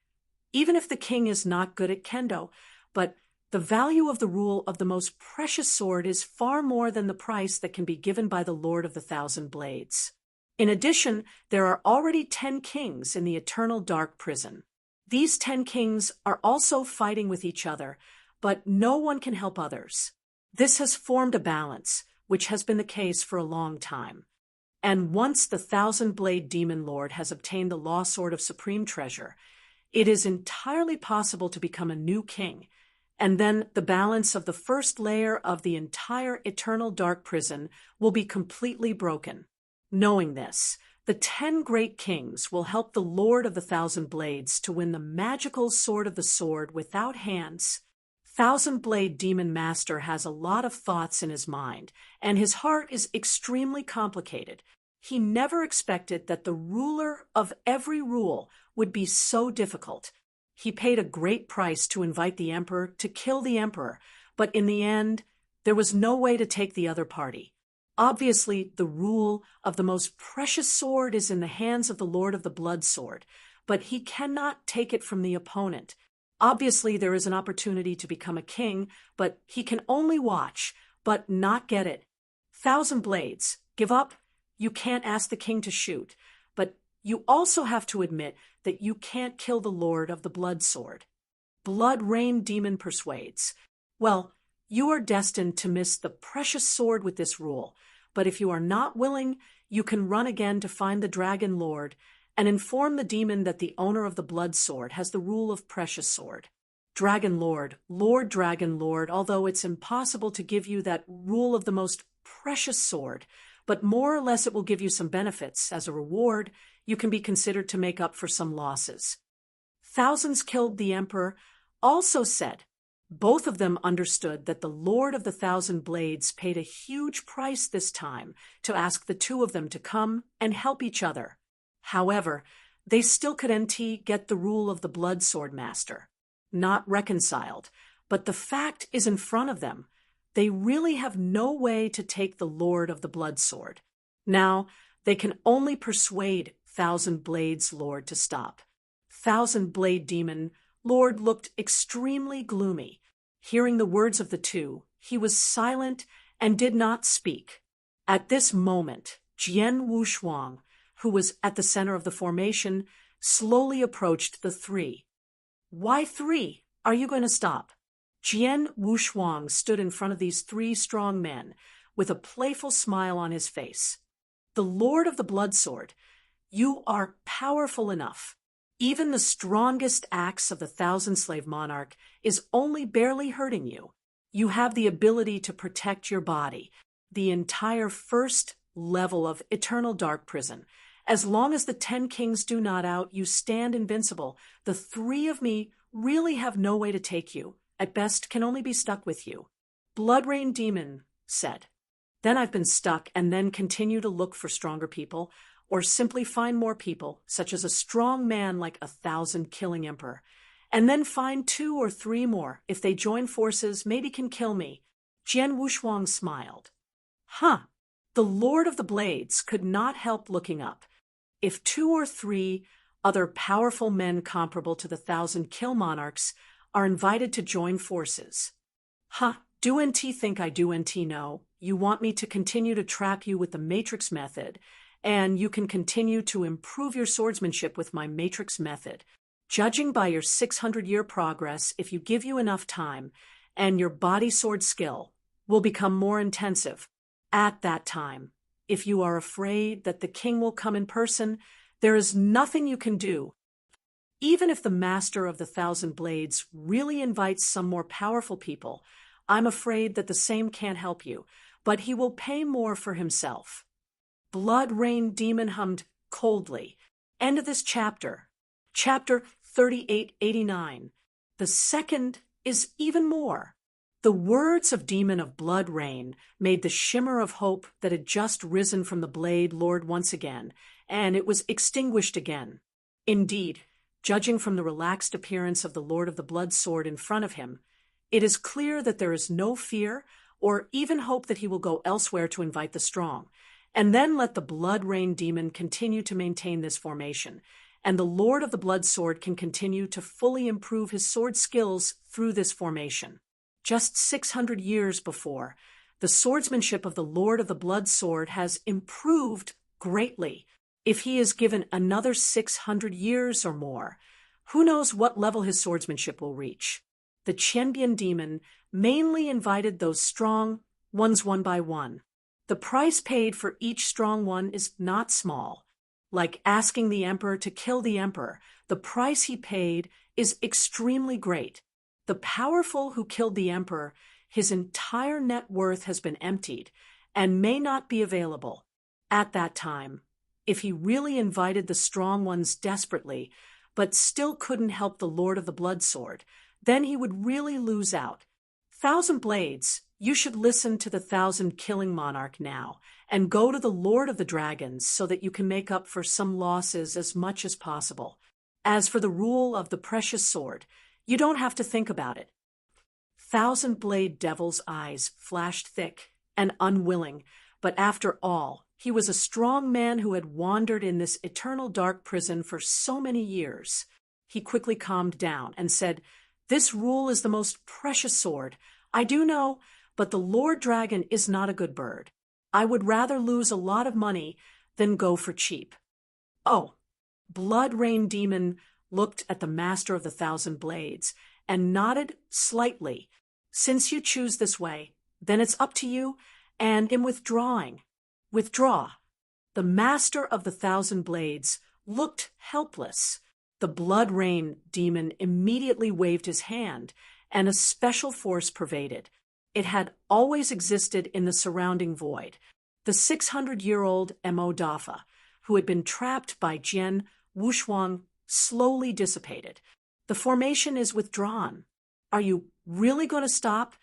Even if the king is not good at kendo, but the value of the rule of the most precious sword is far more than the price that can be given by the Lord of the Thousand Blades. In addition, there are already 10 kings in the eternal dark prison. These 10 kings are also fighting with each other, but no one can help others. This has formed a balance, which has been the case for a long time. And once the thousand-blade demon lord has obtained the law sword of supreme treasure, it is entirely possible to become a new king, and then the balance of the first layer of the entire eternal dark prison will be completely broken. Knowing this, the 10 great kings will help the Lord of the Thousand Blades to win the magical sword of the sword without hands. Thousand-blade demon master has a lot of thoughts in his mind, and his heart is extremely complicated. He never expected that the ruler of every rule would be so difficult. He paid a great price to invite the emperor to kill the emperor, but in the end, there was no way to take the other party. Obviously, the rule of the most precious sword is in the hands of the Lord of the Blood Sword, but he cannot take it from the opponent. Obviously, there is an opportunity to become a king, but he can only watch, but not get it. Thousand Blades, give up. You can't ask the king to shoot, but you also have to admit that you can't kill the Lord of the Blood Sword. Blood Rain Demon persuades. Well, you are destined to miss the precious sword with this rule, but if you are not willing, you can run again to find the Dragon Lord and inform the demon that the owner of the Blood Sword has the rule of precious sword. Dragon Lord, Lord Dragon Lord, although it's impossible to give you that rule of the most precious sword, but more or less it will give you some benefits. As a reward, you can be considered to make up for some losses. Thousands Killed the Emperor also said, both of them understood that the Lord of the Thousand Blades paid a huge price this time to ask the two of them to come and help each other. However, they still couldn't get the rule of the Blood Sword Master. Not reconciled, but the fact is in front of them. They really have no way to take the Lord of the Blood Sword. Now, they can only persuade Thousand Blades Lord to stop. Thousand Blade Demon Lord looked extremely gloomy. Hearing the words of the two, he was silent and did not speak. At this moment, Jian Wushuang, who was at the center of the formation, slowly approached the three. Why 3? Are you going to stop? Jian Wushuang stood in front of these 3 strong men with a playful smile on his face. The Lord of the Blood Sword, you are powerful enough. Even the strongest axe of the Thousand-Slave Monarch is only barely hurting you. You have the ability to protect your body, the entire first level of Eternal Dark Prison. As long as the 10 kings do not out, you stand invincible. The 3 of me really have no way to take you. At best, can only be stuck with you. Blood Rain Demon said. Then I've been stuck and then continue to look for stronger people, or simply find more people, such as a strong man like 1,000 killing emperor, and then find 2 or 3 more. If they join forces, maybe can kill me. Jian Wushuang smiled. Huh. The Lord of the Blades could not help looking up. If 2 or 3 other powerful men comparable to the 1,000 kill monarchs are invited to join forces. Huh. Do NT think I do NT know? You want me to continue to trap you with the Matrix method, and you can continue to improve your swordsmanship with my Matrix method. Judging by your 600-year progress, if you give you enough time, and your body sword skill will become more intensive. At that time, if you are afraid that the king will come in person, there is nothing you can do. Even if the master of the 1,000 Blades really invites some more powerful people, I'm afraid that the same can't help you, but he will pay more for himself. Blood Rain Demon hummed coldly. End of this chapter. Chapter 3889. The second is even more. The words of Demon of Blood Rain made the shimmer of hope that had just risen from the blade Lord once again, and it was extinguished again. Indeed, judging from the relaxed appearance of the Lord of the Blood Sword in front of him, it is clear that there is no fear or even hope that he will go elsewhere to invite the strong, and then let the Blood Rain demon continue to maintain this formation, and the Lord of the Blood Sword can continue to fully improve his sword skills through this formation. Just 600 years before, the swordsmanship of the Lord of the Blood Sword has improved greatly. If he is given another 600 years or more, who knows what level his swordsmanship will reach. The Qianbian demon mainly invited those strong ones one by one. The price paid for each strong one is not small. Like asking the emperor to kill the emperor, the price he paid is extremely great. The powerful who killed the emperor, his entire net worth has been emptied and may not be available. At that time, if he really invited the strong ones desperately, but still couldn't help the Lord of the Blood Sword, then he would really lose out. Thousand Blades, you should listen to the Thousand Killing Monarch now, and go to the Lord of the Dragons so that you can make up for some losses as much as possible. As for the rule of the precious sword, you don't have to think about it. Thousand Blade Devil's eyes flashed thick and unwilling, but after all, he was a strong man who had wandered in this eternal dark prison for so many years. He quickly calmed down and said, "This rule is the most precious sword. I do know, but the Lord Dragon is not a good bird. I would rather lose a lot of money than go for cheap." Oh, Blood Rain Demon looked at the Master of the Thousand Blades and nodded slightly. "Since you choose this way, then it's up to you, and in withdrawing. Withdraw." The Master of the Thousand Blades looked helpless. The Blood Rain demon immediately waved his hand, and a special force pervaded. It had always existed in the surrounding void. The 600-year-old Mo Dafa, who had been trapped by Jian Wushuang, slowly dissipated. "The formation is withdrawn. Are you really going to stop?"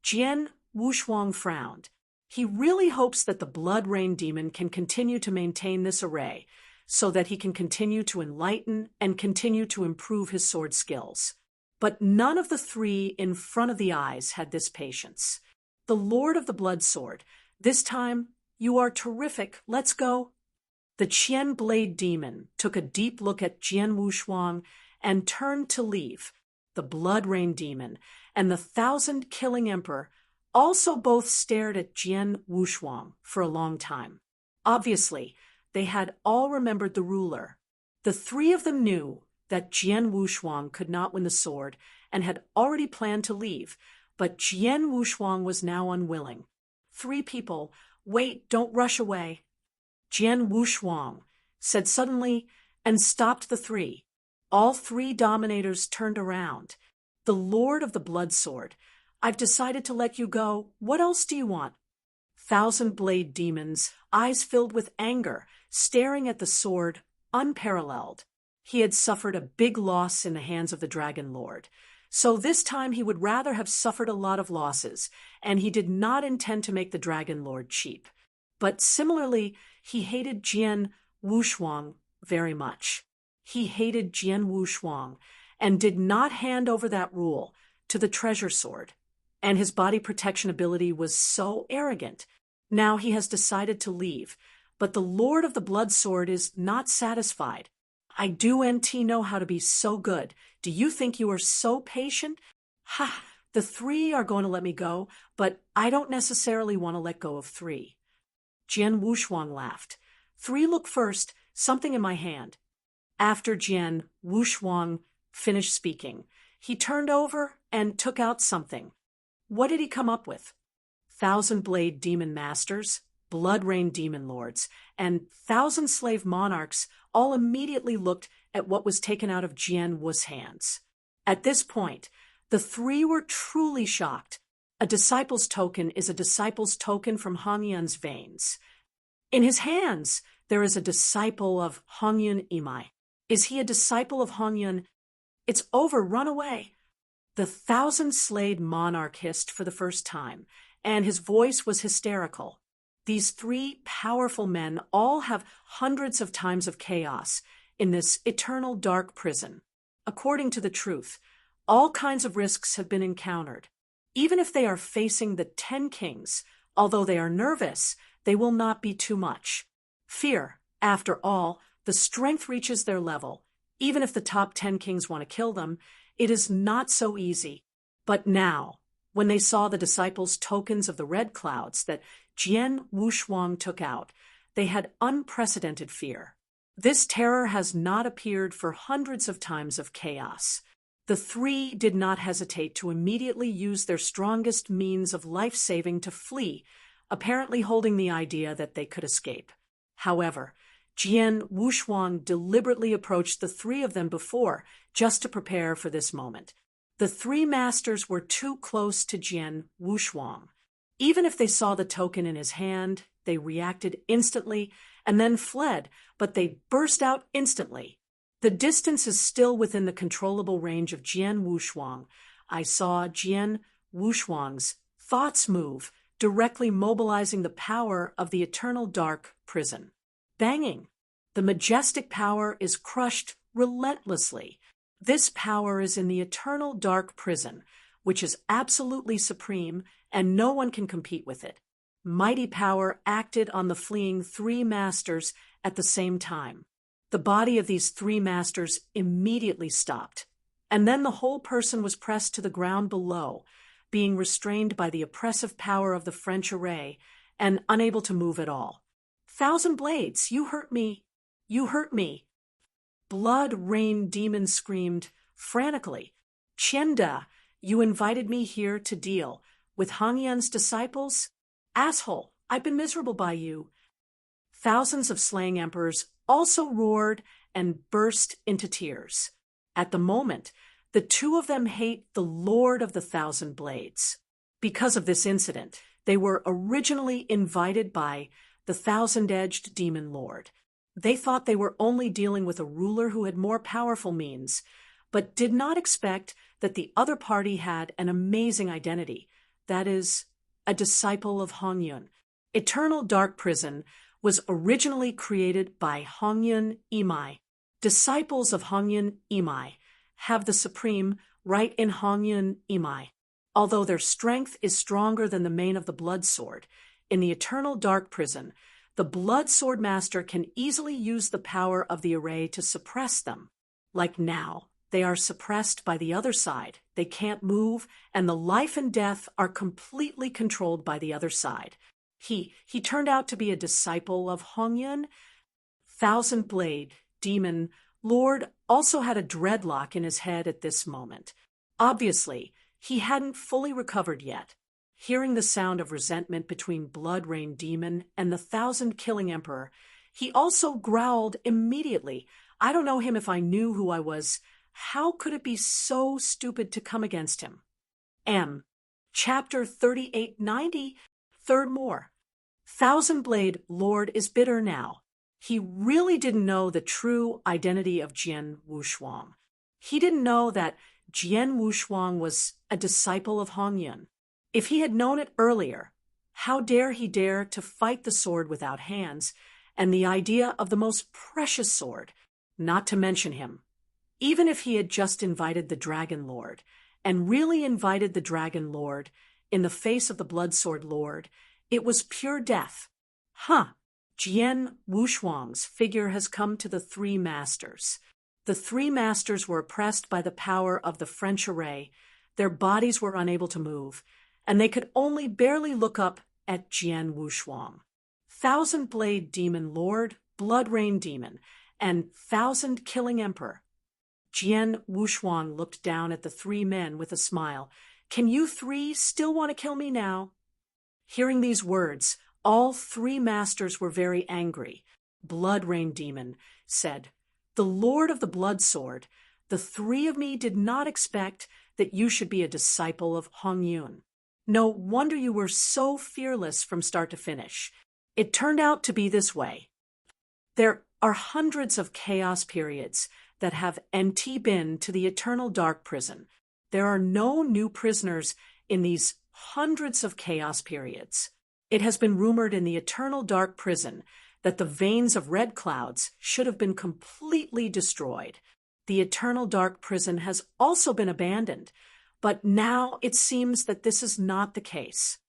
Jian Wushuang frowned. He really hopes that the Blood Rain demon can continue to maintain this array, so that he can continue to enlighten and continue to improve his sword skills. But none of the three in front of the eyes had this patience. "The Lord of the Blood Sword, this time you are terrific. Let's go." The Qian Blade Demon took a deep look at Jian Wushuang and turned to leave. The Blood Rain Demon and the Thousand Killing Emperor also both stared at Jian Wushuang for a long time. Obviously, they had all remembered the ruler. The three of them knew that Jian Wushuang could not win the sword and had already planned to leave, but Jian Wushuang was now unwilling. "Three people, wait, don't rush away." Jian Wushuang said suddenly and stopped the three. All three dominators turned around. "The Lord of the Blood Sword, I've decided to let you go. What else do you want?" Thousand Blade Demon's eyes filled with anger, staring at the sword, unparalleled. He had suffered a big loss in the hands of the Dragon Lord, so this time he would rather have suffered a lot of losses, and he did not intend to make the Dragon Lord cheap. But similarly, he hated Jian Wushuang very much. He hated Jian Wushuang and did not hand over that rule to the treasure sword. And his body protection ability was so arrogant. Now he has decided to leave, but the Lord of the Blood Sword is not satisfied. "I do know how to be so good. Do you think you are so patient? Ha! The three are going to let me go, but I don't necessarily want to let go of three." Jian Wushuang laughed. "Three, look first, something in my hand." After Jian Wushuang finished speaking, he turned over and took out something. What did he come up with? Thousand Blade Demon Masters, Blood Rain Demon Lords, and Thousand Slave Monarchs all immediately looked at what was taken out of Jian Wu's hands. At this point, the three were truly shocked. A disciple's token is a disciple's token from Hongyun's veins. In his hands, there is a disciple of Hongyun Imai. Is he a disciple of Hong Yun? It's over, run away. The thousand-slayed monarch hissed for the first time, and his voice was hysterical. These three powerful men all have hundreds of times of chaos in this eternal dark prison. According to the truth, all kinds of risks have been encountered. Even if they are facing the 10 kings, although they are nervous, they will not be too much. Fear, after all, the strength reaches their level. Even if the top 10 kings want to kill them, it is not so easy. But now, when they saw the disciples' tokens of the red clouds that Jian Wushuang took out, they had unprecedented fear. This terror has not appeared for hundreds of times of chaos. The three did not hesitate to immediately use their strongest means of life-saving to flee, apparently holding the idea that they could escape. However, Jian Wushuang deliberately approached the three of them before, just to prepare for this moment. The three masters were too close to Jian Wushuang. Even if they saw the token in his hand, they reacted instantly and then fled, but they burst out instantly. The distance is still within the controllable range of Jian Wushuang. I saw Jian Wushuang's thoughts move, directly mobilizing the power of the eternal dark prison. Banging! The majestic power is crushed relentlessly. This power is in the eternal dark prison, which is absolutely supreme, and no one can compete with it. Mighty power acted on the fleeing three masters at the same time. The body of these three masters immediately stopped, and then the whole person was pressed to the ground below, being restrained by the oppressive power of the French array and unable to move at all. "Thousand Blades, you hurt me! You hurt me!" Blood Rain Demon screamed frantically. "Qianda, you invited me here to deal with Hong Yun's disciples? Asshole, I've been miserable by you." Thousands of slaying emperors also roared and burst into tears. At the moment, the two of them hate the Lord of the Thousand Blades. Because of this incident, they were originally invited by the Thousand-Edged Demon Lord. They thought they were only dealing with a ruler who had more powerful means, but did not expect that the other party had an amazing identity, that is, a disciple of Hong Yun. Eternal Dark Prison was originally created by Hong Yun Imai. Disciples of Hong Yun Imai have the supreme right in Hong Yun Imai. Although their strength is stronger than the mane of the blood sword, in the Eternal Dark Prison, the blood sword master can easily use the power of the array to suppress them. Like now, they are suppressed by the other side. They can't move, and the life and death are completely controlled by the other side. He turned out to be a disciple of Hong Yun. Thousand Blade Demon Lord also had a dreadlock in his head at this moment. Obviously, he hadn't fully recovered yet. Hearing the sound of resentment between Blood Rain Demon and the Thousand-Killing Emperor, he also growled immediately. "I don't know him if I knew who I was. How could it be so stupid to come against him?" Chapter 3890, Third More. Thousand Blade Lord is bitter now. He really didn't know the true identity of Jian Wushuang. He didn't know that Jian Wushuang was a disciple of Hong Yun. If he had known it earlier, how dare he dare to fight the sword without hands, and the idea of the most precious sword, not to mention him. Even if he had just invited the Dragon Lord, and really invited the Dragon Lord in the face of the Blood Sword Lord, it was pure death. Jian Wushuang's figure has come to the three masters. The three masters were oppressed by the power of the French array. Their bodies were unable to move, and they could only barely look up at Jian Wushuang. Thousand Blade Demon Lord, Blood Rain Demon, and Thousand Killing Emperor. Jian Wushuang looked down at the three men with a smile. "Can you three still want to kill me now?" Hearing these words, all three masters were very angry. Blood Rain Demon said, "The Lord of the Blood Sword, the three of me did not expect that you should be a disciple of Hong Yun. No wonder you were so fearless from start to finish. It turned out to be this way. There are hundreds of chaos periods that have been to the eternal dark prison. There are no new prisoners in these hundreds of chaos periods. It has been rumored in the eternal dark prison that the veins of red clouds should have been completely destroyed. The eternal dark prison has also been abandoned, but now it seems that this is not the case.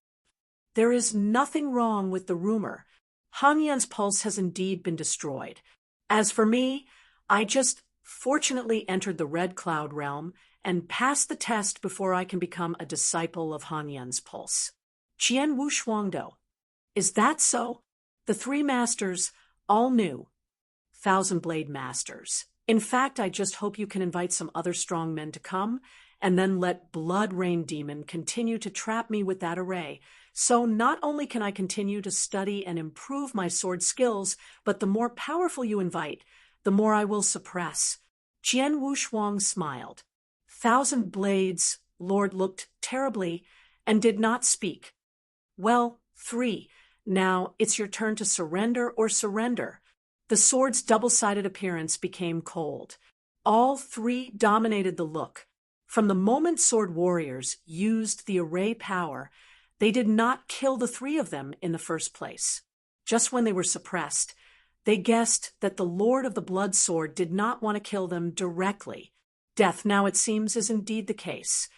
There is nothing wrong with the rumor. Han Yan's pulse has indeed been destroyed. As for me, I just fortunately entered the red cloud realm and passed the test before I can become a disciple of Han Yan's pulse. Jian Wushuangdo. Is that so? The three masters all knew. Thousand Blade Masters. In fact, I just hope you can invite some other strong men to come, and then let Blood Rain Demon continue to trap me with that array. So not only can I continue to study and improve my sword skills, but the more powerful you invite, the more I will suppress. Jian Wushuang smiled. Thousand Blades Lord looked terribly and did not speak. Well, 3. Now it's your turn to surrender or surrender. The sword's double-sided appearance became cold. All 3 dominated the look. From the moment sword warriors used the array power, they did not kill the 3 of them in the first place. Just when they were suppressed, they guessed that the Lord of the Blood Sword did not want to kill them directly. Death, now it seems, is indeed the case.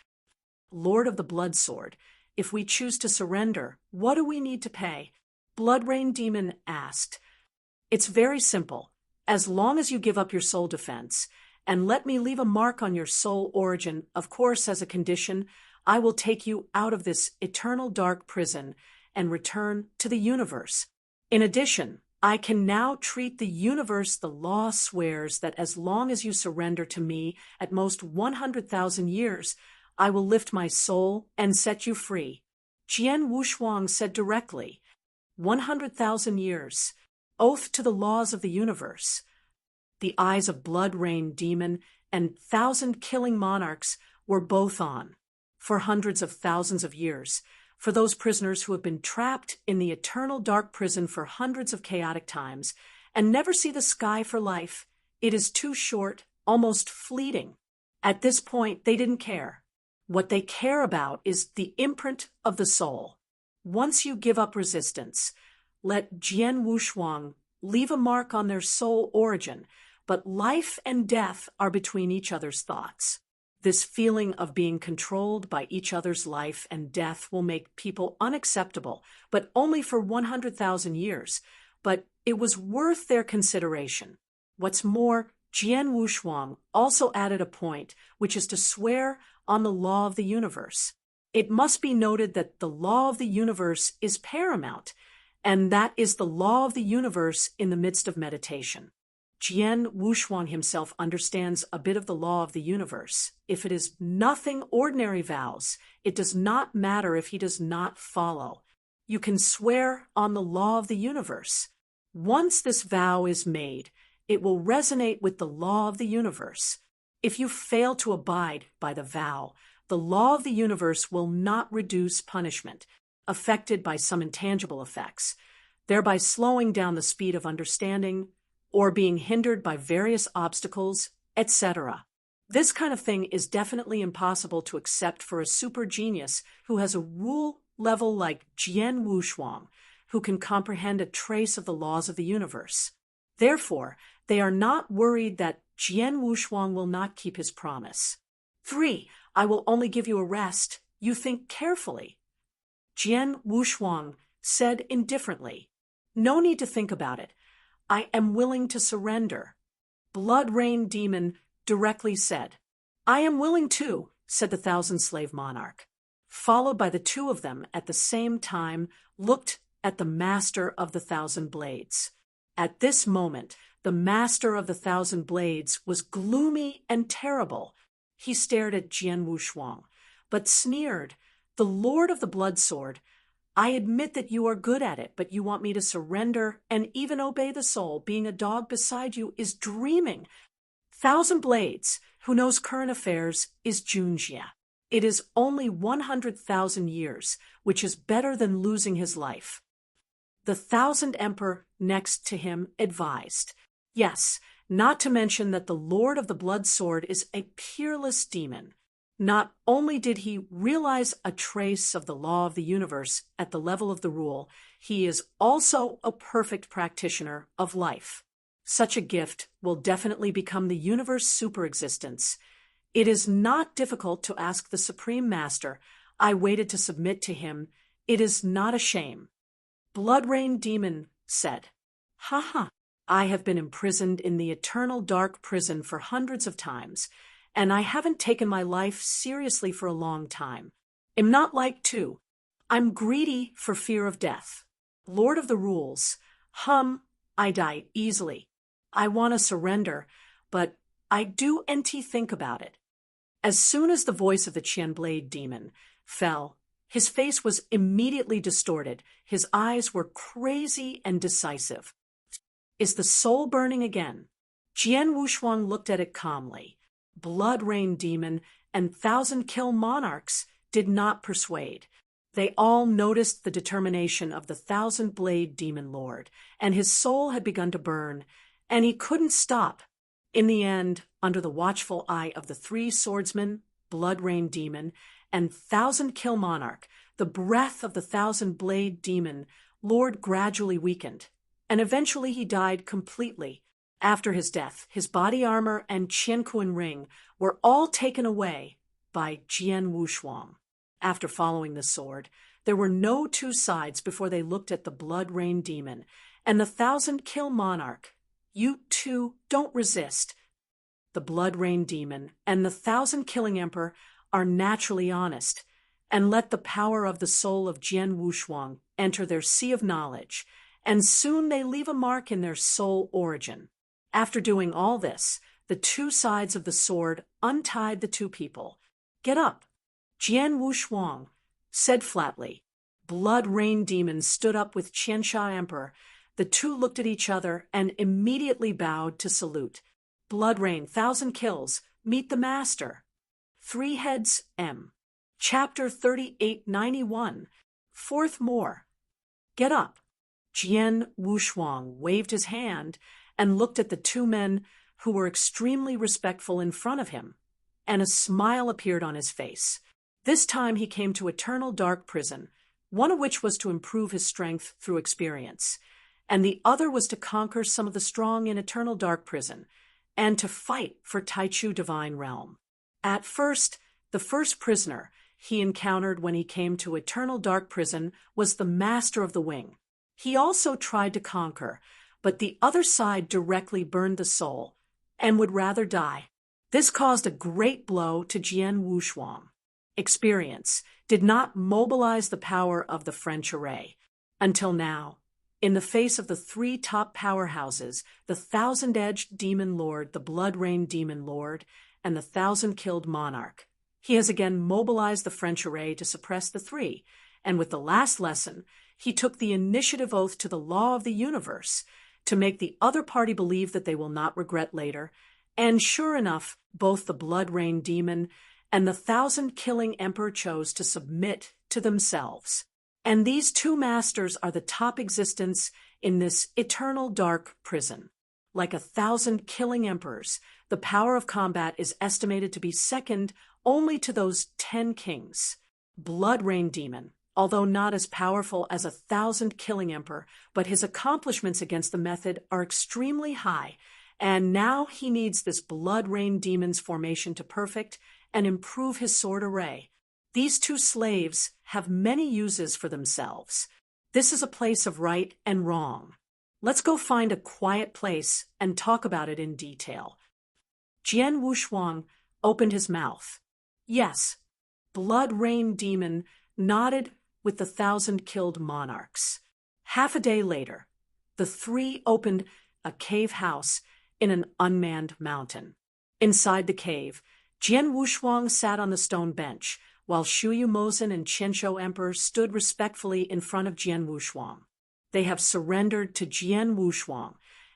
Lord of the Blood Sword, if we choose to surrender, what do we need to pay? Blood Rain Demon asked. It's very simple. As long as you give up your soul defense, and let me leave a mark on your soul origin, of course as a condition, I will take you out of this eternal dark prison and return to the universe. In addition, I can now treat the universe. The law swears that as long as you surrender to me, at most 100,000 years, I will lift my soul and set you free. Jian Wushuang said directly, 100,000 years, oath to the laws of the universe. The eyes of Blood Rain Demon and 1,000 killing monarchs were both on. For hundreds of thousands of years, for those prisoners who have been trapped in the eternal dark prison for hundreds of chaotic times and never see the sky for life, it is too short, almost fleeting. At this point, they didn't care. What they care about is the imprint of the soul. Once you give up resistance, let Jian Wushuang leave a mark on their soul origin, but life and death are between each other's thoughts. This feeling of being controlled by each other's life and death will make people unacceptable, but only for 100,000 years. But it was worth their consideration. What's more, Jian Wushuang also added a point, which is to swear on the law of the universe. It must be noted that the law of the universe is paramount, and that is the law of the universe in the midst of meditation. Jian Wushuang himself understands a bit of the law of the universe. If it is nothing ordinary vows, it does not matter if he does not follow. You can swear on the law of the universe. Once this vow is made, it will resonate with the law of the universe. If you fail to abide by the vow, the law of the universe will not reduce punishment, affected by some intangible effects, thereby slowing down the speed of understanding, or being hindered by various obstacles, etc. This kind of thing is definitely impossible to accept for a super genius who has a rule level like Jian Wushuang, who can comprehend a trace of the laws of the universe. Therefore, they are not worried that Jian Wushuang will not keep his promise. 3. I will only give you a rest. You think carefully. Jian Wushuang said indifferently, no need to think about it. I am willing to surrender. Blood Rain Demon directly said, I am willing too, said the 1,000-slave monarch. Followed by the 2 of them at the same time looked at the master of the 1,000 blades. At this moment, the master of the 1,000 blades was gloomy and terrible. He stared at Jian Wushuang, but sneered, the Lord of the Blood Sword, I admit that you are good at it, but you want me to surrender and even obey the soul. Being a dog beside you is dreaming. 1,000 Blades, who knows current affairs, is Junjia. It is only 100,000 years, which is better than losing his life. The 1,000 Emperor next to him advised, Yes, not to mention that the Lord of the Blood Sword is a peerless demon. Not only did he realize a trace of the law of the universe at the level of the rule, he is also a perfect practitioner of life. Such a gift will definitely become the universe superexistence. It is not difficult to ask the Supreme Master. I waited to submit to him. It is not a shame. Blood Rain Demon said, "Ha ha. I have been imprisoned in the eternal dark prison for hundreds of times, and I haven't taken my life seriously for a long time. Am not like to. I'm greedy for fear of death. Lord of the Rules. I die easily. I want to surrender, but I do think about it." As soon as the voice of the Qianblade demon fell, his face was immediately distorted. His eyes were crazy and decisive. "Is the soul burning again?" Jian Wushuang looked at it calmly. Blood Rain Demon and Thousand Kill Monarchs did not persuade. They all noticed the determination of the Thousand Blade Demon Lord, and his soul had begun to burn, and he couldn't stop. In the end, under the watchful eye of the three swordsmen, Blood Rain Demon, and Thousand Kill Monarch, the breath of the Thousand Blade Demon Lord gradually weakened, and eventually he died completely. After his death, his body armor and Qianquan ring were all taken away by Jian Wushuang. After following the sword, there were no two sides before they looked at the Blood Rain Demon and the Thousand Kill Monarch. "You two don't resist." The Blood Rain Demon and the Thousand Killing Emperor are naturally honest, and let the power of the soul of Jian Wushuang enter their sea of knowledge, and soon they leave a mark in their soul origin. After doing all this, the two sides of the sword untied the two people. "Get up." Jian Wushuang said flatly. Blood Rain Demon stood up with Qiansha Emperor. The two looked at each other and immediately bowed to salute. "Blood Rain, Thousand Kills, meet the Master." Three Heads M. Chapter 3891. Fourth More. "Get up." Jian Wushuang waved his hand and looked at the two men who were extremely respectful in front of him, and a smile appeared on his face. This time he came to Eternal Dark Prison, one of which was to improve his strength through experience, and the other was to conquer some of the strong in Eternal Dark Prison, and to fight for Taichu Divine Realm. At first, the first prisoner he encountered when he came to Eternal Dark Prison was the Master of the Wing. He also tried to conquer, but the other side directly burned the soul, and would rather die. This caused a great blow to Jian Wushuang. Experience did not mobilize the power of the French array. Until now, in the face of the three top powerhouses, the Thousand-Edged Demon Lord, the Blood Rain Demon Lord, and the Thousand-Killed Monarch, he has again mobilized the French array to suppress the three, and with the last lesson, he took the initiative oath to the law of the universe to make the other party believe that they will not regret later, and sure enough, both the Blood Rain Demon and the Thousand-Killing Emperor chose to submit to themselves. And these two masters are the top existence in this eternal dark prison. Like 1,000 killing emperors, the power of combat is estimated to be second only to those 10 kings. Blood Rain Demon, although not as powerful as 1,000 killing emperor, but his accomplishments against the method are extremely high, and now he needs this Blood Rain Demon's formation to perfect and improve his sword array. These two slaves have many uses for themselves. This is a place of right and wrong. Let's go find a quiet place and talk about it in detail. Jian Wushuang opened his mouth. Yes, Blood Rain Demon nodded with the 1,000 killed monarchs. Half a day later, the three opened a cave house in an unmanned mountain. Inside the cave, Jian Wushuang sat on the stone bench, while Shuyu Mozen and Qianshou Emperor stood respectfully in front of Jian Wushuang. They have surrendered to Jian Wushuang,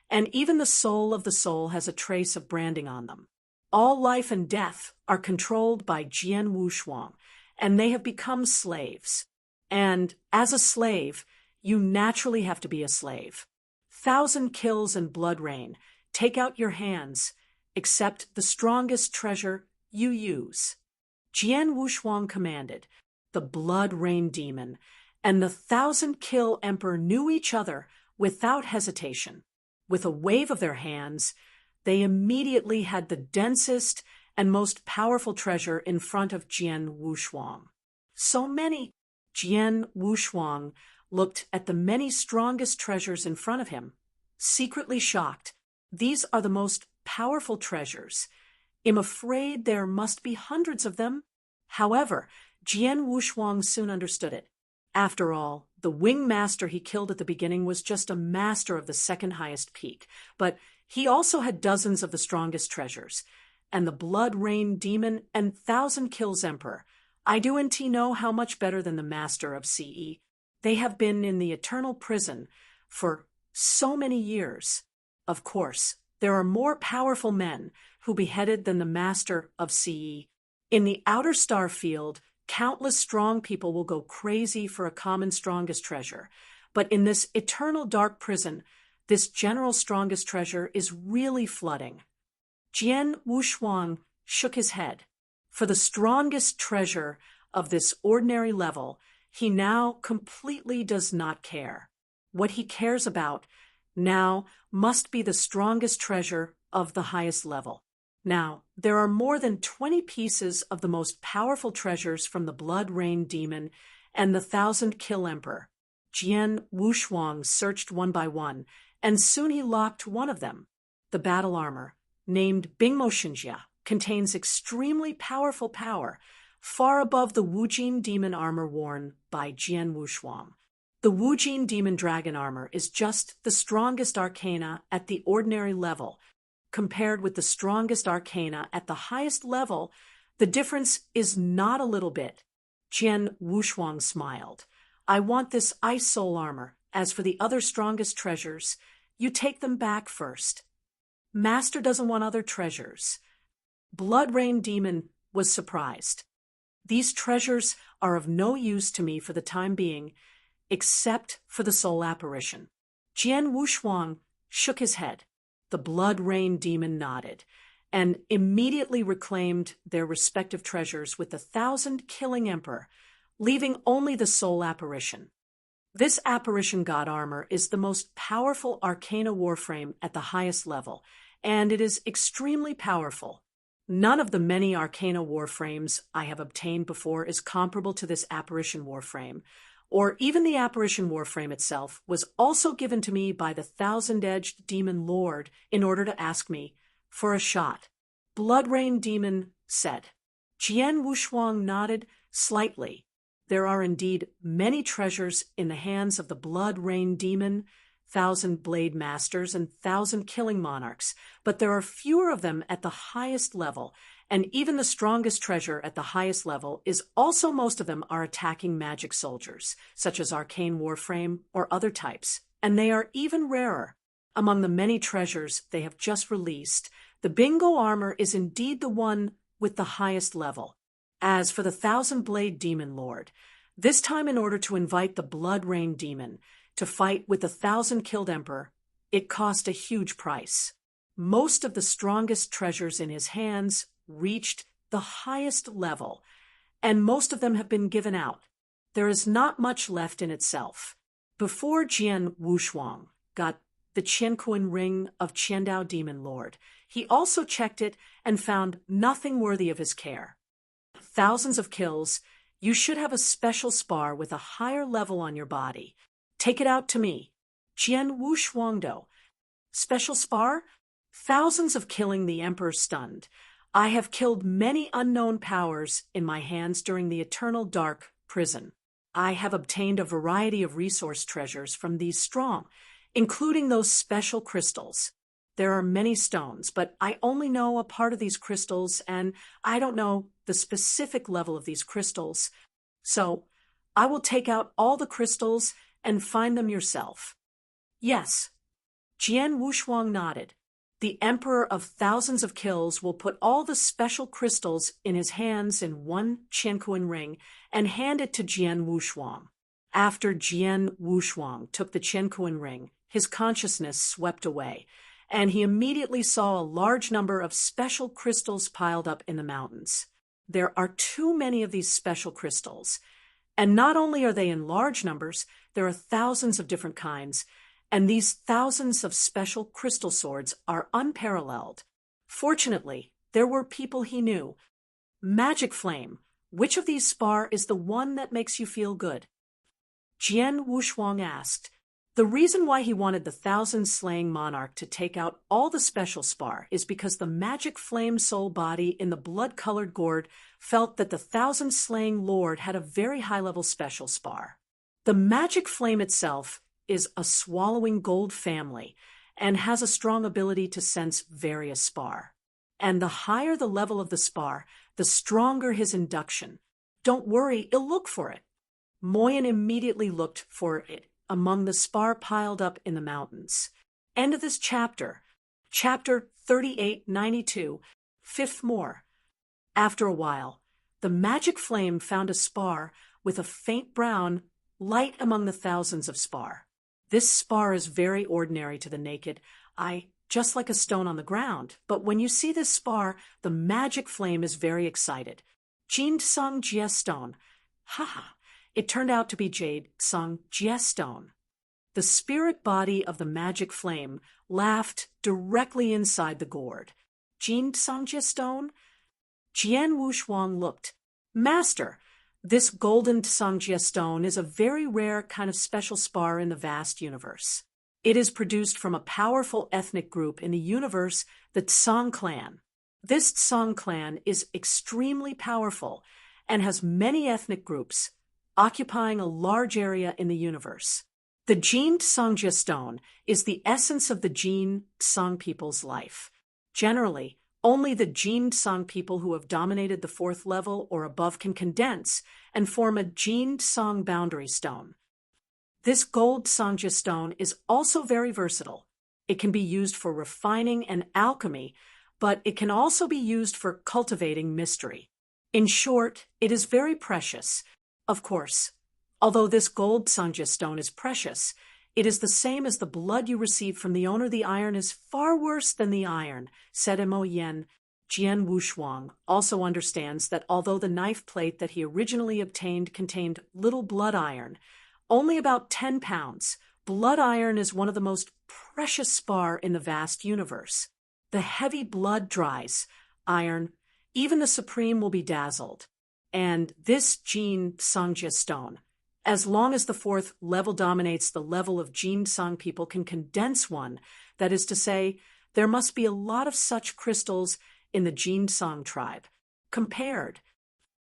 and even the soul of the soul has a trace of branding on them. All life and death are controlled by Jian Wushuang, and they have become slaves. And as a slave, you naturally have to be a slave. 1,000 Kills and Blood Rain Take out your hands. Accept the strongest treasure you use." Jian Wushuang commanded. The Blood Rain Demon and the 1,000-kill Emperor knew each other without hesitation. With a wave of their hands, they immediately had the densest and most powerful treasure in front of Jian Wushuang. So many. Jian Wushuang looked at the many strongest treasures in front of him, secretly shocked. These are the most powerful treasures. I'm afraid there must be hundreds of them. However, Jian Wushuang soon understood it. After all, the wing master he killed at the beginning was just a master of the second highest peak, but he also had dozens of the strongest treasures. And the Blood Rain Demon and 1,000 Kills Emperor, I do indeed know how much better than the master of CE. They have been in the eternal prison for so many years. Of course, there are more powerful men who beheaded than the master of CE. In the outer star field, countless strong people will go crazy for a common strongest treasure. But in this eternal dark prison, this general strongest treasure is really flooding. Jian Wushuang shook his head. For the strongest treasure of this ordinary level, he now completely does not care. What he cares about now must be the strongest treasure of the highest level. Now, there are more than 20 pieces of the most powerful treasures from the Blood Rain Demon and the 1,000-Kill Emperor. Jian Wushuang searched one by one, and soon he locked one of them. The battle armor, named Bingmo Shinjia, contains extremely powerful power, far above the Wujin demon armor worn by Jian Wushuang. The Wujin demon dragon armor is just the strongest arcana at the ordinary level. Compared with the strongest arcana at the highest level, the difference is not a little bit. Jian Wushuang smiled. I want this ice soul armor. As for the other strongest treasures, you take them back first. Master doesn't want other treasures. Blood Rain Demon was surprised. These treasures are of no use to me for the time being, except for the soul apparition. Jian Wushuang shook his head. The Blood Rain Demon nodded, and immediately reclaimed their respective treasures with the 1,000-killing Emperor, leaving only the soul apparition. This apparition god armor is the most powerful arcana warframe at the highest level, and it is extremely powerful. None of the many arcana warframes I have obtained before is comparable to this apparition warframe, or even the apparition warframe itself was also given to me by the 1,000-edged demon lord in order to ask me for a shot. Blood Rain Demon said. Jian Wushuang nodded slightly. There are indeed many treasures in the hands of the Blood Rain Demon, 1,000 Blade Masters, and 1,000 Killing Monarchs, but there are fewer of them at the highest level, and even the strongest treasure at the highest level is also most of them are attacking magic soldiers, such as Arcane Warframe or other types, and they are even rarer. Among the many treasures they have just released, the Bingo armor is indeed the one with the highest level. As for the 1,000-Blade Demon Lord, this time in order to invite the Blood Rain Demon to fight with the 1,000-killed Emperor, it cost a huge price. Most of the strongest treasures in his hands reached the highest level, and most of them have been given out. There is not much left in itself. Before Jian Wushuang got the Qianquan ring of Qiandao Demon Lord, he also checked it and found nothing worthy of his care. Thousands of kills, you should have a special spar with a higher level on your body. Take it out to me. Jian Wushuangdo. Special spar? Thousands of killing the Emperor stunned. I have killed many unknown powers in my hands during the eternal dark prison. I have obtained a variety of resource treasures from these strong, including those special crystals. There are many stones, but I only know a part of these crystals, and I don't know the specific level of these crystals. So I will take out all the crystals and find them yourself. Yes. Jian Wushuang nodded. The Emperor of thousands of kills will put all the special crystals in his hands in one Qianquan ring and hand it to Jian Wushuang. After Jian Wushuang took the Qianquan ring, his consciousness swept away, and he immediately saw a large number of special crystals piled up in the mountains. There are too many of these special crystals, and not only are they in large numbers, there are thousands of different kinds, and these thousands of special crystal swords are unparalleled. Fortunately, there were people he knew. Magic Flame, which of these spar is the one that makes you feel good? Jian Wushuang asked. The reason why he wanted the thousand-slaying monarch to take out all the special spar is because the magic flame soul body in the blood-colored gourd felt that the thousand-slaying lord had a very high-level special spar. The magic flame itself is a swallowing gold family and has a strong ability to sense various spar. And the higher the level of the spar, the stronger his induction. Don't worry, he'll look for it. Moyen immediately looked for it among the spar piled up in the mountains. End of this chapter. Chapter 3892, fifth more. After a while, the magic flame found a spar with a faint brown light among the thousands of spar. This spar is very ordinary to the naked eye, just like a stone on the ground. But when you see this spar, the magic flame is very excited. Jin Sung Jie Stone. Ha! It turned out to be Jade Sung Jie Stone. The spirit body of the magic flame laughed directly inside the gourd. Jin Sung Jie Stone? Jian Wushuang looked. Master, this golden Tsangjia stone is a very rare kind of special spar in the vast universe. It is produced from a powerful ethnic group in the universe, the Tsang clan. This Tsang clan is extremely powerful and has many ethnic groups, occupying a large area in the universe. The Jin Tsangjia stone is the essence of the Jin Tsang people's life. Generally, only the Jin Tsang people who have dominated the fourth level or above can condense and form a Jin Tsang boundary stone. This gold Tsangjia stone is also very versatile. It can be used for refining and alchemy, but it can also be used for cultivating mystery. In short, it is very precious. Of course, although this gold Tsangjia stone is precious, it is the same as the blood you receive from the owner. The iron is far worse than the iron, said Mo Yen. Jian Wushuang also understands that although the knife plate that he originally obtained contained little blood iron, only about 10 pounds, blood iron is one of the most precious spar in the vast universe. The heavy blood dries iron. Even the Supreme will be dazzled. And this Jin Tsangjia stone, as long as the fourth level dominates the level of Jin Tsang people, can condense one. That is to say, there must be a lot of such crystals in the Jin Tsang tribe. Compared,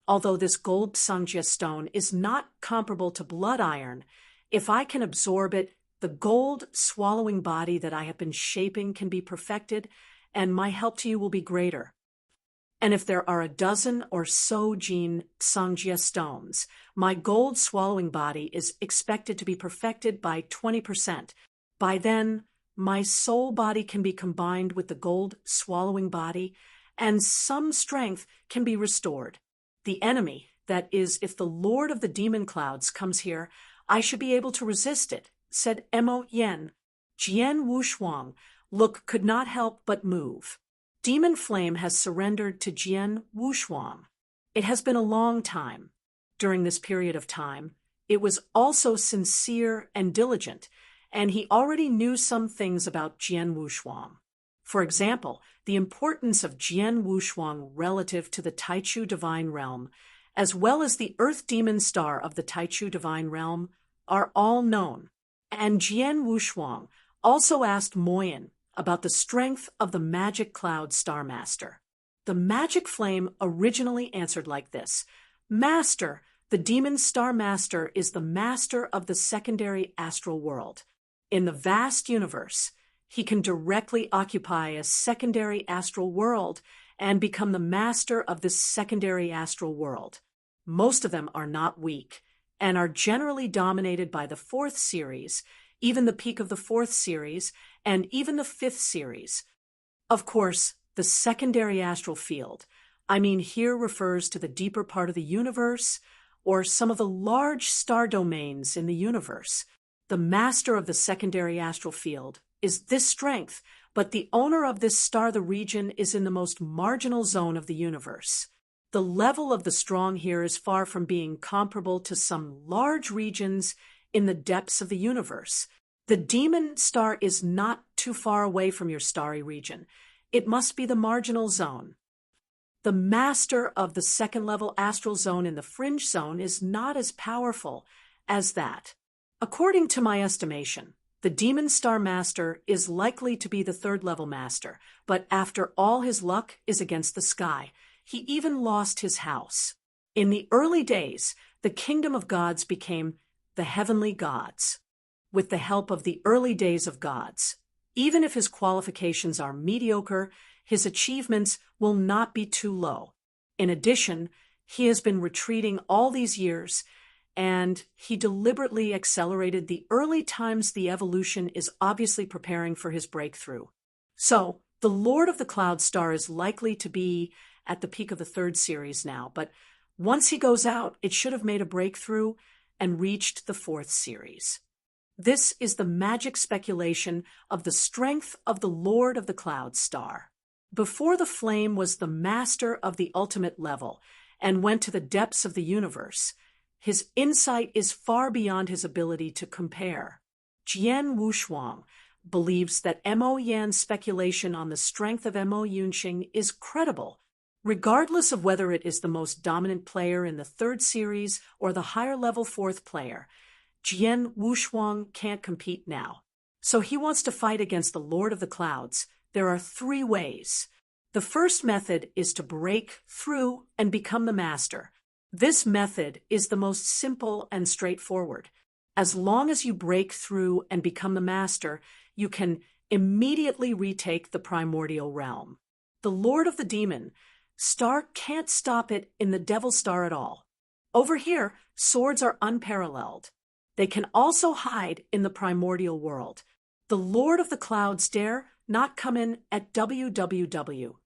although this gold Tsangjia stone is not comparable to blood iron, if I can absorb it, the gold swallowing body that I have been shaping can be perfected, and my help to you will be greater. And if there are a dozen or so Jin Tsangjia stones, my gold swallowing body is expected to be perfected by 20%. By then, my soul body can be combined with the gold swallowing body, and some strength can be restored. The enemy, that is, if the Lord of the Demon Clouds comes here, I should be able to resist it, said Mo Yen. Jian Wushuang could not help but move. Demon Flame has surrendered to Jian Wushuang. It has been a long time. During this period of time, it was also sincere and diligent, and he already knew some things about Jian Wushuang. For example, the importance of Jian Wushuang relative to the Taichu Divine Realm, as well as the Earth Demon Star of the Taichu Divine Realm, are all known. And Jian Wushuang also asked Moyen about the strength of the Magic Cloud Star Master. The Magic Flame originally answered like this: Master, the Demon Star Master is the master of the secondary astral world. In the vast universe, he can directly occupy a secondary astral world and become the master of this secondary astral world. Most of them are not weak and are generally dominated by the fourth series, even the peak of the fourth series, and even the fifth series. Of course, the secondary astral field, here refers to the deeper part of the universe, or some of the large star domains in the universe. The master of the secondary astral field is this strength, but the owner of this star, the region, is in the most marginal zone of the universe. The level of the strong here is far from being comparable to some large regions in the depths of the universe. The demon star is not too far away from your starry region. It must be the marginal zone. The master of the second-level astral zone in the fringe zone is not as powerful as that. According to my estimation, the demon star master is likely to be the third-level master, but after all, his luck is against the sky. He even lost his house. In the early days, the kingdom of gods became the heavenly gods, with the help of the early days of gods. Even if his qualifications are mediocre, his achievements will not be too low. In addition, he has been retreating all these years, and he deliberately accelerated the early times. The evolution is obviously preparing for his breakthrough. So, the Lord of the Cloud star is likely to be at the peak of the third series now, but once he goes out, it should have made a breakthrough and reached the fourth series. This is the magic speculation of the strength of the Lord of the Cloud star. Before the flame was the master of the ultimate level and went to the depths of the universe, his insight is far beyond his ability to compare. Jian Wushuang believes that Mo Yan's speculation on the strength of Mo Yunxing is credible, regardless of whether it is the most dominant player in the third series or the higher-level fourth player. Jian Wushuang can't compete now, so he wants to fight against the Lord of the Clouds. There are 3 ways. The first method is to break through and become the master. This method is the most simple and straightforward. As long as you break through and become the master, you can immediately retake the primordial realm. The Lord of the Demon star can't stop it in the Devil star at all. Over here, swords are unparalleled. They can also hide in the primordial world. The Lord of the Clouds dare not come in at www.novel,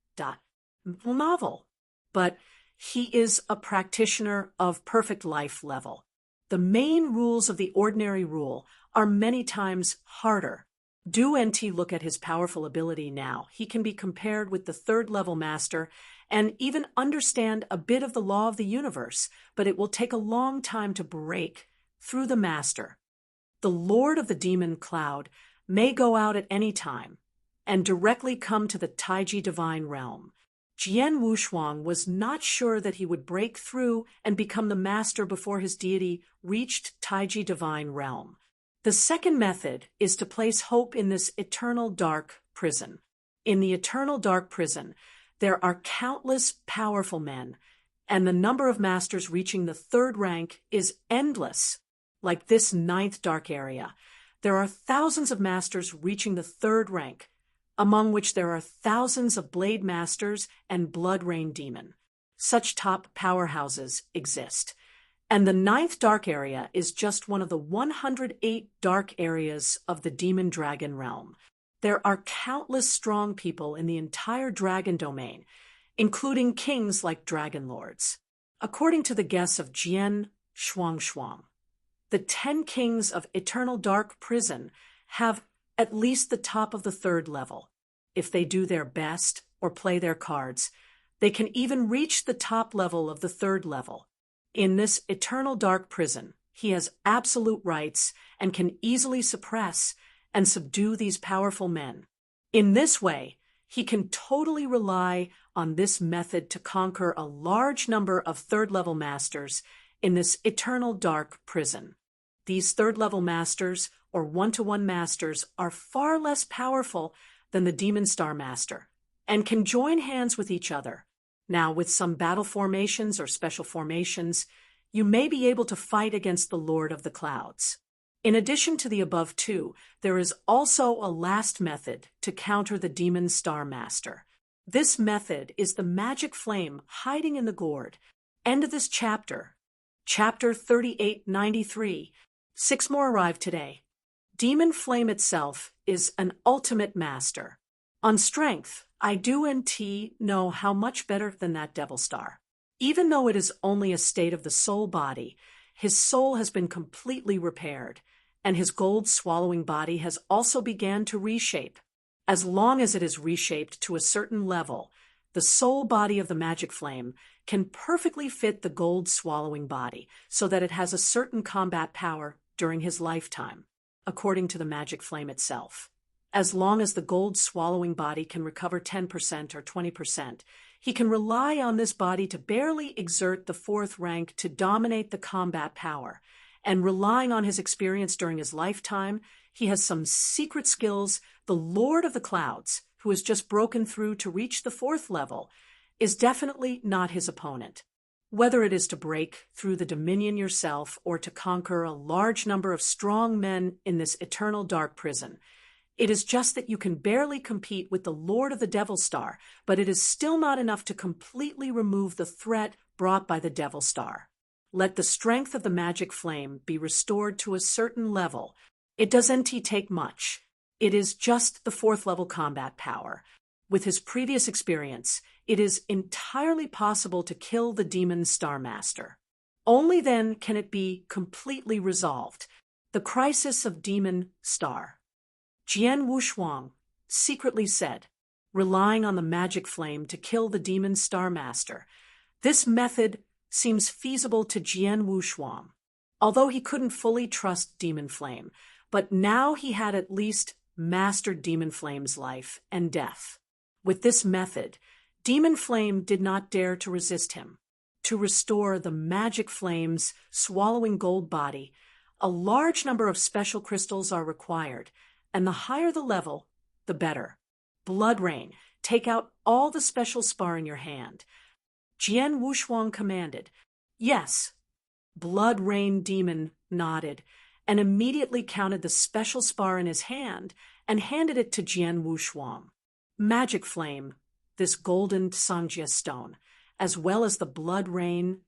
but he is a practitioner of perfect life level. The main rules of the ordinary rule are many times harder. Do NT look at his powerful ability now. He can be compared with the third-level master and even understand a bit of the law of the universe, but it will take a long time to break through the master. The Lord of the Demon Cloud may go out at any time and directly come to the Taiji Divine Realm. Jian Wushuang was not sure that he would break through and become the master before his deity reached Taiji Divine Realm. The second method is to place hope in this eternal dark prison. In the eternal dark prison, there are countless powerful men, and the number of masters reaching the third rank is endless. Like this 9th dark area, there are thousands of masters reaching the third rank, among which there are thousands of blade masters and blood rain demon. Such top powerhouses exist. And the 9th dark area is just one of the 108 dark areas of the demon dragon realm. There are countless strong people in the entire dragon domain, including kings like dragon lords. According to the guess of Jian Shuangshuang, the 10 kings of Eternal Dark Prison have at least the top of the third level. If they do their best or play their cards, they can even reach the top level of the third level. In this Eternal Dark Prison, he has absolute rights and can easily suppress and subdue these powerful men. In this way, he can totally rely on this method to conquer a large number of third-level masters in this Eternal Dark Prison. These third-level masters, or one-to-one masters, are far less powerful than the Demon Star Master, and can join hands with each other. Now, with some battle formations or special formations, you may be able to fight against the Lord of the Clouds. In addition to the above 2, there is also a last method to counter the Demon Star Master. This method is the magic flame hiding in the gourd. End of this chapter. Chapter 3893. 6 more arrived today. Demon Flame itself is an ultimate master. On strength, I do and T know how much better than that Devil Star. Even though it is only a state of the soul body, his soul has been completely repaired, and his gold-swallowing body has also began to reshape. As long as it is reshaped to a certain level, the soul body of the magic flame can perfectly fit the gold-swallowing body so that it has a certain combat power during his lifetime, according to the magic flame itself. As long as the gold-swallowing body can recover 10% or 20%, he can rely on this body to barely exert the fourth rank to dominate the combat power, and relying on his experience during his lifetime, he has some secret skills. The Lord of the Clouds, who has just broken through to reach the fourth level, is definitely not his opponent. Whether it is to break through the dominion yourself or to conquer a large number of strong men in this eternal dark prison, it is just that you can barely compete with the Lord of the Devil Star, but it is still not enough to completely remove the threat brought by the Devil Star. Let the strength of the magic flame be restored to a certain level. It doesn't take much. It is just the fourth level combat power. With his previous experience, it is entirely possible to kill the Demon Star Master. Only then can it be completely resolved. The crisis of Demon Star. Jian Wushuang secretly said, relying on the magic flame to kill the Demon Star Master. This method seems feasible to Jian Wushuang, although he couldn't fully trust Demon Flame, but now he had at least mastered Demon Flame's life and death. With this method, Demon Flame did not dare to resist him. To restore the magic flame's swallowing gold body, a large number of special crystals are required, and the higher the level, the better. Blood Rain, take out all the special spar in your hand. Jian Wushuang commanded. Yes. Blood Rain Demon nodded, and immediately counted the special spar in his hand and handed it to Jian Wushuang. Magic Flame, this golden Sangjia stone, as well as the Blood Rain,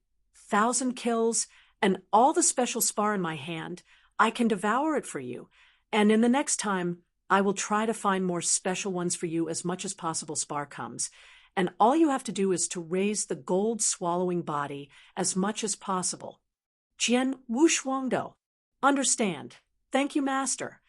1,000 kills, and all the special spar in my hand, I can devour it for you, and in the next time, I will try to find more special ones for you as much as possible spar comes, and all you have to do is to raise the gold-swallowing body as much as possible. Jian Wushuangdo. Understand. Thank you, Master.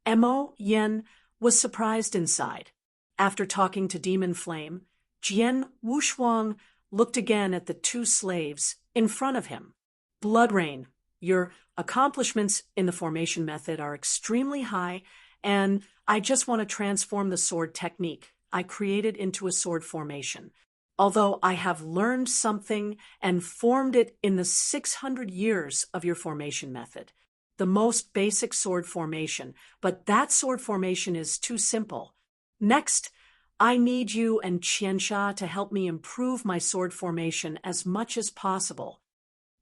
Mo Yen was surprised inside. After talking to Demon Flame, Jian Wushuang looked again at the two slaves in front of him. Blood Rain, your accomplishments in the formation method are extremely high, and I just want to transform the sword technique I created into a sword formation. Although I have learned something and formed it in the 600 years of your formation method. The most basic sword formation, but that sword formation is too simple. Next, I need you and Qiansha to help me improve my sword formation as much as possible.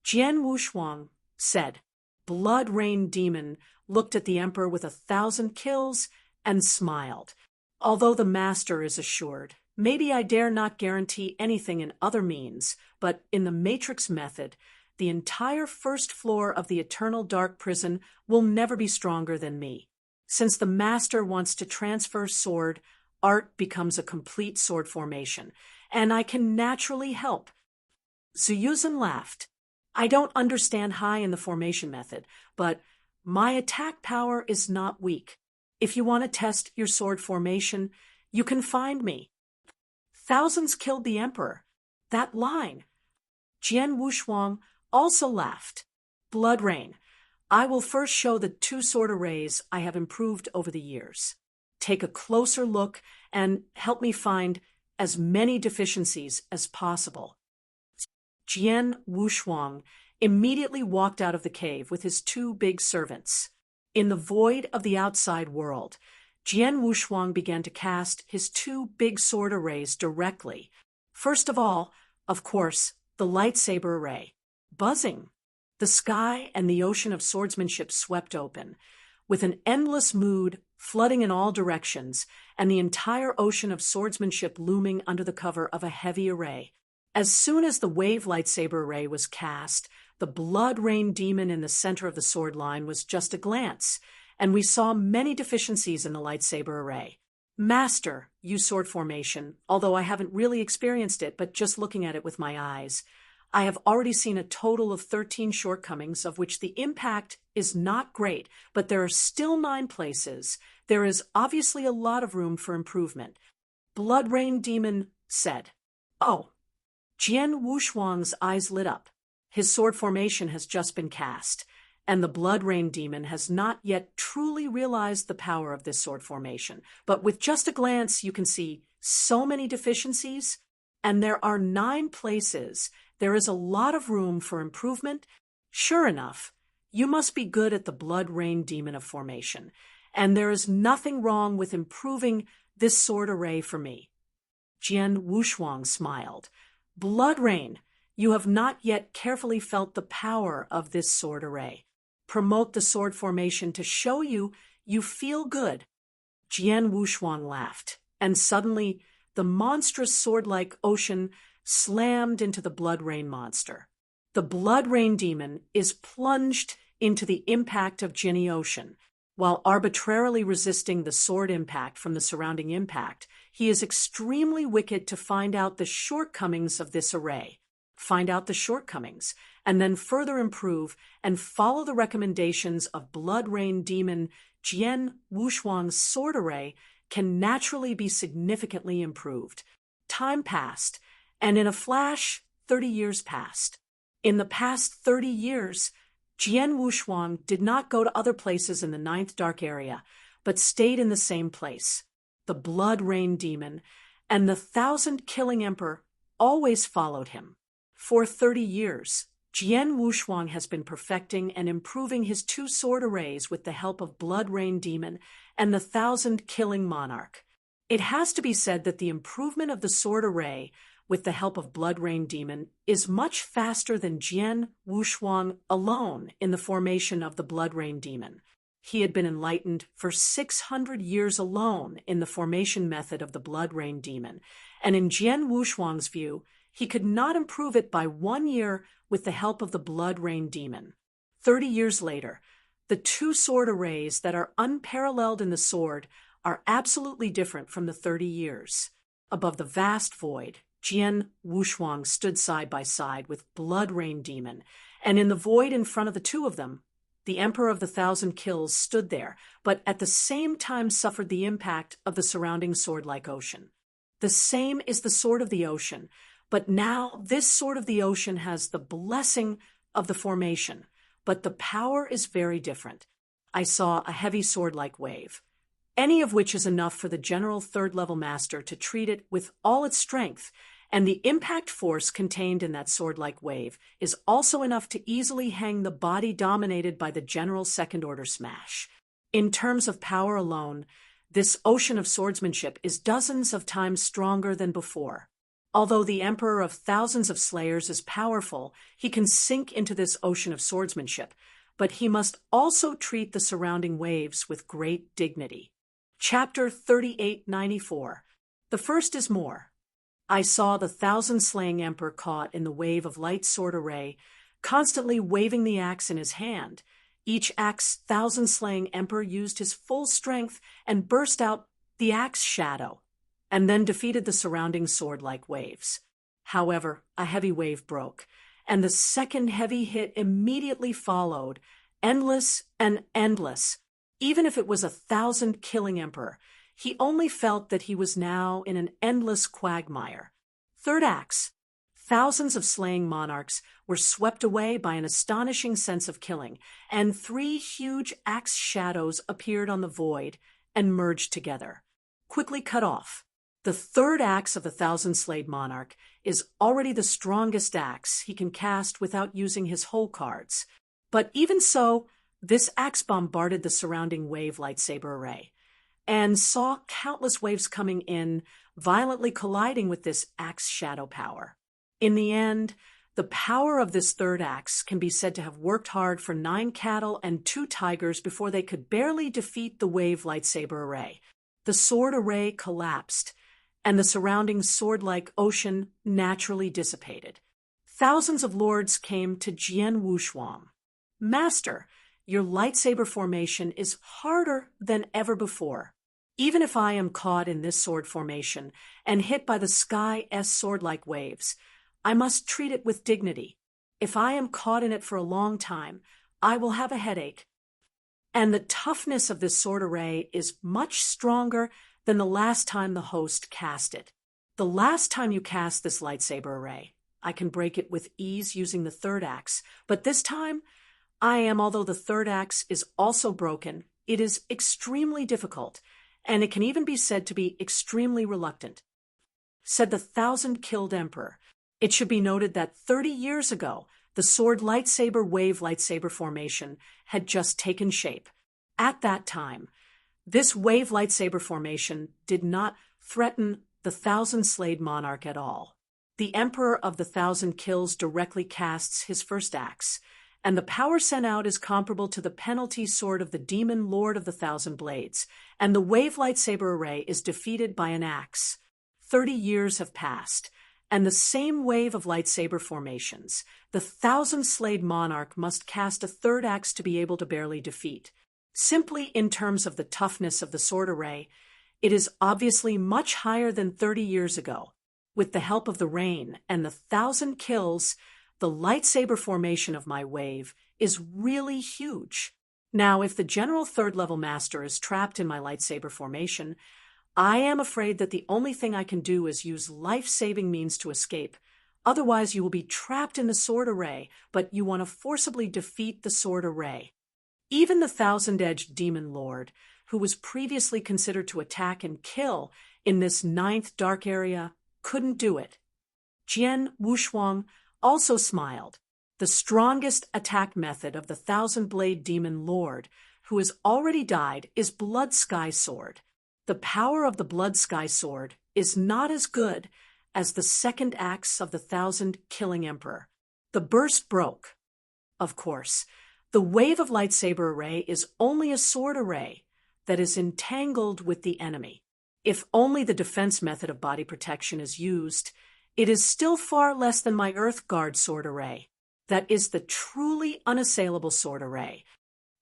Jian Wushuang said. Blood Rain Demon looked at the Emperor with 1,000 kills and smiled. Although the Master is assured, maybe I dare not guarantee anything in other means, but in the Matrix method, the entire first floor of the Eternal Dark Prison will never be stronger than me. Since the Master wants to transfer sword, art becomes a complete sword formation, and I can naturally help. Zuyuzhen laughed. I don't understand high in the formation method, but my attack power is not weak. If you want to test your sword formation, you can find me. Thousands killed the Emperor. That line. Jian Wushuang also laughed. Blood Rain. I will first show the two sword arrays I have improved over the years. Take a closer look and help me find as many deficiencies as possible. Jian Wushuang immediately walked out of the cave with his two big servants. In the void of the outside world, Jian Wushuang began to cast his two big sword arrays directly. First of all, of course, the lightsaber array. Buzzing. The sky and the ocean of swordsmanship swept open, with an endless mood flooding in all directions, and the entire ocean of swordsmanship looming under the cover of a heavy array. As soon as the wave lightsaber array was cast, the Blood Rain Demon in the center of the sword line was just a glance, and we saw many deficiencies in the lightsaber array. Master, use sword formation, although I haven't really experienced it, but just looking at it with my eyes, I have already seen a total of 13 shortcomings, of which the impact is not great, but there are still 9 places. There is obviously a lot of room for improvement. Blood Rain Demon said. Oh. Jian Wushuang's eyes lit up. His sword formation has just been cast, and the Blood Rain Demon has not yet truly realized the power of this sword formation. But with just a glance, you can see so many deficiencies, and there are 9 places. There is a lot of room for improvement. Sure enough, you must be good at the Blood Rain Demon of formation, and there is nothing wrong with improving this sword array for me. Jian Wushuang smiled. Blood Rain, you have not yet carefully felt the power of this sword array. Promote the sword formation to show you feel good. Jian Wushuang laughed, and suddenly the monstrous sword-like ocean slammed into the Blood Rain monster. The Blood Rain Demon is plunged into the impact of Jinni Ocean. While arbitrarily resisting the sword impact from the surrounding impact, he is extremely wicked to find out the shortcomings of this array. Find out the shortcomings, and then further improve and follow the recommendations of Blood Rain Demon. Jian Wushuang's sword array can naturally be significantly improved. Time passed, and in a flash, 30 years passed. In the past 30 years, Jian Wushuang did not go to other places in the 9th Dark Area, but stayed in the same place. The Blood Rain Demon and the 1,000-killing Emperor always followed him. For 30 years, Jian Wushuang has been perfecting and improving his 2 sword arrays with the help of Blood Rain Demon and the 1,000-killing Monarch. It has to be said that the improvement of the sword array with the help of Blood Rain Demon is much faster than Jian Wushuang alone in the formation of the Blood Rain Demon. He had been enlightened for 600 years alone in the formation method of the Blood Rain Demon, and in Jian Wushuang's view, he could not improve it by 1 year with the help of the Blood Rain Demon. 30 years later, the 2 sword arrays that are unparalleled in the sword are absolutely different from the 30 years. Above the vast void, Jian Wushuang stood side by side with Blood Rain Demon, and in the void in front of the 2 of them, the Emperor of the 1,000 Kills stood there, but at the same time suffered the impact of the surrounding sword-like ocean. The same is the Sword of the Ocean, but now this Sword of the Ocean has the blessing of the formation, but the power is very different. I saw a heavy sword-like wave, any of which is enough for the general 3rd-level master to treat it with all its strength, and the impact force contained in that sword-like wave is also enough to easily hang the body dominated by the general 2nd-order smash. In terms of power alone, this ocean of swordsmanship is dozens of times stronger than before. Although the Emperor of thousands of slayers is powerful, he can sink into this ocean of swordsmanship, but he must also treat the surrounding waves with great dignity. Chapter 3894. The first is more. I saw the 1,000-slaying Emperor caught in the wave of light sword array, constantly waving the axe in his hand. Each axe 1,000-slaying Emperor used his full strength and burst out the axe shadow, and then defeated the surrounding sword-like waves. However, a heavy wave broke, and the second heavy hit immediately followed, endless and endless. Even if it was 1,000-killing Emperor, he only felt that he was now in an endless quagmire. Third axe. Thousands of slaying monarchs were swept away by an astonishing sense of killing, and 3 huge axe shadows appeared on the void and merged together. Quickly cut off. The 3rd axe of the 1,000-slayed monarch is already the strongest axe he can cast without using his whole cards. But even so, this axe bombarded the surrounding wave lightsaber array, and saw countless waves coming in, violently colliding with this axe shadow power. In the end, the power of this 3rd axe can be said to have worked hard for 9 cattle and 2 tigers before they could barely defeat the wave lightsaber array. The sword array collapsed, and the surrounding sword-like ocean naturally dissipated. Thousands of lords came to Jian Wushuang. Master, your lightsaber formation is harder than ever before. Even if I am caught in this sword formation and hit by the sky's sword-like waves, I must treat it with dignity. If I am caught in it for a long time, I will have a headache. And the toughness of this sword array is much stronger than the last time the host cast it. The last time you cast this lightsaber array, I can break it with ease using the third axe, but this time, although the third axe is also broken, it is extremely difficult, and it can even be said to be extremely reluctant. Said the 1,000-killed emperor. It should be noted that 30 years ago, the sword lightsaber wave lightsaber formation had just taken shape. At that time, this wave lightsaber formation did not threaten the 1,000-slayed monarch at all. The Emperor of the 1,000 Kills directly casts his first axe, and the power sent out is comparable to the penalty sword of the demon Lord of the 1,000 Blades, and the wave lightsaber array is defeated by an axe. 30 years have passed, and the same wave of lightsaber formations, the 1,000-slayed monarch must cast a third axe to be able to barely defeat. Simply in terms of the toughness of the sword array, it is obviously much higher than 30 years ago. With the help of the rain and the 1,000 kills, the lightsaber formation of my wave is really huge. Now, if the general third-level master is trapped in my lightsaber formation, I am afraid that the only thing I can do is use life-saving means to escape. Otherwise, you will be trapped in the sword array, but you want to forcibly defeat the sword array. Even the 1,000-edged demon lord, who was previously considered to attack and kill in this 9th dark area, couldn't do it. Jian Wushuang also smiled. The strongest attack method of the 1,000-blade demon lord, who has already died, is Blood Sky Sword. The power of the Blood Sky Sword is not as good as the second axe of the 1,000-killing emperor. The burst broke. Of course, the wave of lightsaber array is only a sword array that is entangled with the enemy. If only the defense method of body protection is used, it is still far less than my Earth Guard sword array. That is the truly unassailable sword array.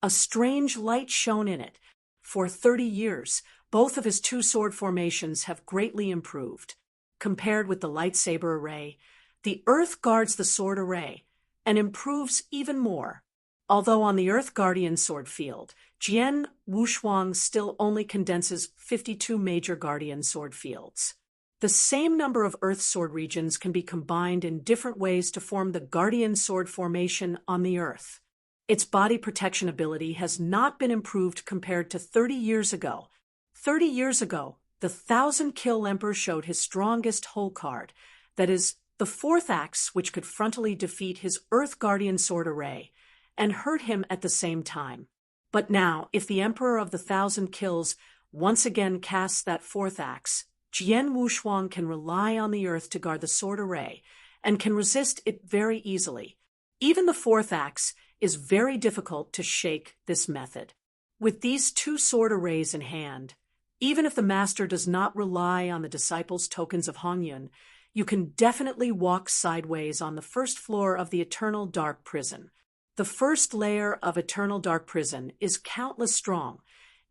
A strange light shone in it. For 30 years, both of his two sword formations have greatly improved. Compared with the lightsaber array, the Earth guards the sword array and improves even more. Although on the Earth Guardian sword field, Jian Wushuang still only condenses 52 major Guardian sword fields. The same number of Earth sword regions can be combined in different ways to form the Guardian sword formation on the Earth. Its body protection ability has not been improved compared to 30 years ago. 30 years ago, the 1,000-kill emperor showed his strongest hole card, that is, the fourth axe which could frontally defeat his Earth Guardian sword array, and hurt him at the same time. But now, if the Emperor of the 1,000 Kills once again casts that fourth axe, Jian Wushuang can rely on the Earth to guard the sword array, and can resist it very easily. Even the fourth axe is very difficult to shake this method. With these two sword arrays in hand, even if the master does not rely on the disciples' tokens of Hongyun, you can definitely walk sideways on the first floor of the Eternal Dark Prison. The first layer of Eternal Dark Prison is countless strong,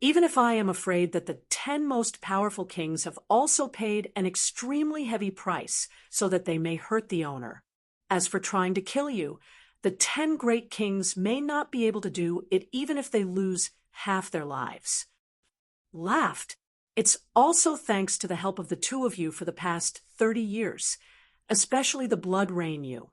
even if I am afraid that the 10 most powerful kings have also paid an extremely heavy price so that they may hurt the owner. As for trying to kill you, the 10 great kings may not be able to do it even if they lose half their lives. Laughed. It's also thanks to the help of the two of you for the past 30 years, especially the Blood Rain you.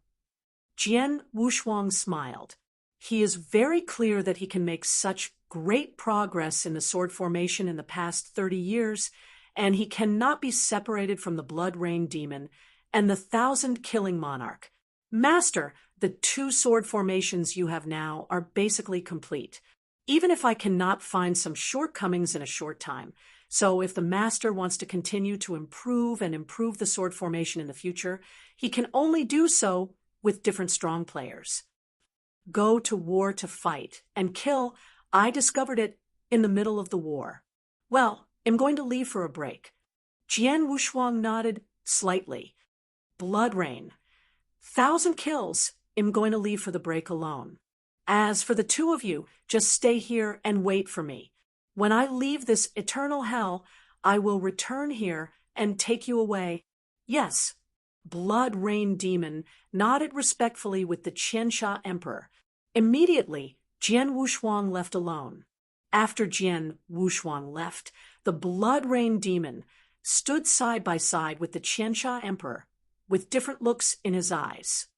Jian Wushuang smiled. He is very clear that he can make such great progress in the sword formation in the past 30 years, and he cannot be separated from the Blood Rain demon and the 1,000-killing monarch. Master, the two sword formations you have now are basically complete, even if I cannot find some shortcomings in a short time. So if the master wants to continue to improve the sword formation in the future, he can only do so with different strong players. Go to war to fight and kill. I discovered it in the middle of the war. Well, I'm going to leave for a break. Jian Wushuang nodded slightly. Blood Rain. 1,000 kills. I'm going to leave for the break alone. As for the two of you, just stay here and wait for me. When I leave this eternal hell, I will return here and take you away. Yes, Blood Rain Demon nodded respectfully with the Qiansha Emperor. Immediately, Jian Wushuang left alone. After Jian Wushuang left, the Blood Rain Demon stood side by side with the Qiansha Emperor, with different looks in his eyes.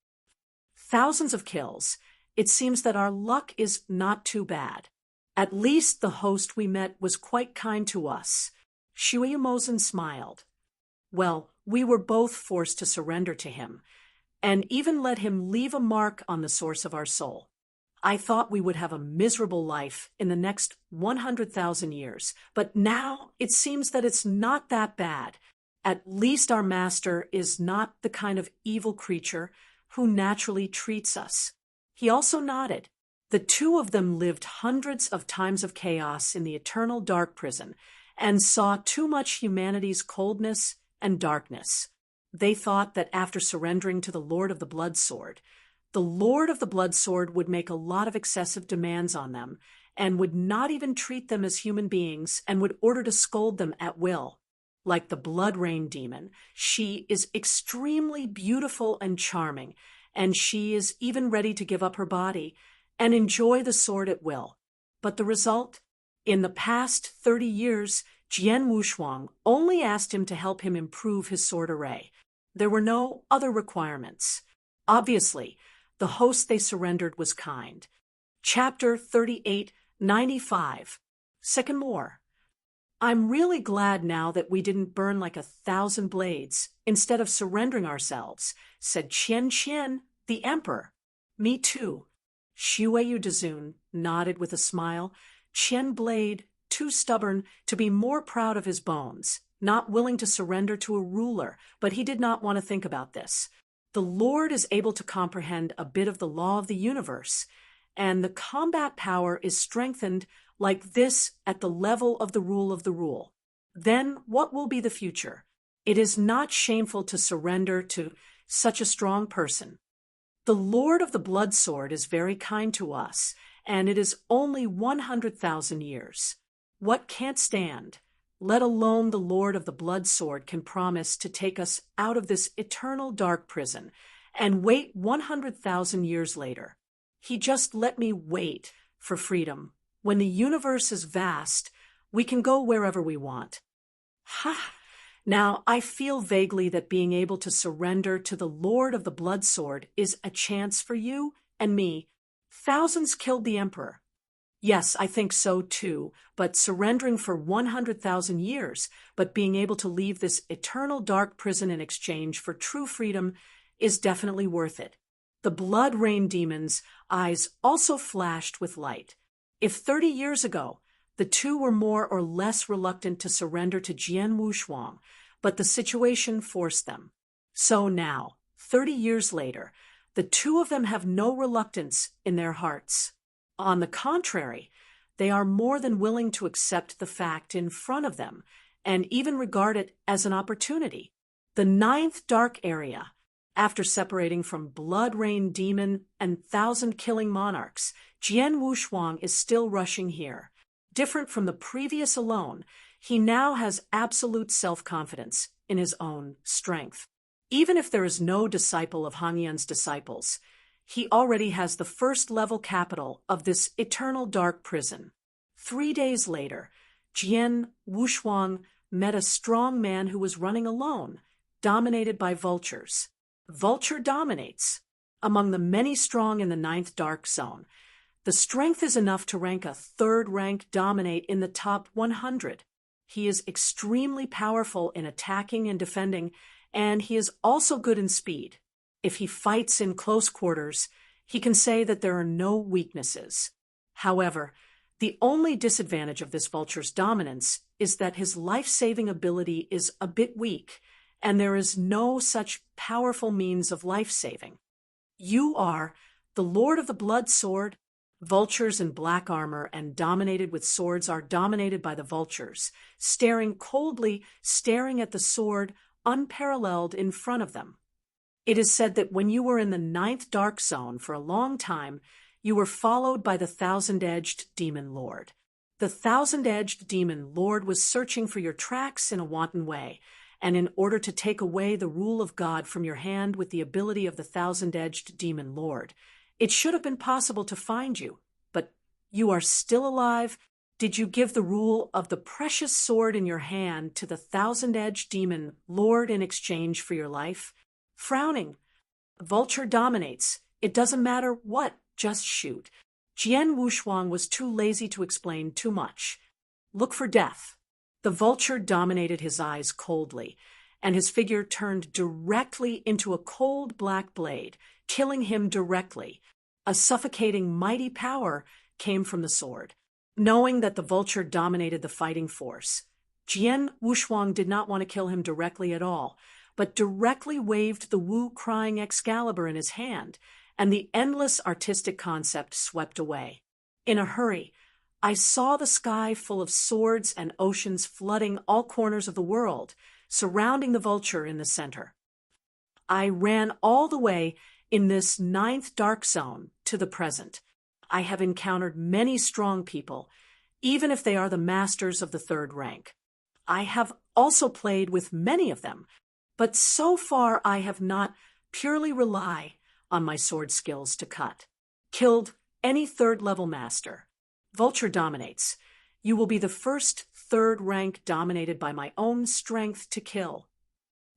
Thousands of kills. It seems that our luck is not too bad. At least the host we met was quite kind to us. Shui Yimouzen smiled. Well, we were both forced to surrender to him, and even let him leave a mark on the source of our soul. I thought we would have a miserable life in the next 100,000 years, but now it seems that it's not that bad. At least our master is not the kind of evil creature who naturally treats us. He also nodded. The two of them lived hundreds of times of chaos in the eternal dark prison and saw too much humanity's coldness and darkness. They thought that after surrendering to the Lord of the Blood Sword, the Lord of the Blood Sword would make a lot of excessive demands on them and would not even treat them as human beings and would order to scold them at will. Like the Blood Rain Demon, she is extremely beautiful and charming, and she is even ready to give up her body and enjoy the sword at will. But the result? In the past 30 years, Jian Wushuang only asked him to help him improve his sword array. There were no other requirements. Obviously, the host they surrendered was kind. Chapter 3895. Second More. I'm really glad now that we didn't burn like 1,000 blades instead of surrendering ourselves, said Qian Qian, the emperor. Me too. Shui Yudazun nodded with a smile. Qian Blade, too stubborn to be more proud of his bones, not willing to surrender to a ruler, but he did not want to think about this. The Lord is able to comprehend a bit of the law of the universe, and the combat power is strengthened like this at the level of the rule of the rule. Then what will be the future? It is not shameful to surrender to such a strong person. The Lord of the Blood Sword is very kind to us, and it is only 100,000 years. What can't stand? Let alone the Lord of the Blood Sword can promise to take us out of this eternal dark prison and wait 100,000 years later. He just let me wait for freedom. When the universe is vast, we can go wherever we want. Ha! Now, I feel vaguely that being able to surrender to the Lord of the Blood Sword is a chance for you and me. Thousands killed the Emperor. Yes, I think so too, but surrendering for 100,000 years, but being able to leave this eternal dark prison in exchange for true freedom is definitely worth it. The Blood Rain Demon's eyes also flashed with light. If 30 years ago, the two were more or less reluctant to surrender to Jian Wushuang, but the situation forced them. So now, 30 years later, the two of them have no reluctance in their hearts. On the contrary, they are more than willing to accept the fact in front of them and even regard it as an opportunity. The ninth dark area, after separating from Blood Rain Demon and Thousand-killing monarchs, Jian Wushuang is still rushing here. Different from the previous alone, he now has absolute self-confidence in his own strength. Even if there is no disciple of Han Yan's disciples, he already has the first-level capital of this eternal dark prison. 3 days later, Jian Wushuang met a strong man who was running alone, dominated by vultures. Vulture dominates. Among the many strong in the ninth dark zone, the strength is enough to rank a third-rank dominate in the top 100. He is extremely powerful in attacking and defending, and he is also good in speed. If he fights in close quarters, he can say that there are no weaknesses. However, the only disadvantage of this vulture's dominance is that his life-saving ability is a bit weak, and there is no such powerful means of life-saving. You are the Lord of the Blood Sword. Vultures in black armor and dominated with swords are dominated by the vultures, staring coldly, staring at the sword unparalleled in front of them. It is said that when you were in the ninth dark zone for a long time, you were followed by the thousand-edged demon lord. The thousand-edged demon lord was searching for your tracks in a wanton way, and in order to take away the rule of God from your hand with the ability of the thousand-edged demon lord. It should have been possible to find you, but you are still alive. Did you give the rule of the precious sword in your hand to the thousand-edged demon lord in exchange for your life? Frowning, Vulture dominates. It doesn't matter what, just shoot. Jian Wushuang was too lazy to explain too much. Look for death. The vulture dominated his eyes coldly, and his figure turned directly into a cold black blade, killing him directly. A suffocating mighty power came from the sword. Knowing that the vulture dominated the fighting force, Jian Wushuang did not want to kill him directly at all, but directly waved the Wu-crying Excalibur in his hand, and the endless artistic concept swept away. In a hurry, I saw the sky full of swords and oceans flooding all corners of the world, surrounding the vulture in the center. I ran all the way in this 9th dark zone to the present. I have encountered many strong people, even if they are the masters of the 3rd rank. I have also played with many of them, but so far I have not purely relied on my sword skills to killed any 3rd level master. Vulture dominates. You will be the first 3rd rank dominated by my own strength to kill.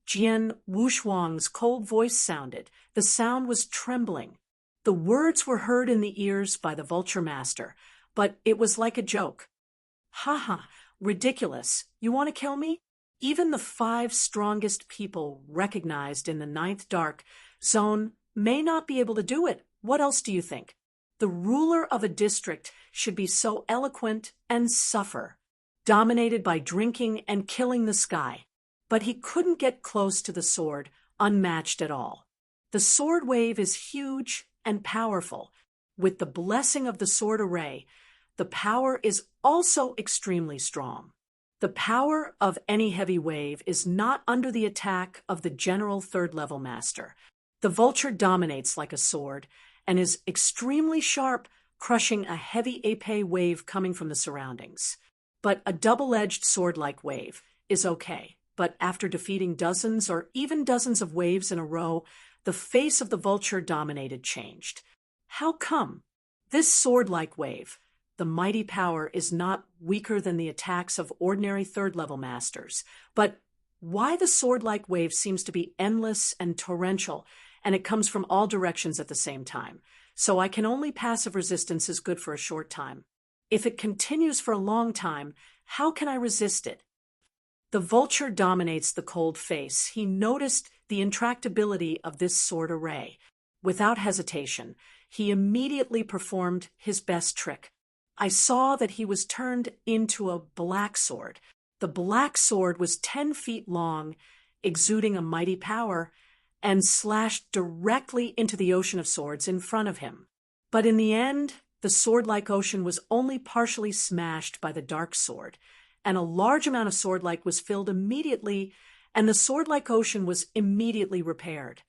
Jian Wushuang's cold voice sounded. The sound was trembling. The words were heard in the ears by the vulture master, but it was like a joke. Ha ha, ridiculous. You want to kill me? Even the 5 strongest people recognized in the 9th dark zone may not be able to do it. What else do you think? The ruler of a district should be so eloquent and suffer, dominated by drinking and killing the sky. But he couldn't get close to the sword, unmatched at all. The sword wave is huge and powerful. With the blessing of the sword array, the power is also extremely strong. The power of any heavy wave is not under the attack of the general 3rd level master. The vulture dominates like a sword and is extremely sharp, crushing a heavy épée wave coming from the surroundings. But a double-edged sword-like wave is okay. But after defeating dozens or even dozens of waves in a row, the face of the vulture dominated changed. How come? This sword-like wave, the mighty power, is not weaker than the attacks of ordinary 3rd level masters. But why the sword-like wave seems to be endless and torrential, and it comes from all directions at the same time. So I can only passive resistance is good for a short time. If it continues for a long time, how can I resist it? The vulture dominates the cold face. He noticed the intractability of this sword array. Without hesitation, he immediately performed his best trick. I saw that he was turned into a black sword. The black sword was 10 feet long, exuding a mighty power, and slashed directly into the ocean of swords in front of him. But in the end, the sword-like ocean was only partially smashed by the dark sword, and a large amount of sword-like was filled immediately, and the sword-like ocean was immediately repaired.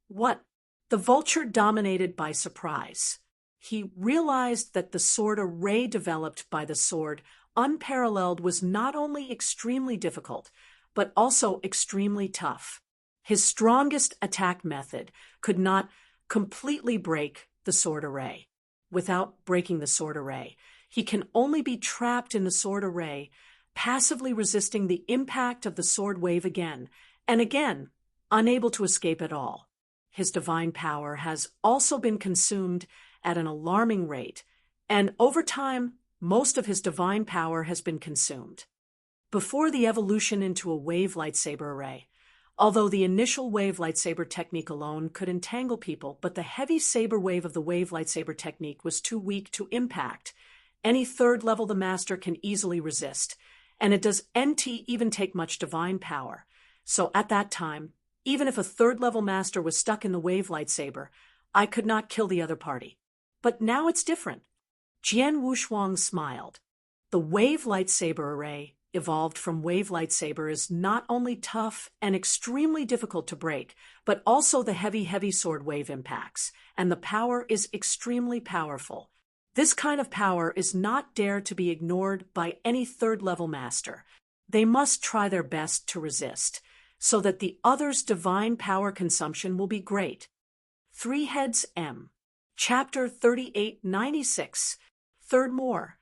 What? The vulture dominated by surprise. He realized that the sword array developed by the sword, unparalleled, was not only extremely difficult, but also extremely tough. His strongest attack method could not completely break the sword array. Without breaking the sword array, he can only be trapped in the sword array, passively resisting the impact of the sword wave again and again, unable to escape at all. His divine power has also been consumed at an alarming rate, and over time, most of his divine power has been consumed. Before the evolution into a wave lightsaber array, although the initial wave lightsaber technique alone could entangle people, but the heavy saber wave of the wave lightsaber technique was too weak to impact. Any 3rd level the master can easily resist, and it does NT even take much divine power. So at that time, even if a 3rd level master was stuck in the wave lightsaber, I could not kill the other party. But now it's different. Jian Wushuang smiled. The wave lightsaber array evolved from wave lightsaber is not only tough and extremely difficult to break, but also the heavy sword wave impacts, and the power is extremely powerful. This kind of power is not dare to be ignored by any 3rd level master. They must try their best to resist. so that the other's divine power consumption will be great. Three Heads M. Chapter 3896. Third More.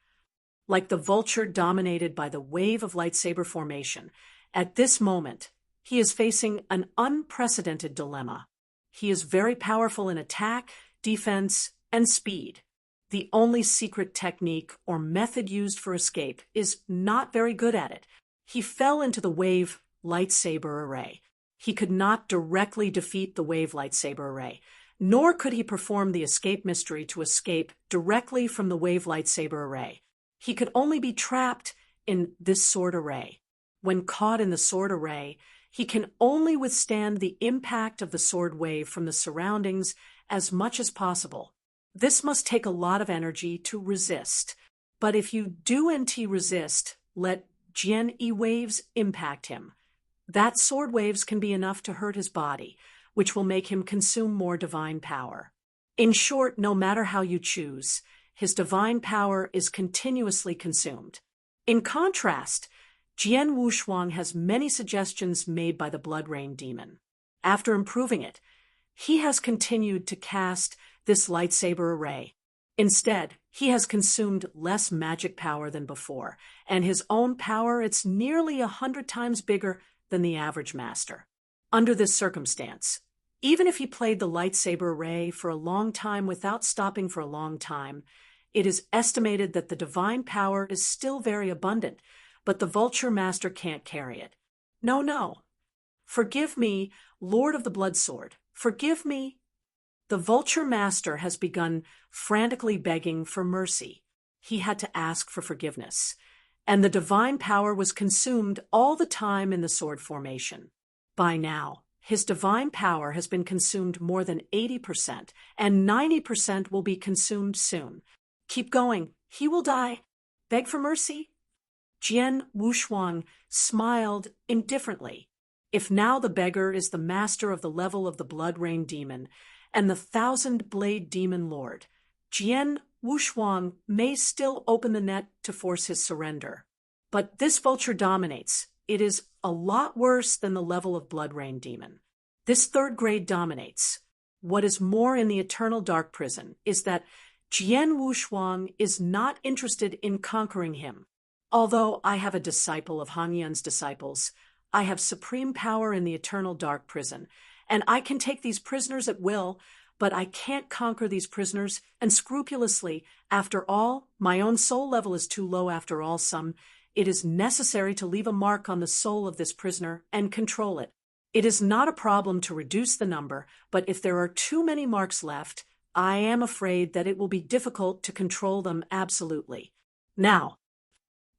Like the vulture dominated by the wave of lightsaber formation, at this moment, he is facing an unprecedented dilemma. He is very powerful in attack, defense, and speed. The only secret technique or method used for escape is not very good at it. He fell into the wave lightsaber array. He could not directly defeat the wave lightsaber array, nor could he perform the escape mystery to escape directly from the wave lightsaber array. He could only be trapped in this sword array. When caught in the sword array, he can only withstand the impact of the sword wave from the surroundings as much as possible. This must take a lot of energy to resist. But if you do NT resist, let Jian-E waves impact him. That sword waves can be enough to hurt his body, which will make him consume more divine power. In short, no matter how you choose, his divine power is continuously consumed. In contrast, Jian Wushuang has many suggestions made by the Blood Rain demon. After improving it, he has continued to cast this lightsaber array. Instead, he has consumed less magic power than before, and his own power, it's nearly 100 times bigger than the average master. Under this circumstance, even if he played the lightsaber array for a long time without stopping for a long time, it is estimated that the divine power is still very abundant, but the vulture master can't carry it. No. Forgive me, Lord of the Blood Sword. Forgive me. The vulture master has begun frantically begging for mercy. He had to ask for forgiveness, and the divine power was consumed all the time in the sword formation. By now, his divine power has been consumed more than 80%, and 90% will be consumed soon. Keep going. He will die. Beg for mercy. Jian Wushuang smiled indifferently. If now the beggar is the master of the level of the Blood Rain demon and the Thousand-Blade demon lord, Jian Wushuang may still open the net to force his surrender. But this vulture dominates. It is a lot worse than the level of Blood Rain demon. This third grade dominates. What is more, in the eternal dark prison is that Jian Wushuang is not interested in conquering him. Although I have a disciple of Han Yun's disciples, I have supreme power in the eternal dark prison, and I can take these prisoners at will, but I can't conquer these prisoners, and scrupulously, after all, my own soul level is too low after all. It is necessary to leave a mark on the soul of this prisoner and control it. It is not a problem to reduce the number, but if there are too many marks left, I am afraid that it will be difficult to control them absolutely. Now,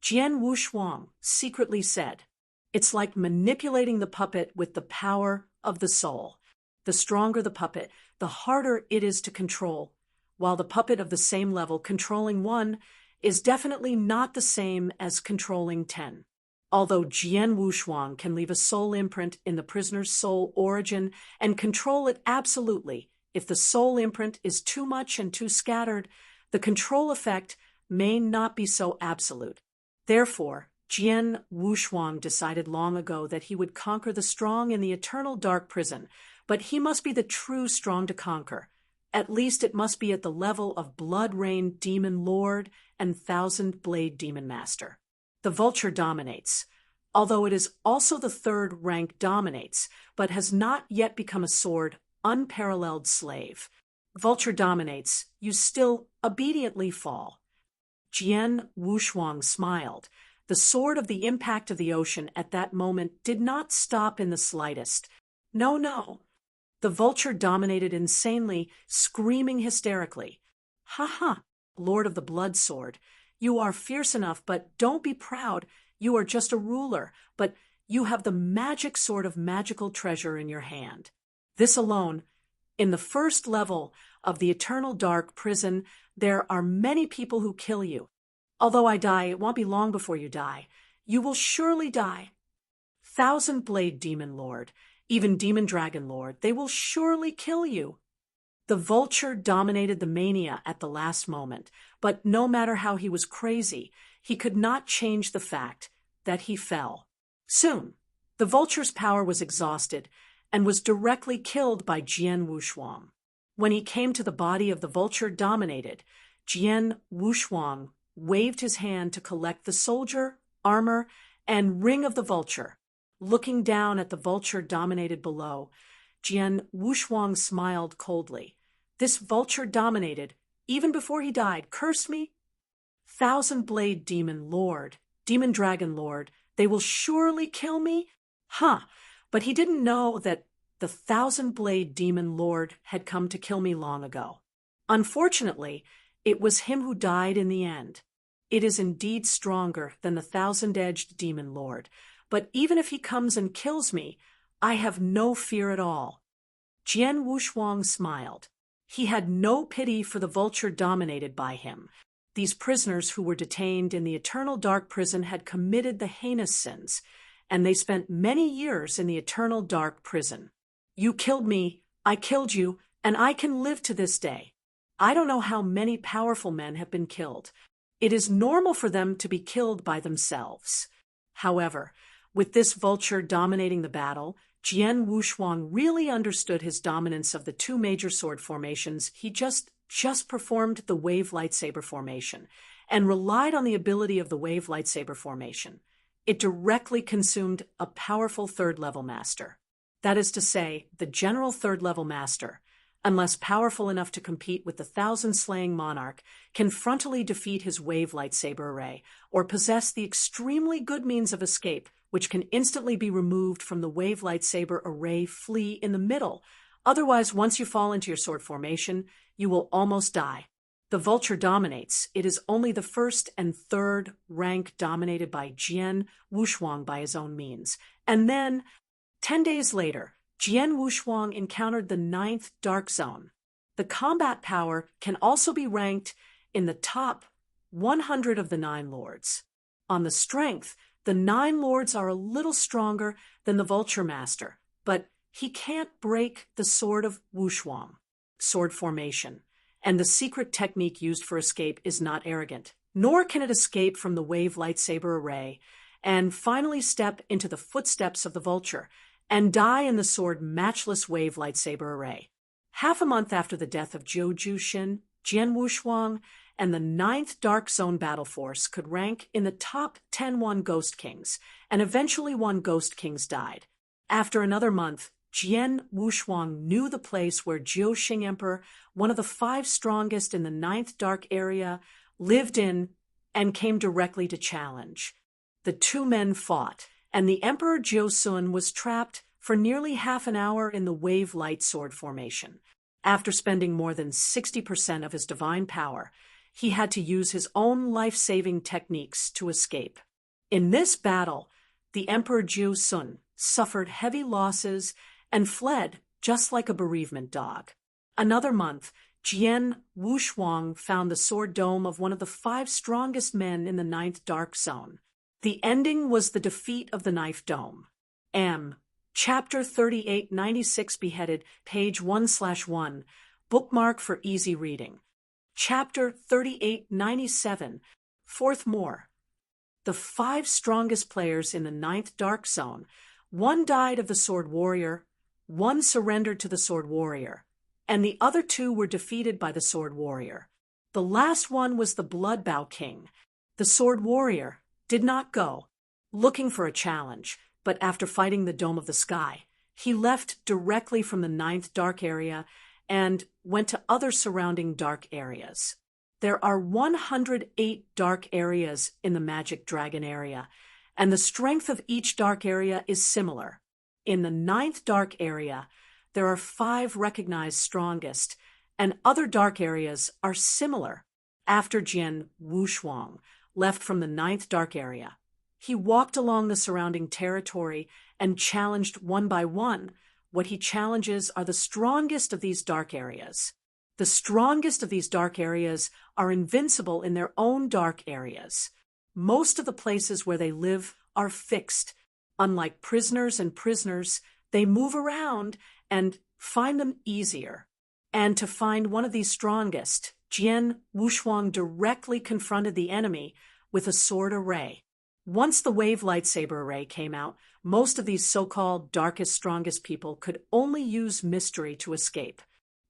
Jian Wushuang secretly said, it's like manipulating the puppet with the power of the soul. The stronger the puppet, the harder it is to control, while the puppet of the same level controlling 1 is definitely not the same as controlling 10. Although Jian Wushuang can leave a soul imprint in the prisoner's soul origin and control it absolutely, if the soul imprint is too much and too scattered, the control effect may not be so absolute. Therefore, Jian Wushuang decided long ago that he would conquer the strong in the eternal dark prison, but he must be the true strong to conquer. At least it must be at the level of Blood Rain Demon Lord and Thousand-Blade Demon Master. The vulture dominates, although it is also the third rank dominates, but has not yet become a sword unparalleled slave. Vulture dominates, you still obediently fall. Jian Wushuang smiled. The sword of the impact of the ocean at that moment did not stop in the slightest. No. The vulture dominated insanely, screaming hysterically. Ha! Lord of the Blood Sword, you are fierce enough, but don't be proud. You are just a ruler, but you have the magic sword of magical treasure in your hand. This alone, in the first level of the eternal dark prison, there are many people who kill you. Although I die, it won't be long before you die. You will surely die. Thousand-Blade Demon Lord, even Demon Dragon Lord, they will surely kill you. The vulture dominated the mania at the last moment, but no matter how he was crazy, he could not change the fact that he fell. Soon, The vulture's power was exhausted and was directly killed by Jian Wushuang. When he came to the body of the vulture dominated, Jian Wushuang waved his hand to collect the soldier, armor, and ring of the vulture. Looking down at the vulture dominated below, Jian Wushuang smiled coldly. This vulture dominated, even before he died, cursed me. Thousand-blade demon lord, demon dragon lord, they will surely kill me? But he didn't know that the thousand-blade demon lord had come to kill me long ago. Unfortunately, it was him who died in the end. It is indeed stronger than the thousand-edged demon lord, but even if he comes and kills me, I have no fear at all. Jian Wushuang smiled. He had no pity for the vulture dominated by him. These prisoners who were detained in the eternal dark prison had committed the heinous sins, and they spent many years in the eternal dark prison. You killed me, I killed you, and I can live to this day. I don't know how many powerful men have been killed. It is normal for them to be killed by themselves. However, with this vulture dominating the battle, Jian Wushuang really understood his dominance of the two major sword formations. He just performed the wave lightsaber formation and relied on the ability of the wave lightsaber formation. It directly consumed a powerful third-level master. That is to say, the general third-level master, unless powerful enough to compete with the thousand-slaying monarch, can frontally defeat his wave lightsaber array or possess the extremely good means of escape, which can instantly be removed from the wave lightsaber array flee in the middle. Otherwise, once you fall into your sword formation, you will almost die. The vulture dominates. It is only the first and third rank dominated by Jian Wushuang by his own means. And then, 10 days later, Jian Wushuang encountered the 9th Dark Zone. The combat power can also be ranked in the top 100 of the 9 lords. On the strength, the 9 lords are a little stronger than the Vulture Master, but he can't break the Sword of Wushuang, sword formation, and the secret technique used for escape is not arrogant, nor can it escape from the wave lightsaber array and finally step into the footsteps of the Vulture and die in the sword matchless wave lightsaber array. Half a month after the death of Zhou Jushin, Jian Wushuang and the 9th Dark Zone battle force could rank in the top 10 Ghost Kings, and eventually 1 Ghost Kings died. After another month, Jian Wushuang knew the place where Zhou Xing Emperor, one of the 5 strongest in the 9th Dark Area, lived in and came directly to challenge. The two men fought, and the Emperor Zhou Sun was trapped for nearly half an hour in the wave light sword formation. After spending more than 60% of his divine power, he had to use his own life-saving techniques to escape. In this battle, the Emperor Zhou Sun suffered heavy losses and fled just like a bereavement dog. Another month, Jian Wushuang found the sword dome of one of the 5 strongest men in the 9th Dark Zone. The ending was the defeat of the Knife Dome. Chapter 3896 Beheaded, page 1/1, bookmark for easy reading. Chapter 3897, Fourth More. The 5 strongest players in the 9th Dark Zone, 1 died of the Sword Warrior, 1 surrendered to the Sword Warrior, and the other 2 were defeated by the Sword Warrior. The last one was the Bloodbow King. The Sword Warrior did not go looking for a challenge, but after fighting the Dome of the Sky, he left directly from the 9th Dark Area and went to other surrounding dark areas. There are 108 dark areas in the Magic Dragon area, and the strength of each dark area is similar. In the 9th Dark Area, there are 5 recognized strongest, and other dark areas are similar. After Jian Wushuang left from the 9th Dark Area, he walked along the surrounding territory and challenged one by one. What he challenges are the strongest of these dark areas. The strongest of these dark areas are invincible in their own dark areas. Most of the places where they live are fixed. Unlike prisoners, they move around and find them easier. And to find one of these strongest, Jian Wushuang directly confronted the enemy with a sword array. Once the wave lightsaber array came out, Most of these so-called darkest, strongest people could only use mystery to escape.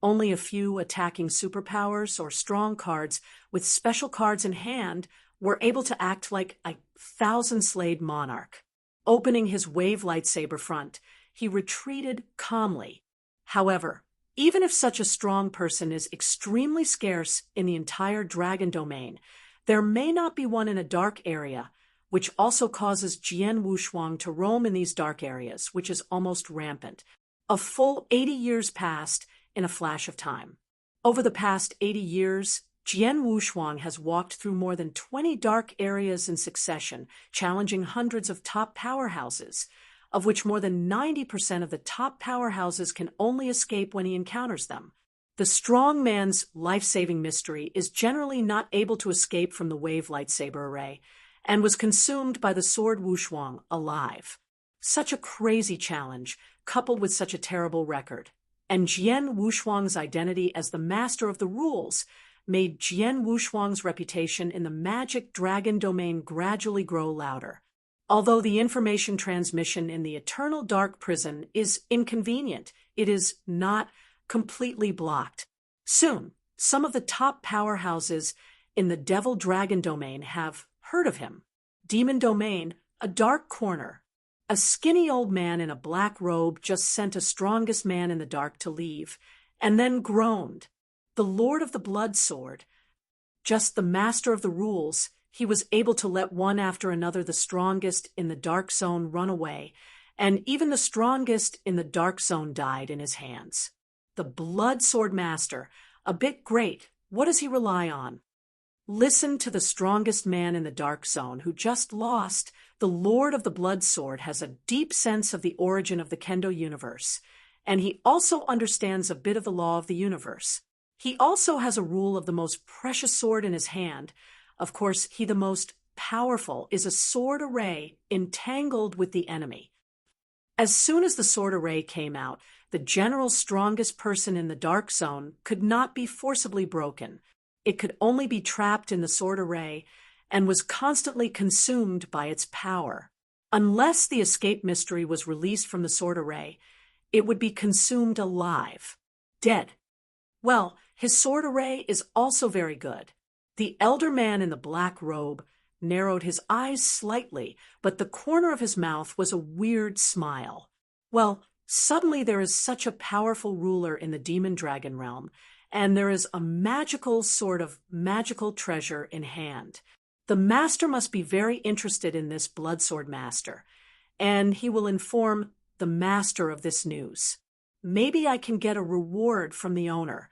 Only a few attacking superpowers or strong cards with special cards in hand were able to act like a thousand-slayed monarch. Opening his wave lightsaber front, he retreated calmly. However, even if such a strong person is extremely scarce in the entire dragon domain, there may not be one in a dark area, which also causes Jian Wushuang to roam in these dark areas, which is almost rampant. A full 80 years passed in a flash of time. Over the past 80 years, Jian Wushuang has walked through more than 20 dark areas in succession, challenging hundreds of top powerhouses, of which more than 90% of the top powerhouses can only escape when he encounters them. The strong man's life-saving mystery is generally not able to escape from the wave lightsaber array, and was consumed by the sword Wushuang alive. Such a crazy challenge, coupled with such a terrible record. And Jian Wushuang's identity as the master of the rules made Jian Wushuang's reputation in the magic dragon domain gradually grow louder. Although the information transmission in the eternal dark prison is inconvenient, it is not completely blocked. Soon, some of the top powerhouses in the Devil Dragon domain have heard of him. Demon Domain, a dark corner. A skinny old man in a black robe just sent a strongest man in the dark to leave, and then groaned. The Lord of the Blood Sword, just the master of the rules, he was able to let one after another the strongest in the dark zone run away, and even the strongest in the dark zone died in his hands. The Blood Sword Master, a bit great, what does he rely on? Listen to the strongest man in the dark zone who just lost. The Lord of the Blood Sword has a deep sense of the origin of the Kendo universe, and he also understands a bit of the law of the universe. He also has a rule of the most precious sword in his hand. Of course, he the most powerful is a sword array entangled with the enemy. As soon as the sword array came out, the general strongest person in the dark zone could not be forcibly broken. It could only be trapped in the sword array and was constantly consumed by its power. Unless the escape mystery was released from the sword array, it would be consumed alive, dead. Well, his sword array is also very good. The elder man in the black robe narrowed his eyes slightly, but the corner of his mouth was a weird smile. Well, suddenly there is such a powerful ruler in the demon dragon realm, and there is a magical sort of magical treasure in hand. The master must be very interested in this blood sword master, and he will inform the master of this news. Maybe I can get a reward from the owner.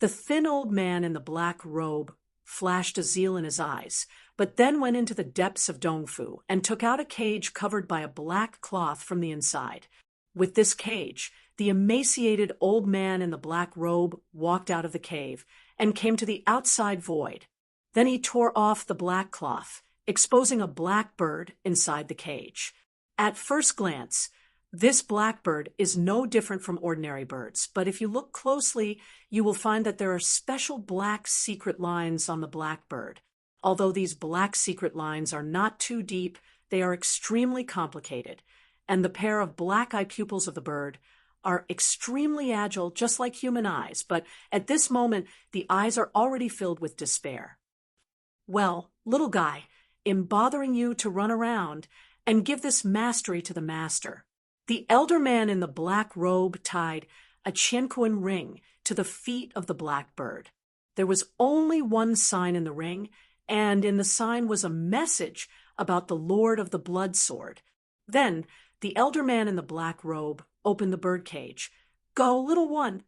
The thin old man in the black robe flashed a zeal in his eyes, but then went into the depths of Dongfu and took out a cage covered by a black cloth from the inside. With this cage, the emaciated old man in the black robe walked out of the cave and came to the outside void. Then he tore off the black cloth, exposing a black bird inside the cage. At first glance, this blackbird is no different from ordinary birds, but if you look closely, you will find that there are special black secret lines on the blackbird. Although these black secret lines are not too deep, they are extremely complicated, and the pair of black eye pupils of the bird are extremely agile, just like human eyes, but at this moment, the eyes are already filled with despair. Well, little guy, in bothering you to run around and give this mastery to the master. The elder man in the black robe tied a Qianquan ring to the feet of the blackbird. There was only one sign in the ring, and in the sign was a message about the Lord of the Blood Sword. Then the elder man in the black robe opened the bird cage. "Go, little one."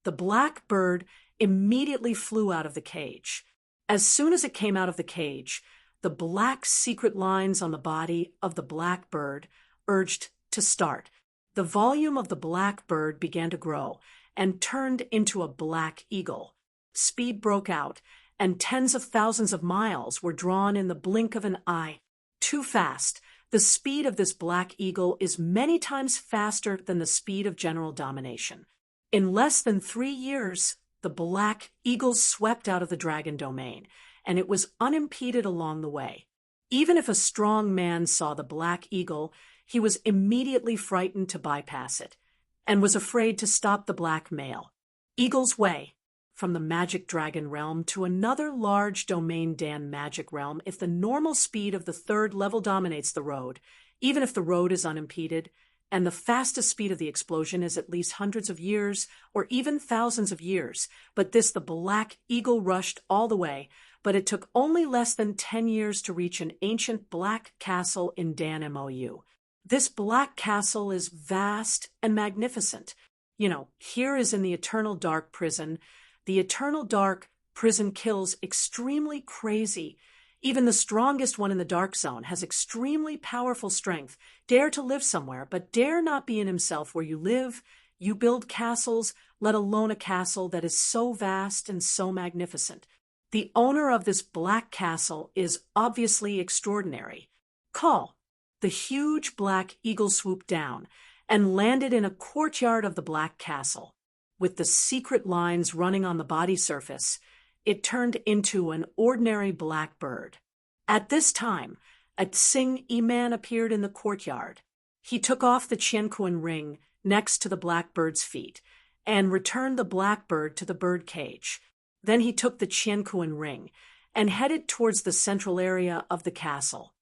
The black bird immediately flew out of the cage. As soon as it came out of the cage, the black secret lines on the body of the black bird urged to start. The volume of the black bird began to grow and turned into a black eagle. Speed broke out, and tens of thousands of miles were drawn in the blink of an eye. Too fast. The speed of this black eagle is many times faster than the speed of general domination. In less than 3 years, the black eagle swept out of the dragon domain, and it was unimpeded along the way. Even if a strong man saw the black eagle, he was immediately frightened to bypass it, and was afraid to stop the black male. Eagle's Way. From the magic dragon realm to another large domain Dan magic realm, if the normal speed of the third level dominates the road, even if the road is unimpeded, and the fastest speed of the explosion is at least hundreds of years or even thousands of years, but this the Black Eagle rushed all the way, but it took only less than 10 years to reach an ancient black castle in Dan MOU. This black castle is vast and magnificent. Here is in the Eternal Dark Prison. The Eternal Dark Prison kills extremely crazy. Even the strongest one in the Dark Zone has extremely powerful strength. Dare to live somewhere, but dare not be in himself where you live. You build castles, let alone a castle that is so vast and so magnificent. The owner of this black castle is obviously extraordinary. Call. The huge black eagle swooped down and landed in a courtyard of the black castle. With the secret lines running on the body surface, it turned into an ordinary black bird. At this time, a Tsing-Yi man appeared in the courtyard. He took off the Qianquan ring next to the black bird's feet and returned the black bird to the bird cage. Then he took the Qianquan ring and headed towards the central area of the castle.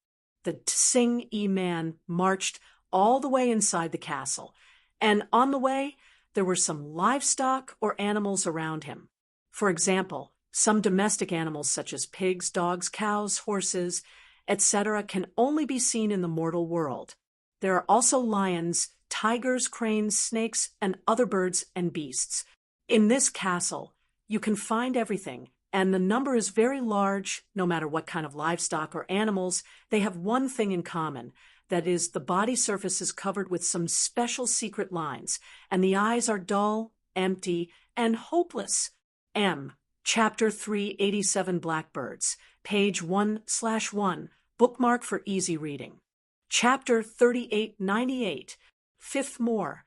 The Tsing-Yi man marched all the way inside the castle, and on the way, there were some livestock or animals around him. For example, some domestic animals such as pigs, dogs, cows, horses, etc. can only be seen in the mortal world. There are also lions, tigers, cranes, snakes, and other birds and beasts. In this castle, you can find everything, and the number is very large. No matter what kind of livestock or animals, they have one thing in common. That is, the body surface is covered with some special secret lines, and the eyes are dull, empty, and hopeless. M. Chapter 387 Blackbirds, page 1/1, bookmark for easy reading. Chapter 3898, Fifth More.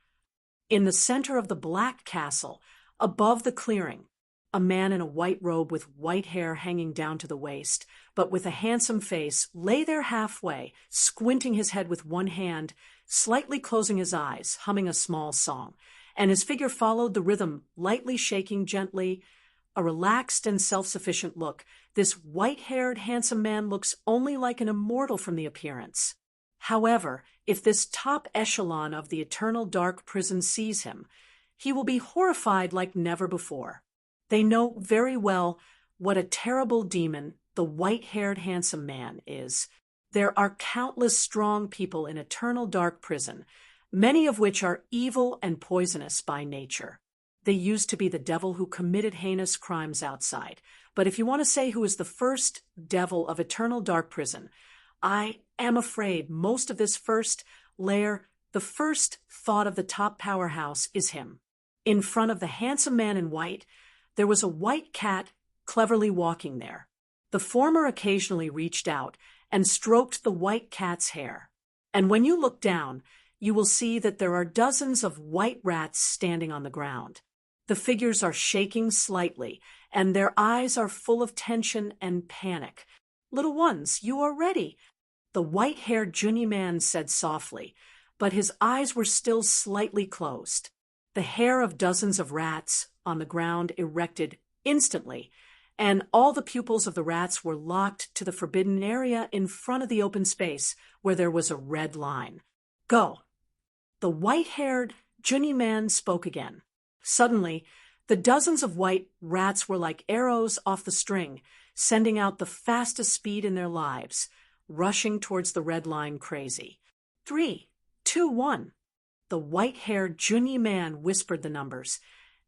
In the center of the black castle, above the clearing, a man in a white robe with white hair hanging down to the waist, but with a handsome face, lay there halfway, squinting his head with one hand, slightly closing his eyes, humming a small song, and his figure followed the rhythm, lightly shaking gently. A relaxed and self-sufficient look. This white-haired, handsome man looks only like an immortal from the appearance. However, if this top echelon of the Eternal Dark Prison sees him, he will be horrified like never before. They know very well what a terrible demon the white-haired handsome man is. There are countless strong people in Eternal Dark Prison, many of which are evil and poisonous by nature. They used to be the devil who committed heinous crimes outside. But if you want to say who is the first devil of Eternal Dark Prison, I am afraid most of this first layer, the first thought of the top powerhouse is him. In front of the handsome man in white, there was a white cat cleverly walking there. The former occasionally reached out and stroked the white cat's hair. And when you look down, you will see that there are dozens of white rats standing on the ground. The figures are shaking slightly, and their eyes are full of tension and panic. "Little ones, you are ready," the white-haired Junyi man said softly, but his eyes were still slightly closed. The hair of dozens of rats on the ground erected instantly, and all the pupils of the rats were locked to the forbidden area in front of the open space where there was a red line. "Go." The white-haired Junyi man spoke again. Suddenly, the dozens of white rats were like arrows off the string, sending out the fastest speed in their lives, rushing towards the red line crazy. 3, 2, 1. The white-haired Junyi man whispered the numbers,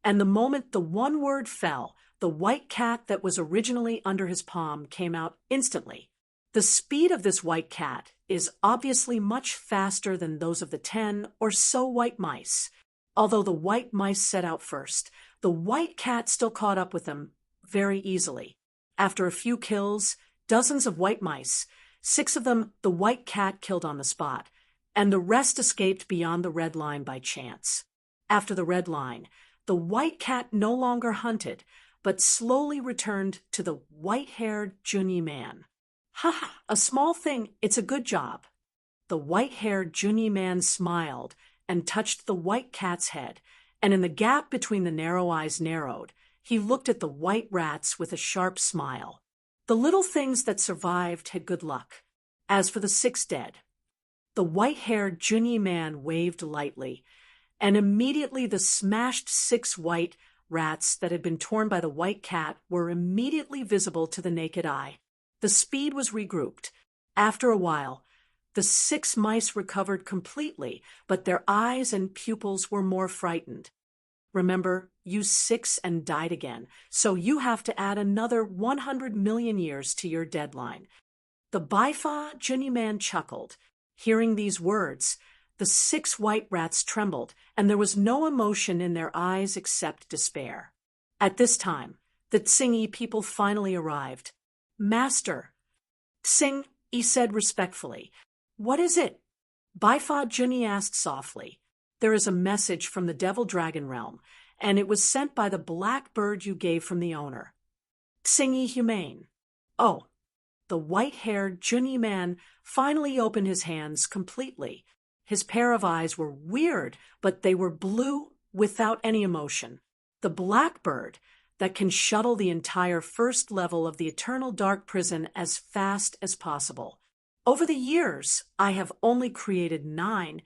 and the moment the one word fell, the white cat that was originally under his palm came out instantly. The speed of this white cat is obviously much faster than those of the 10 or so white mice. Although the white mice set out first, the white cat still caught up with them very easily. After a few kills, dozens of white mice, 6 of them the white cat killed on the spot, and the rest escaped beyond the red line by chance. After the red line, the white cat no longer hunted, but slowly returned to the white-haired Junyi man. "Ha ha, a small thing, it's a good job." The white-haired Junyi man smiled and touched the white cat's head, and in the gap between the narrow eyes narrowed, he looked at the white rats with a sharp smile. The little things that survived had good luck. As for the 6 dead, the white-haired Junyi man waved lightly, and immediately the smashed 6 white rats that had been torn by the white cat were immediately visible to the naked eye. The speed was regrouped. After a while, the 6 mice recovered completely, but their eyes and pupils were more frightened. Remember, you 6 and died again, so you have to add another 100 million years to your deadline. The Baifa Junyi man chuckled. Hearing these words, the 6 white rats trembled, and there was no emotion in their eyes except despair. At this time, the Tsingyi people finally arrived. "Master," Tsingyi said respectfully. "What is it?" Baifa Junyi asked softly. "There is a message from the Devil Dragon realm, and it was sent by the black bird you gave from the owner." Tsingyi humane. "Oh." The white-haired Junyi man finally opened his hands completely. His pair of eyes were weird, but they were blue without any emotion. The black bird that can shuttle the entire first level of the eternal dark prison as fast as possible. Over the years, I have only created 9,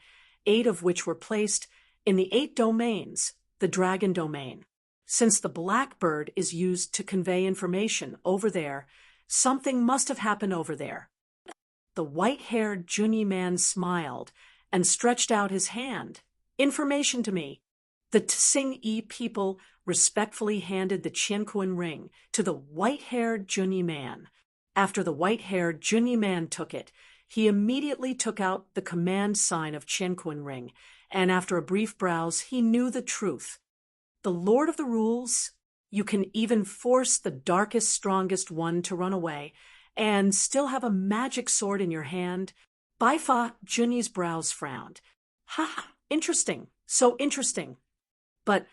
8 of which were placed in the 8 domains, the dragon domain. Since the black bird is used to convey information over there, something must have happened over there. The white-haired Junyi man smiled and stretched out his hand. "Information to me." The Tsingyi people respectfully handed the Qianquan ring to the white-haired Junyi man. After the white-haired Junyi man took it, he immediately took out the command sign of Qianquan ring, and after a brief browse, he knew the truth. The Lord of the Rules, you can even force the darkest, strongest one to run away, and still have a magic sword in your hand. Baifa Junyi's brows frowned. "Ha! Interesting. So interesting." But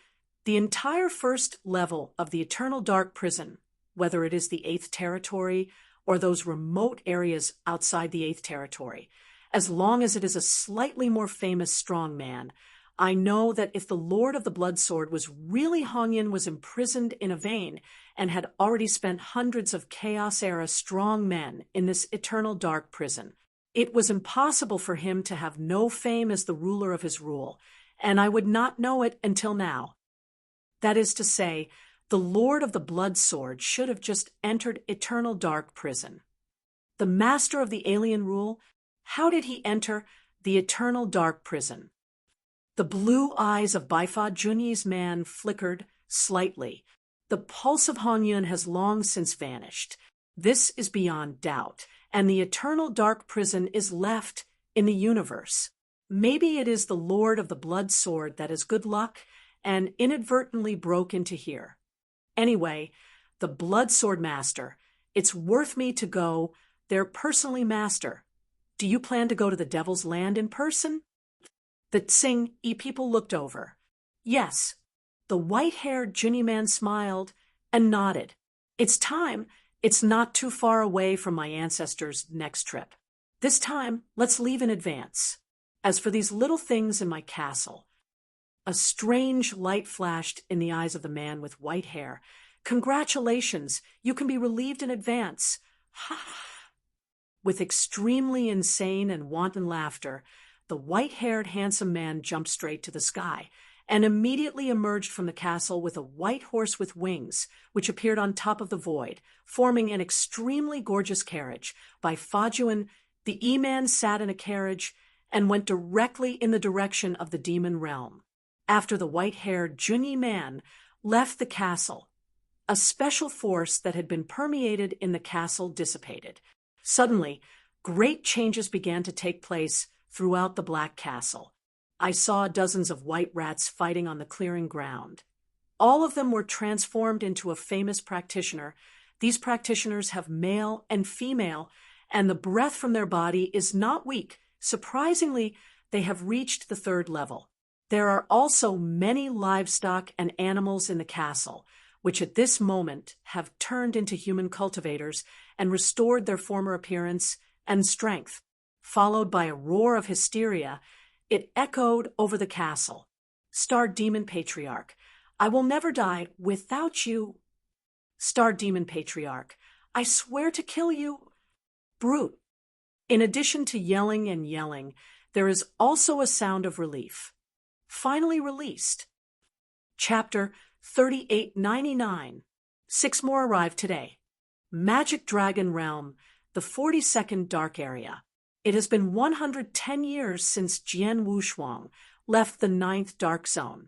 the entire first level of the Eternal Dark Prison, whether it is the 8th territory or those remote areas outside the 8th territory, as long as it is a slightly more famous strong man, I know that if the Lord of the Blood Sword was really Hongyan was imprisoned in a vein and had already spent hundreds of Chaos-era strong men in this eternal dark prison, it was impossible for him to have no fame as the ruler of his rule, and I would not know it until now. That is to say, the Lord of the Blood Sword should have just entered eternal dark prison. The master of the alien rule, how did he enter the eternal dark prison? The blue eyes of Baifa Junyi's man flickered slightly. The pulse of Hongyan has long since vanished. This is beyond doubt, and the eternal dark prison is left in the universe. Maybe it is the Lord of the Blood Sword that is good luck and inadvertently broke into here. Anyway, the Blood Sword Master, it's worth me to go there personally, Master. Do you plan to go to the Devil's Land in person? The Tsingyi people looked over. Yes. The white-haired Junyi man smiled and nodded. It's time. It's not too far away from my ancestors' next trip. This time, let's leave in advance. As for these little things in my castle, a strange light flashed in the eyes of the man with white hair. Congratulations, you can be relieved in advance. Ha! With extremely insane and wanton laughter, the white-haired handsome man jumped straight to the sky and immediately emerged from the castle with a white horse with wings, which appeared on top of the void, forming an extremely gorgeous carriage. By Fajuan, the E-man sat in a carriage and went directly in the direction of the demon realm. After the white-haired Junyi man left the castle, a special force that had been permeated in the castle dissipated. Suddenly, great changes began to take place throughout the Black Castle. I saw dozens of white rats fighting on the clearing ground. All of them were transformed into a famous practitioner. These practitioners have male and female, and the breath from their body is not weak. Surprisingly, they have reached the 3rd level. There are also many livestock and animals in the castle, which at this moment have turned into human cultivators and restored their former appearance and strength. followed by a roar of hysteria, it echoed over the castle. Star Demon Patriarch, I will never die without you. Star Demon Patriarch, I swear to kill you. Brute. In addition to yelling and yelling, there is also a sound of relief. Finally released. Chapter 3899. 6 more arrived today. Magic Dragon Realm, the 42nd Dark Area. It has been 110 years since Jian Wushuang left the 9th Dark Zone.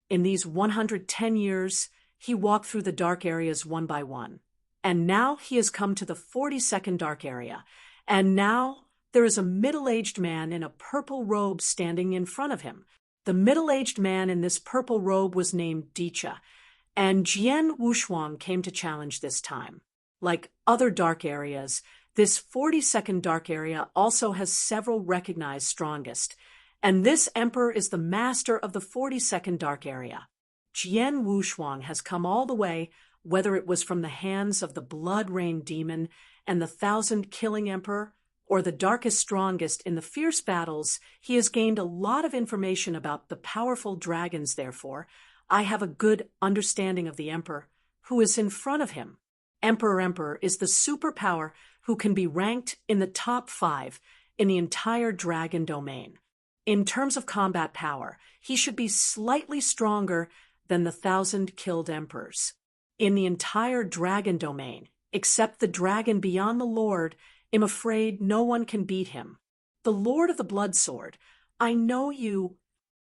In these 110 years, he walked through the dark areas one by one. And now he has come to the 42nd Dark Area. And now there is a middle-aged man in a purple robe standing in front of him. The middle-aged man in this purple robe was named Dicha, and Jian Wushuang came to challenge this time. Like other dark areas, this 42nd Dark Area also has several recognized strongest, and this emperor is the master of the 42nd Dark Area. Jian Wushuang has come all the way, whether it was from the hands of the Blood Rain Demon and the 1,000-killing emperor, or the darkest strongest in the fierce battles. He has gained a lot of information about the powerful dragons. Therefore, I have a good understanding of the emperor who is in front of him. Emperor is the superpower who can be ranked in the top 5 in the entire dragon domain. In terms of combat power, he should be slightly stronger than the 1,000-killed emperors. In the entire dragon domain, except the dragon beyond the Lord, I'm afraid no one can beat him. The Lord of the Blood Sword, I know you.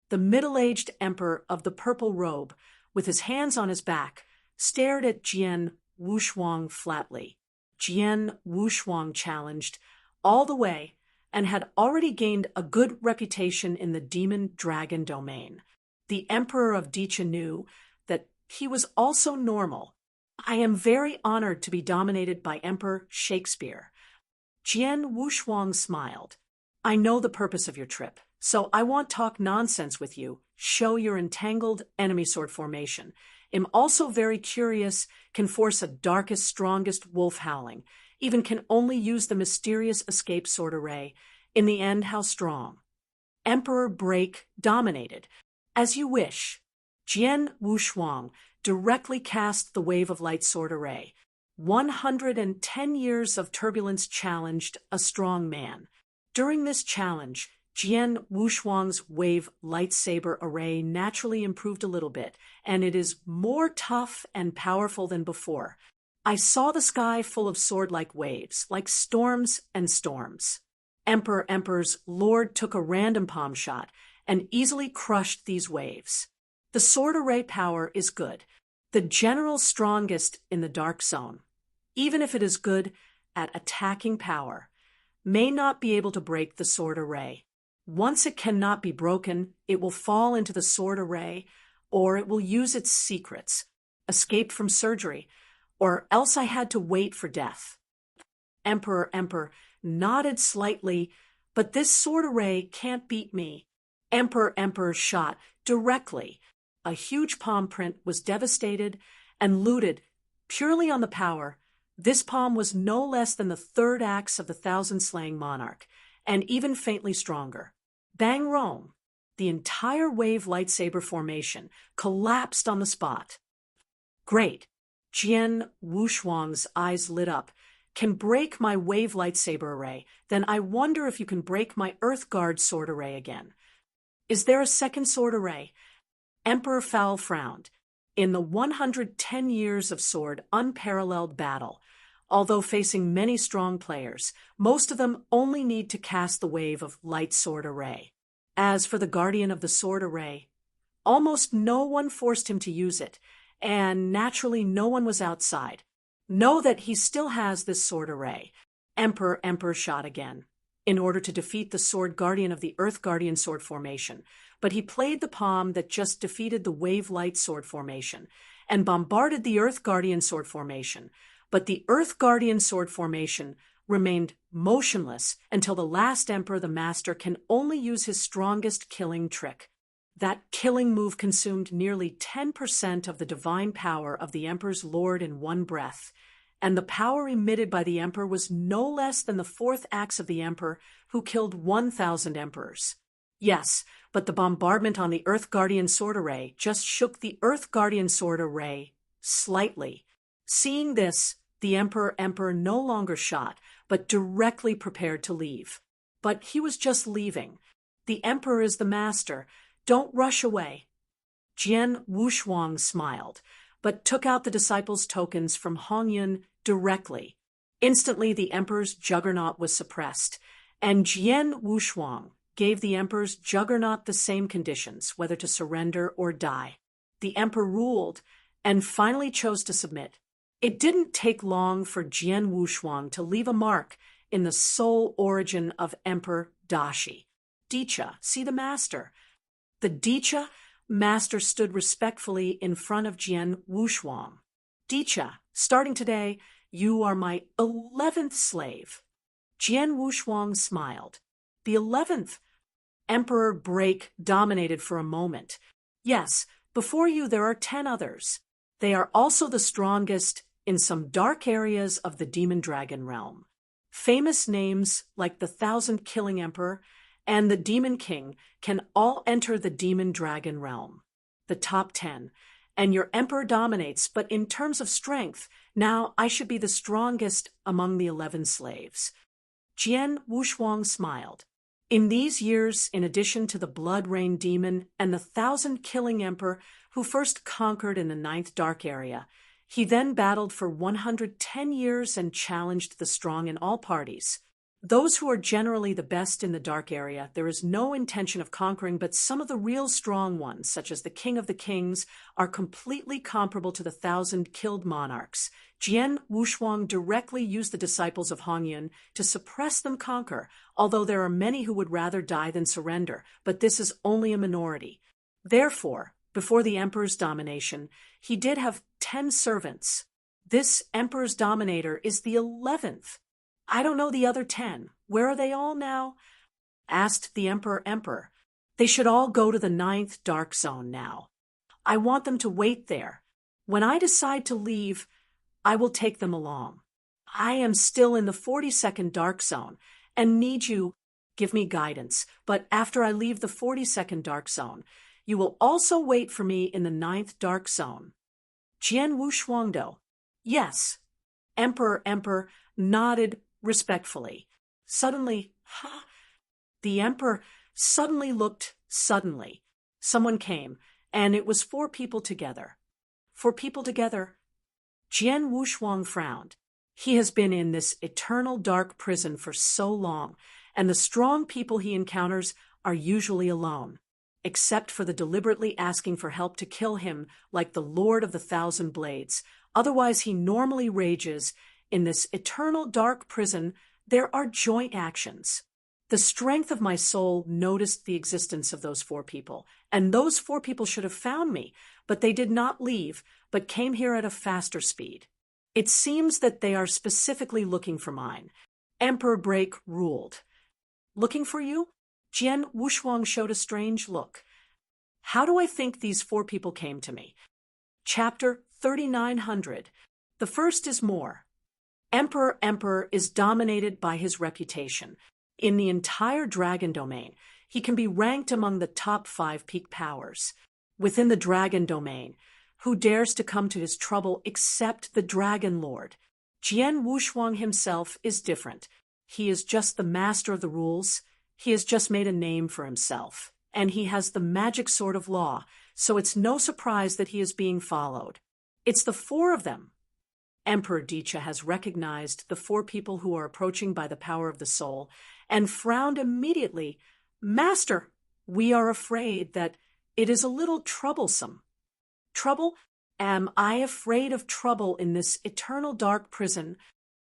The middle-aged emperor of the purple robe, with his hands on his back, stared at Jian Wushuang flatly. Jian Wushuang challenged all the way and had already gained a good reputation in the demon-dragon domain. The emperor of Dicha knew that he was also normal. I am very honored to be dominated by Emperor Shakespeare. Jian Wushuang smiled. I know the purpose of your trip, so I won't talk nonsense with you. Show your entangled enemy sword formation. I'm also very curious, can force a darkest, strongest wolf howling, even can only use the mysterious escape sword array. In the end, how strong? Emperor Break dominated. As you wish. Jian Wushuang directly cast the Wave of Light sword array. 110 years of turbulence challenged a strong man. During this challenge, Jian Wushuang's Wave lightsaber array naturally improved a little bit, and it is more tough and powerful than before. I saw the sky full of sword-like waves, like storms and storms. Emperor's Lord took a random palm shot and easily crushed these waves. The sword array power is good, the general strongest in the Dark Zone, even if it is good at attacking power, may not be able to break the sword array. Once it cannot be broken, it will fall into the sword array, or it will use its secrets, escape from surgery, or else I had to wait for death. Emperor nodded slightly, but this sword array can't beat me. Emperor shot directly. A huge palm print was devastated and looted purely on the power. This palm was no less than the 3rd axe of the 1,000-slaying monarch, and even faintly stronger. Bang Rome! The entire Wave lightsaber formation collapsed on the spot. Great! Jian Wushuang's eyes lit up. Can break my Wave lightsaber array, then I wonder if you can break my Earth Guard sword array again. Is there a second sword array? Emperor Fowl frowned. In the 110 years of sword unparalleled battle, although facing many strong players, most of them only need to cast the Wave of Light sword array. As for the Guardian of the sword array, almost no one forced him to use it, and naturally no one was outside. Know that he still has this sword array. Emperor shot again, in order to defeat the sword Guardian of the Earth Guardian sword formation, but he played the palm that just defeated the Wave Light sword formation, and bombarded the Earth Guardian sword formation, but the Earth Guardian sword formation remained motionless until the last Emperor, the Master, can only use his strongest killing trick. That killing move consumed nearly 10% of the divine power of the Emperor's Lord in one breath, and the power emitted by the emperor was no less than the fourth axe of the emperor, who killed 1,000 emperors. Yes, but the bombardment on the Earth Guardian Sword Array just shook the Earth Guardian Sword Array slightly. Seeing this, the emperor no longer shot, but directly prepared to leave. But he was just leaving. The emperor is the master. Don't rush away. Jian Wushuang smiled, but took out the disciples' tokens from Hongyun directly. Instantly, the emperor's juggernaut was suppressed, and Jian Wushuang gave the emperor's juggernaut the same conditions, whether to surrender or die. The emperor ruled, and finally chose to submit. It didn't take long for Jian Wushuang to leave a mark in the sole origin of Emperor Dashi. Dicha, see the master. The Dicha master stood respectfully in front of Jian Wushuang. Dicha, starting today, you are my 11th slave. Jian Wushuang smiled. The 11th? Emperor Break dominated for a moment. Yes, before you there are 10 others. They are also the strongest in some dark areas of the Demon Dragon realm. Famous names like the 1,000-killing Emperor and the Demon King can all enter the Demon Dragon realm. The top 10. And your Emperor dominates, but in terms of strength, now I should be the strongest among the 11 slaves. Jian Wushuang smiled. In these years, in addition to the Blood Rain Demon and the 1,000-killing Emperor who first conquered in the 9th Dark Area, he then battled for 110 years and challenged the strong in all parties. Those who are generally the best in the Dark Area, there is no intention of conquering, but some of the real strong ones, such as the King of the Kings, are completely comparable to the 1,000 killed monarchs. Jian Wushuang directly used the disciples of Hongyun to suppress them conquer, although there are many who would rather die than surrender, but this is only a minority. Therefore, before the emperor's domination, he did have 10 servants. This emperor's dominator is the 11th. I don't know the other 10. Where are they all now? Asked the emperor. They should all go to the 9th Dark Zone now. I want them to wait there. When I decide to leave, I will take them along. I am still in the 42nd Dark Zone and need you. Give me guidance, but after I leave the 42nd Dark Zone, you will also wait for me in the 9th Dark Zone. Jian Wushuangdo. Yes. Emperor nodded respectfully. Suddenly, the emperor suddenly looked suddenly. Someone came, and it was 4 people together. 4 people together. Jian Wushuang frowned. He has been in this eternal dark prison for so long, and the strong people he encounters are usually alone, except for the deliberately asking for help to kill him like the Lord of the 1,000 Blades. Otherwise, he normally rages. In this eternal dark prison, there are joint actions. The strength of my soul noticed the existence of those 4 people, and those 4 people should have found me, but they did not leave, but came here at a faster speed. It seems that they are specifically looking for mine. Emperor Break ruled. Looking for you? Jian Wushuang showed a strange look. How do I think these 4 people came to me? Chapter 3900. The first is more. Emperor is dominated by his reputation. In the entire dragon domain, he can be ranked among the top 5 peak powers. Within the dragon domain, who dares to come to his trouble except the Dragon Lord? Jian Wushuang himself is different. He is just the master of the rules. He has just made a name for himself, and he has the magic sword of law, so it's no surprise that he is being followed. It's the 4 of them. Emperor Dicha has recognized the 4 people who are approaching by the power of the soul and frowned immediately. Master, we are afraid that it is a little troublesome. Trouble? Am I afraid of trouble in this eternal dark prison?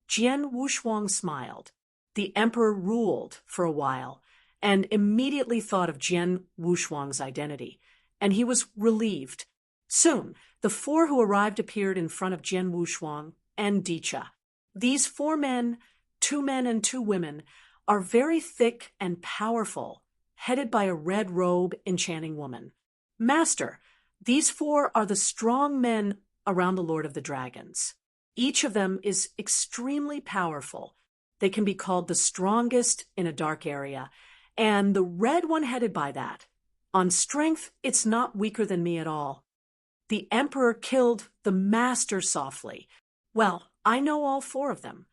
Jian Wushuang smiled. The emperor ruled for a while and immediately thought of Jian Wushuang's identity, and he was relieved. Soon, the 4 who arrived appeared in front of Jian Wushuang and Dicha. These 4 men, 2 men and 2 women, are very thick and powerful, headed by a red robe enchanting woman. Master, these 4 are the strong men around the Lord of the Dragons. Each of them is extremely powerful. They can be called the strongest in a dark area, and the red one headed by that. On strength, it's not weaker than me at all. The emperor killed the master softly. Well, I know all four of them.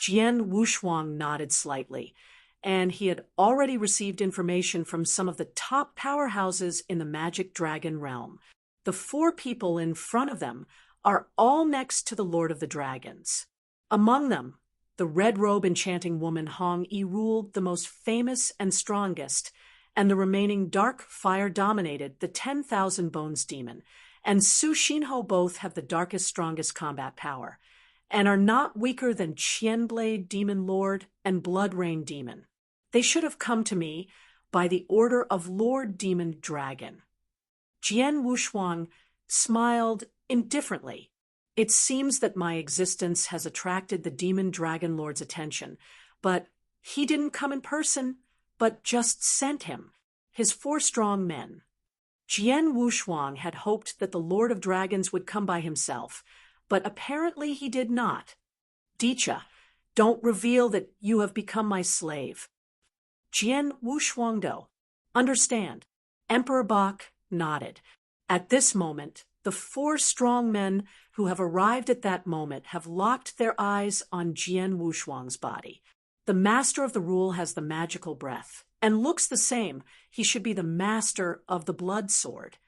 Jian Wushuang nodded slightly, and he had already received information from some of the top powerhouses in the magic dragon realm. The four people in front of them are all next to the Lord of the Dragons. Among them, the red-robe enchanting woman Hong Yi ruled the most famous and strongest, and the remaining dark fire dominated the 10,000 Bones demon, and Su Xinho both have the darkest, strongest combat power, and are not weaker than Qianblade Demon Lord and Blood Rain Demon. They should have come to me by the order of Lord Demon Dragon. Jian Wushuang smiled indifferently. It seems that my existence has attracted the Demon Dragon Lord's attention, but he didn't come in person, but just sent him, his 4 strong men. Jian Wushuang had hoped that the Lord of Dragons would come by himself, but apparently he did not. Dicha, don't reveal that you have become my slave. Jian Wushuangdo, understand. Emperor Bach nodded. At this moment, the 4 strong men who have arrived at that moment have locked their eyes on Jian Wushuang's body. The master of the rule has the magical breath, and looks the same. He should be the master of the blood sword.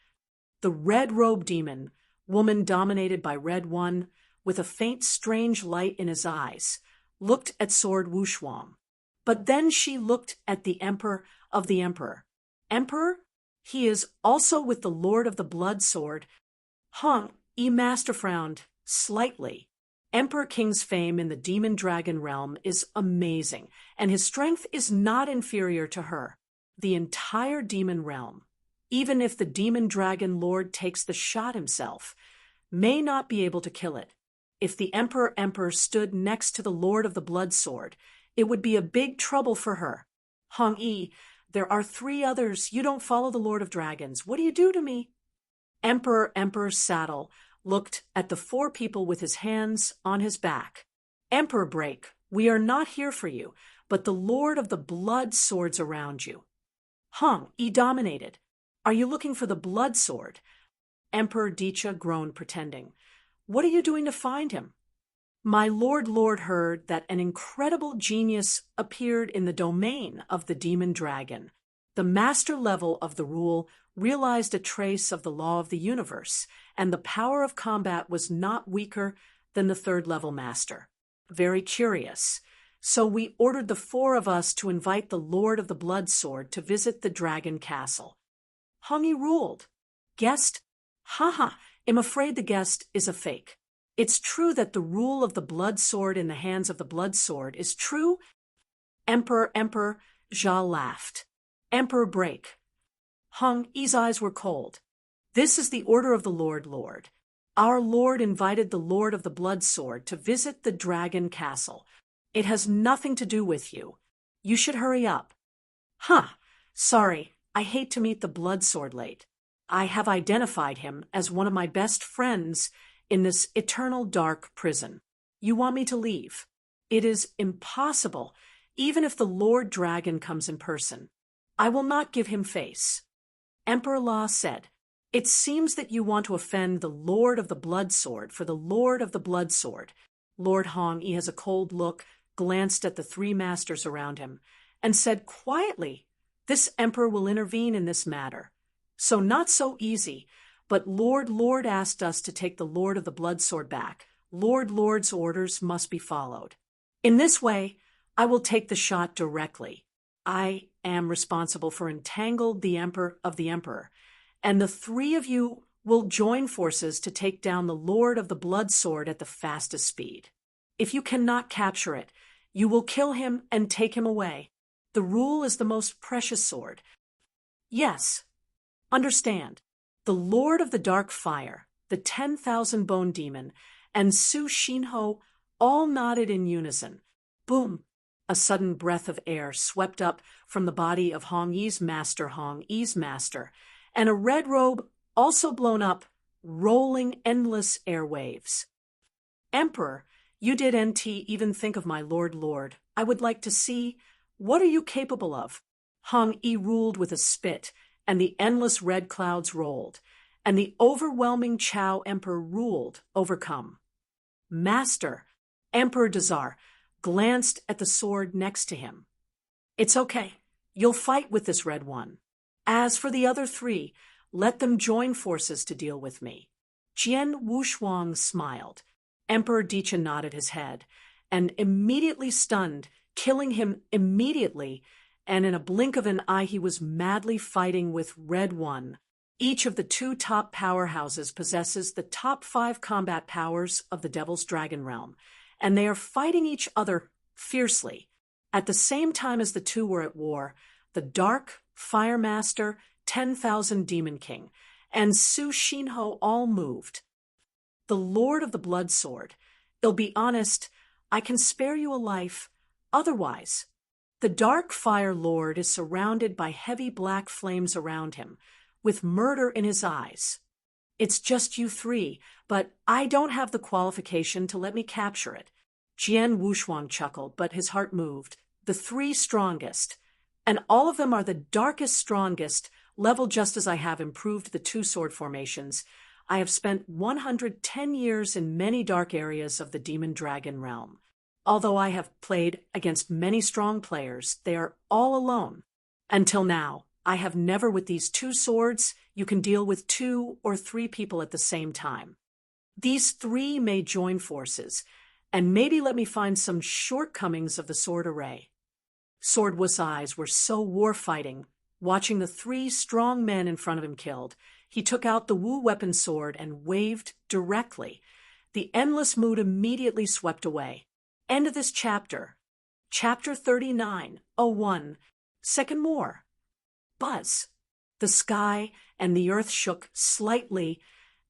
The red-robe demon, woman dominated by Red One, with a faint strange light in his eyes, looked at Sword Wushuang. But then she looked at the emperor of the emperor. Emperor? He is also with the Lord of the Blood Sword. Hong Yi master frowned slightly. Emperor King's fame in the Demon Dragon realm is amazing, and his strength is not inferior to her. The entire demon realm, even if the Demon Dragon Lord takes the shot himself, may not be able to kill it. If the Emperor stood next to the Lord of the Blood Sword, it would be a big trouble for her. Hong Yi, there are 3 others. You don't follow the Lord of Dragons. What do you do to me? Emperor Saddle looked at the 4 people with his hands on his back. Emperor Break, we are not here for you, but the Lord of the Blood Sword's around you. Hong Yi dominated. Are you looking for the Blood Sword? Emperor Dicha groaned, pretending. What are you doing to find him? My lord heard that an incredible genius appeared in the domain of the demon dragon. The master level of the rule realized a trace of the law of the universe, and the power of combat was not weaker than the 3rd level master. Very curious. So we ordered the 4 of us to invite the Lord of the Blood Sword to visit the Dragon Castle. Hong Yi ruled. Guest? Haha, I'm afraid the guest is a fake. It's true that the rule of the blood sword in the hands of the blood sword is true. Emperor Zha laughed. Emperor Break. Hong Yi's eyes were cold. This is the order of the Lord. Our Lord invited the Lord of the Blood Sword to visit the Dragon Castle. It has nothing to do with you. You should hurry up. Sorry, I hate to meet the Blood Sword late. I have identified him as one of my best friends in this eternal dark prison. You want me to leave? It is impossible, even if the Lord Dragon comes in person. I will not give him face. Emperor La said, It seems that you want to offend the Lord of the Blood Sword for the Lord of the Blood Sword. Lord Hong Yi has a cold look, glanced at the 3 masters around him, and said quietly, This emperor will intervene in this matter. So not so easy, but Lord asked us to take the Lord of the Blood Sword back. Lord's orders must be followed. In this way, I will take the shot directly. I am responsible for entangling the Emperor of the Emperor, and the 3 of you will join forces to take down the Lord of the Blood Sword at the fastest speed. If you cannot capture it, you will kill him and take him away. The rule is the most precious sword. Yes. Understand, the Lord of the Dark Fire, the 10,000 Bone Demon, and Su Xinho all nodded in unison. Boom! A sudden breath of air swept up from the body of Hong Yi's master, and a red robe also blown up, rolling endless airwaves. Emperor, you didn't even think of my lord. I would like to see, what are you capable of? Hong Yi ruled with a spit, and the endless red clouds rolled, and the overwhelming Chao Emperor ruled, overcome. Master, Emperor Dazar, glanced at the sword next to him. It's okay. You'll fight with this red one. As for the other three, let them join forces to deal with me. Jian Wushuang smiled. Emperor Dicha nodded his head, and immediately stunned, killing him immediately, and in a blink of an eye he was madly fighting with Red One. Each of the two top powerhouses possesses the top 5 combat powers of the Devil's Dragon realm, and they are fighting each other fiercely. At the same time as the two were at war, the Dark Fire Master, 10,000 Demon King, and Su Shinho all moved. The Lord of the Blood Sword, I'll be honest, I can spare you a life. Otherwise, the Dark Fire Lord is surrounded by heavy black flames around him, with murder in his eyes. It's just you three, but I don't have the qualification to let me capture it. Jian Wushuang chuckled, but his heart moved. The 3 strongest, and all of them are the darkest strongest, level just as I have improved the 2 sword formations. I have spent 110 years in many dark areas of the Demon Dragon realm. Although I have played against many strong players, they are all alone. Until now, I have never with these 2 swords, you can deal with 2 or 3 people at the same time. These 3 may join forces, and maybe let me find some shortcomings of the sword array. Sword Wu's eyes were so war-fighting, watching the 3 strong men in front of him killed. He took out the Wu weapon sword and waved directly. The endless mood immediately swept away. End of this chapter. Chapter 39:01. Second more. Buzz. The sky and the earth shook slightly,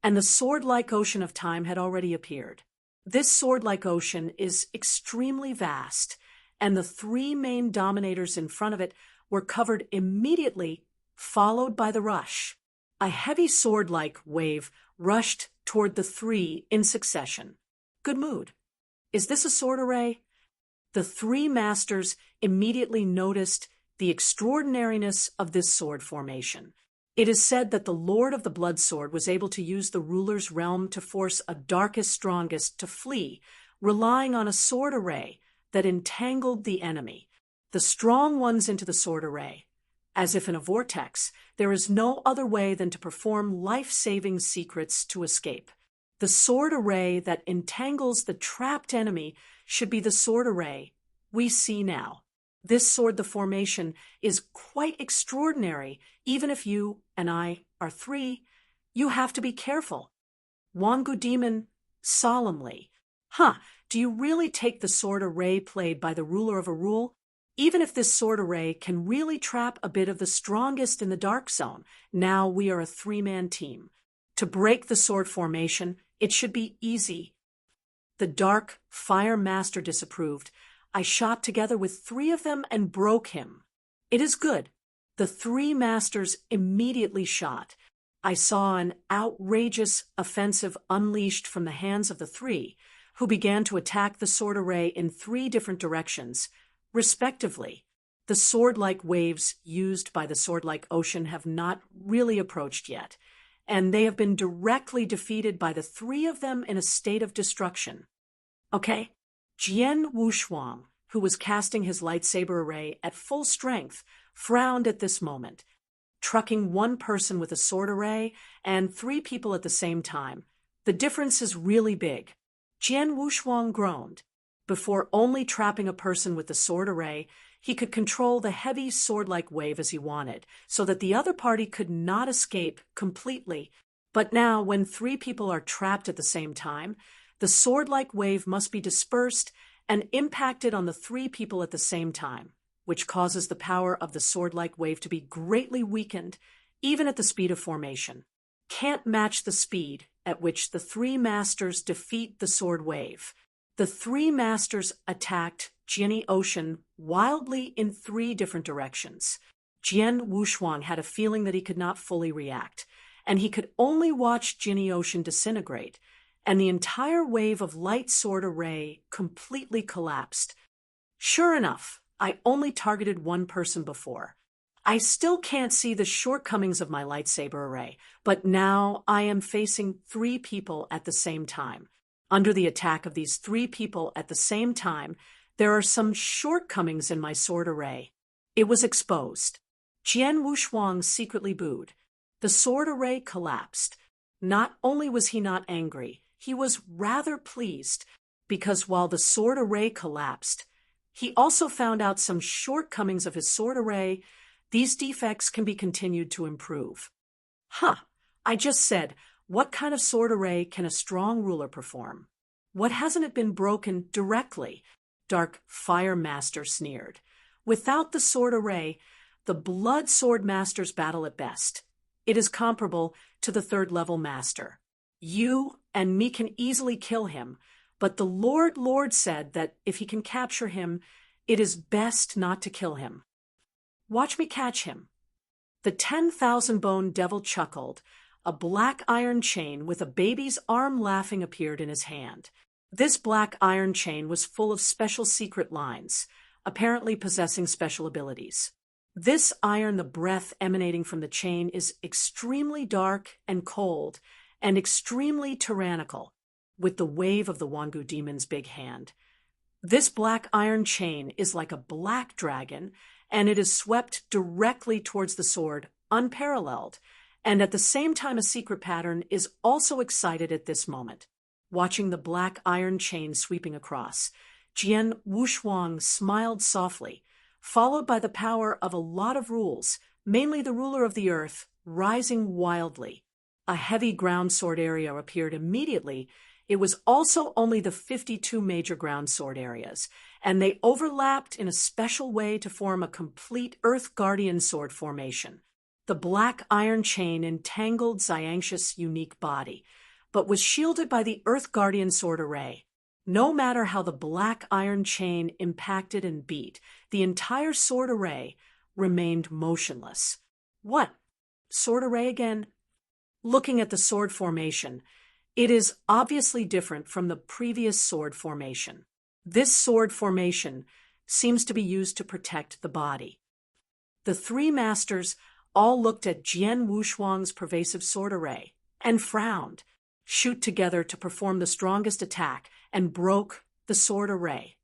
and the sword-like ocean of time had already appeared. This sword-like ocean is extremely vast, and the 3 main dominators in front of it were covered immediately, followed by the rush. A heavy sword-like wave rushed toward the 3 in succession. Good mood. Is this a sword array? The 3 masters immediately noticed the extraordinariness of this sword formation. It is said that the Lord of the Blood Sword was able to use the ruler's realm to force a darkest strongest to flee, relying on a sword array that entangled the enemy, the strong ones into the sword array. As if in a vortex, there is no other way than to perform life-saving secrets to escape. The sword array that entangles the trapped enemy should be the sword array we see now. This sword, the formation, is quite extraordinary. Even if you and I are 3, you have to be careful. Wangu Demon solemnly. Do you really take the sword array played by the ruler of a rule? Even if this sword array can really trap a bit of the strongest in the dark zone, now we are a 3-man team. To break the sword formation, it should be easy. The Dark Fire Master disapproved. I shot together with 3 of them and broke him. It is good. The 3 masters immediately shot. I saw an outrageous offensive unleashed from the hands of the 3, who began to attack the sword array in 3 different directions, respectively. The sword-like waves used by the sword-like ocean have not really approached yet, and they have been directly defeated by the 3 of them in a state of destruction. Okay? Jian Wushuang, who was casting his lightsaber array at full strength, frowned at this moment. Trucking 1 person with a sword array and 3 people at the same time. The difference is really big. Jian Wushuang groaned. Before only trapping a person with the sword array, he could control the heavy sword-like wave as he wanted, so that the other party could not escape completely. But now, when 3 people are trapped at the same time, the sword-like wave must be dispersed and impacted on the 3 people at the same time, which causes the power of the sword-like wave to be greatly weakened, even at the speed of formation. Can't match the speed at which the 3 masters defeat the sword wave. The 3 masters attacked Jian Ocean wildly in 3 different directions. Jian Wushuang had a feeling that he could not fully react, and he could only watch Jian Ocean disintegrate, and the entire wave of light sword array completely collapsed. Sure enough, I only targeted one person before. I still can't see the shortcomings of my lightsaber array, but now I am facing 3 people at the same time. Under the attack of these 3 people at the same time, there are some shortcomings in my sword array. It was exposed. Jian Wushuang secretly booed. The sword array collapsed. Not only was he not angry, he was rather pleased, because while the sword array collapsed, he also found out some shortcomings of his sword array. These defects can be continued to improve. I just said, what kind of sword array can a strong ruler perform? What hasn't it been broken directly? Dark Fire Master sneered. Without the sword array, the Blood Sword Master's battle at best. It is comparable to the 3rd-level master. You and me can easily kill him, but the Lord said that if he can capture him, it is best not to kill him. Watch me catch him. The 10,000-bone devil chuckled. A black iron chain with a baby's arm laughing appeared in his hand. This black iron chain was full of special secret lines, apparently possessing special abilities. This iron, the breath emanating from the chain, is extremely dark and cold and extremely tyrannical, with the wave of the Wangu demon's big hand. This black iron chain is like a black dragon, and it is swept directly towards the sword, unparalleled, and at the same time a secret pattern is also excited at this moment. Watching the black iron chain sweeping across, Jian Wushuang smiled softly, followed by the power of a lot of rules, mainly the ruler of the earth, rising wildly. A heavy ground sword area appeared immediately. It was also only the 52 major ground sword areas, and they overlapped in a special way to form a complete Earth Guardian sword formation. The black iron chain entangled Xianxi's unique body, but was shielded by the Earth Guardian sword array. No matter how the black iron chain impacted and beat, the entire sword array remained motionless. What? Sword array again? Looking at the sword formation, it is obviously different from the previous sword formation. This sword formation seems to be used to protect the body. The 3 masters all looked at Jian Wushuang's pervasive sword array and frowned. Shoot together to perform the strongest attack and broke the sword array.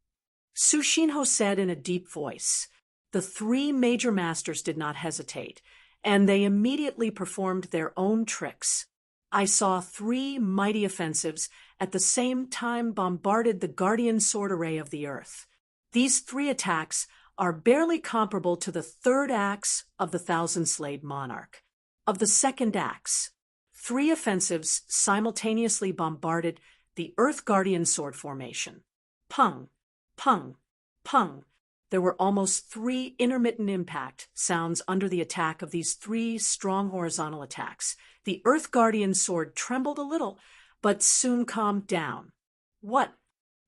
Su Xinho said in a deep voice. The 3 major masters did not hesitate, and they immediately performed their own tricks. I saw 3 mighty offensives at the same time bombarded the guardian sword array of the earth. These 3 attacks are barely comparable to the 3rd acts of the Thousand-Slayed Monarch. Of the 2nd acts, 3 offensives simultaneously bombarded the Earth Guardian sword formation. Pung, pung, pung. There were almost 3 intermittent impact sounds under the attack of these 3 strong horizontal attacks. The Earth Guardian sword trembled a little, but soon calmed down. What?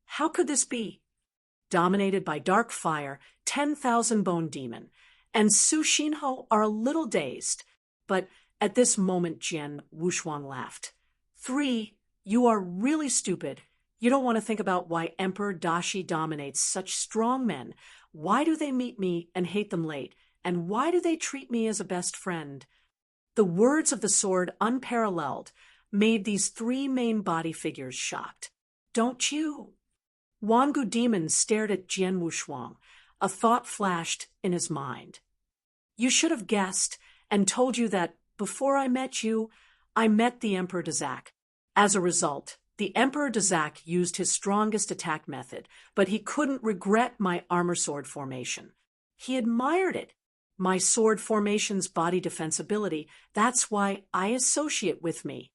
How could this be? Dominated by dark fire, 10,000-bone demon, and Su Xinho are a little dazed. But at this moment, Jian Wushuang laughed. 3, you are really stupid. You don't want to think about why Emperor Dashi dominates such strong men. Why do they meet me and hate them late? And why do they treat me as a best friend? The words of the sword, unparalleled, made these 3 main body figures shocked. Don't you? Wangu Demon stared at Jian Wushuang. A thought flashed in his mind. You should have guessed and told you that before I met you, I met the Emperor Dazak. As a result, the Emperor Dazak used his strongest attack method, but he couldn't regret my armor sword formation. He admired it. My sword formation's body defensibility, that's why I associate with me.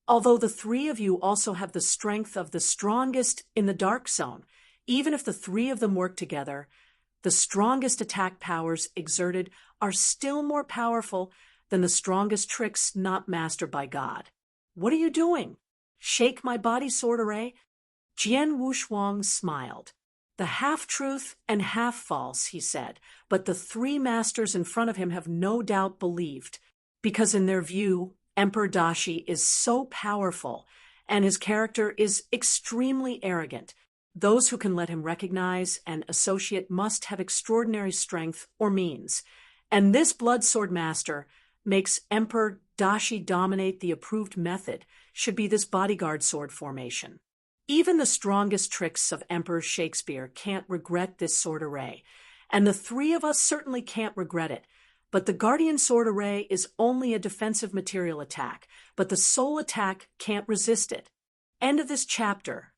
Although the 3 of you also have the strength of the strongest in the Dark Zone, even if the 3 of them work together, the strongest attack powers exerted are still more powerful than the strongest tricks not mastered by God. What are you doing? Shake my body sword array? Jian Wushuang smiled. The half-truth and half-false, he said, but the 3 masters in front of him have no doubt believed, because in their view, Emperor Dashi is so powerful, and his character is extremely arrogant. Those who can let him recognize and associate must have extraordinary strength or means. And this blood sword master makes Emperor Dashi dominate the approved method, should be this bodyguard sword formation. Even the strongest tricks of Emperor Shakespeare can't regret this sword array, and the three of us certainly can't regret it. But the Guardian Sword Array is only a defensive material attack, but the soul attack can't resist it. End of this chapter.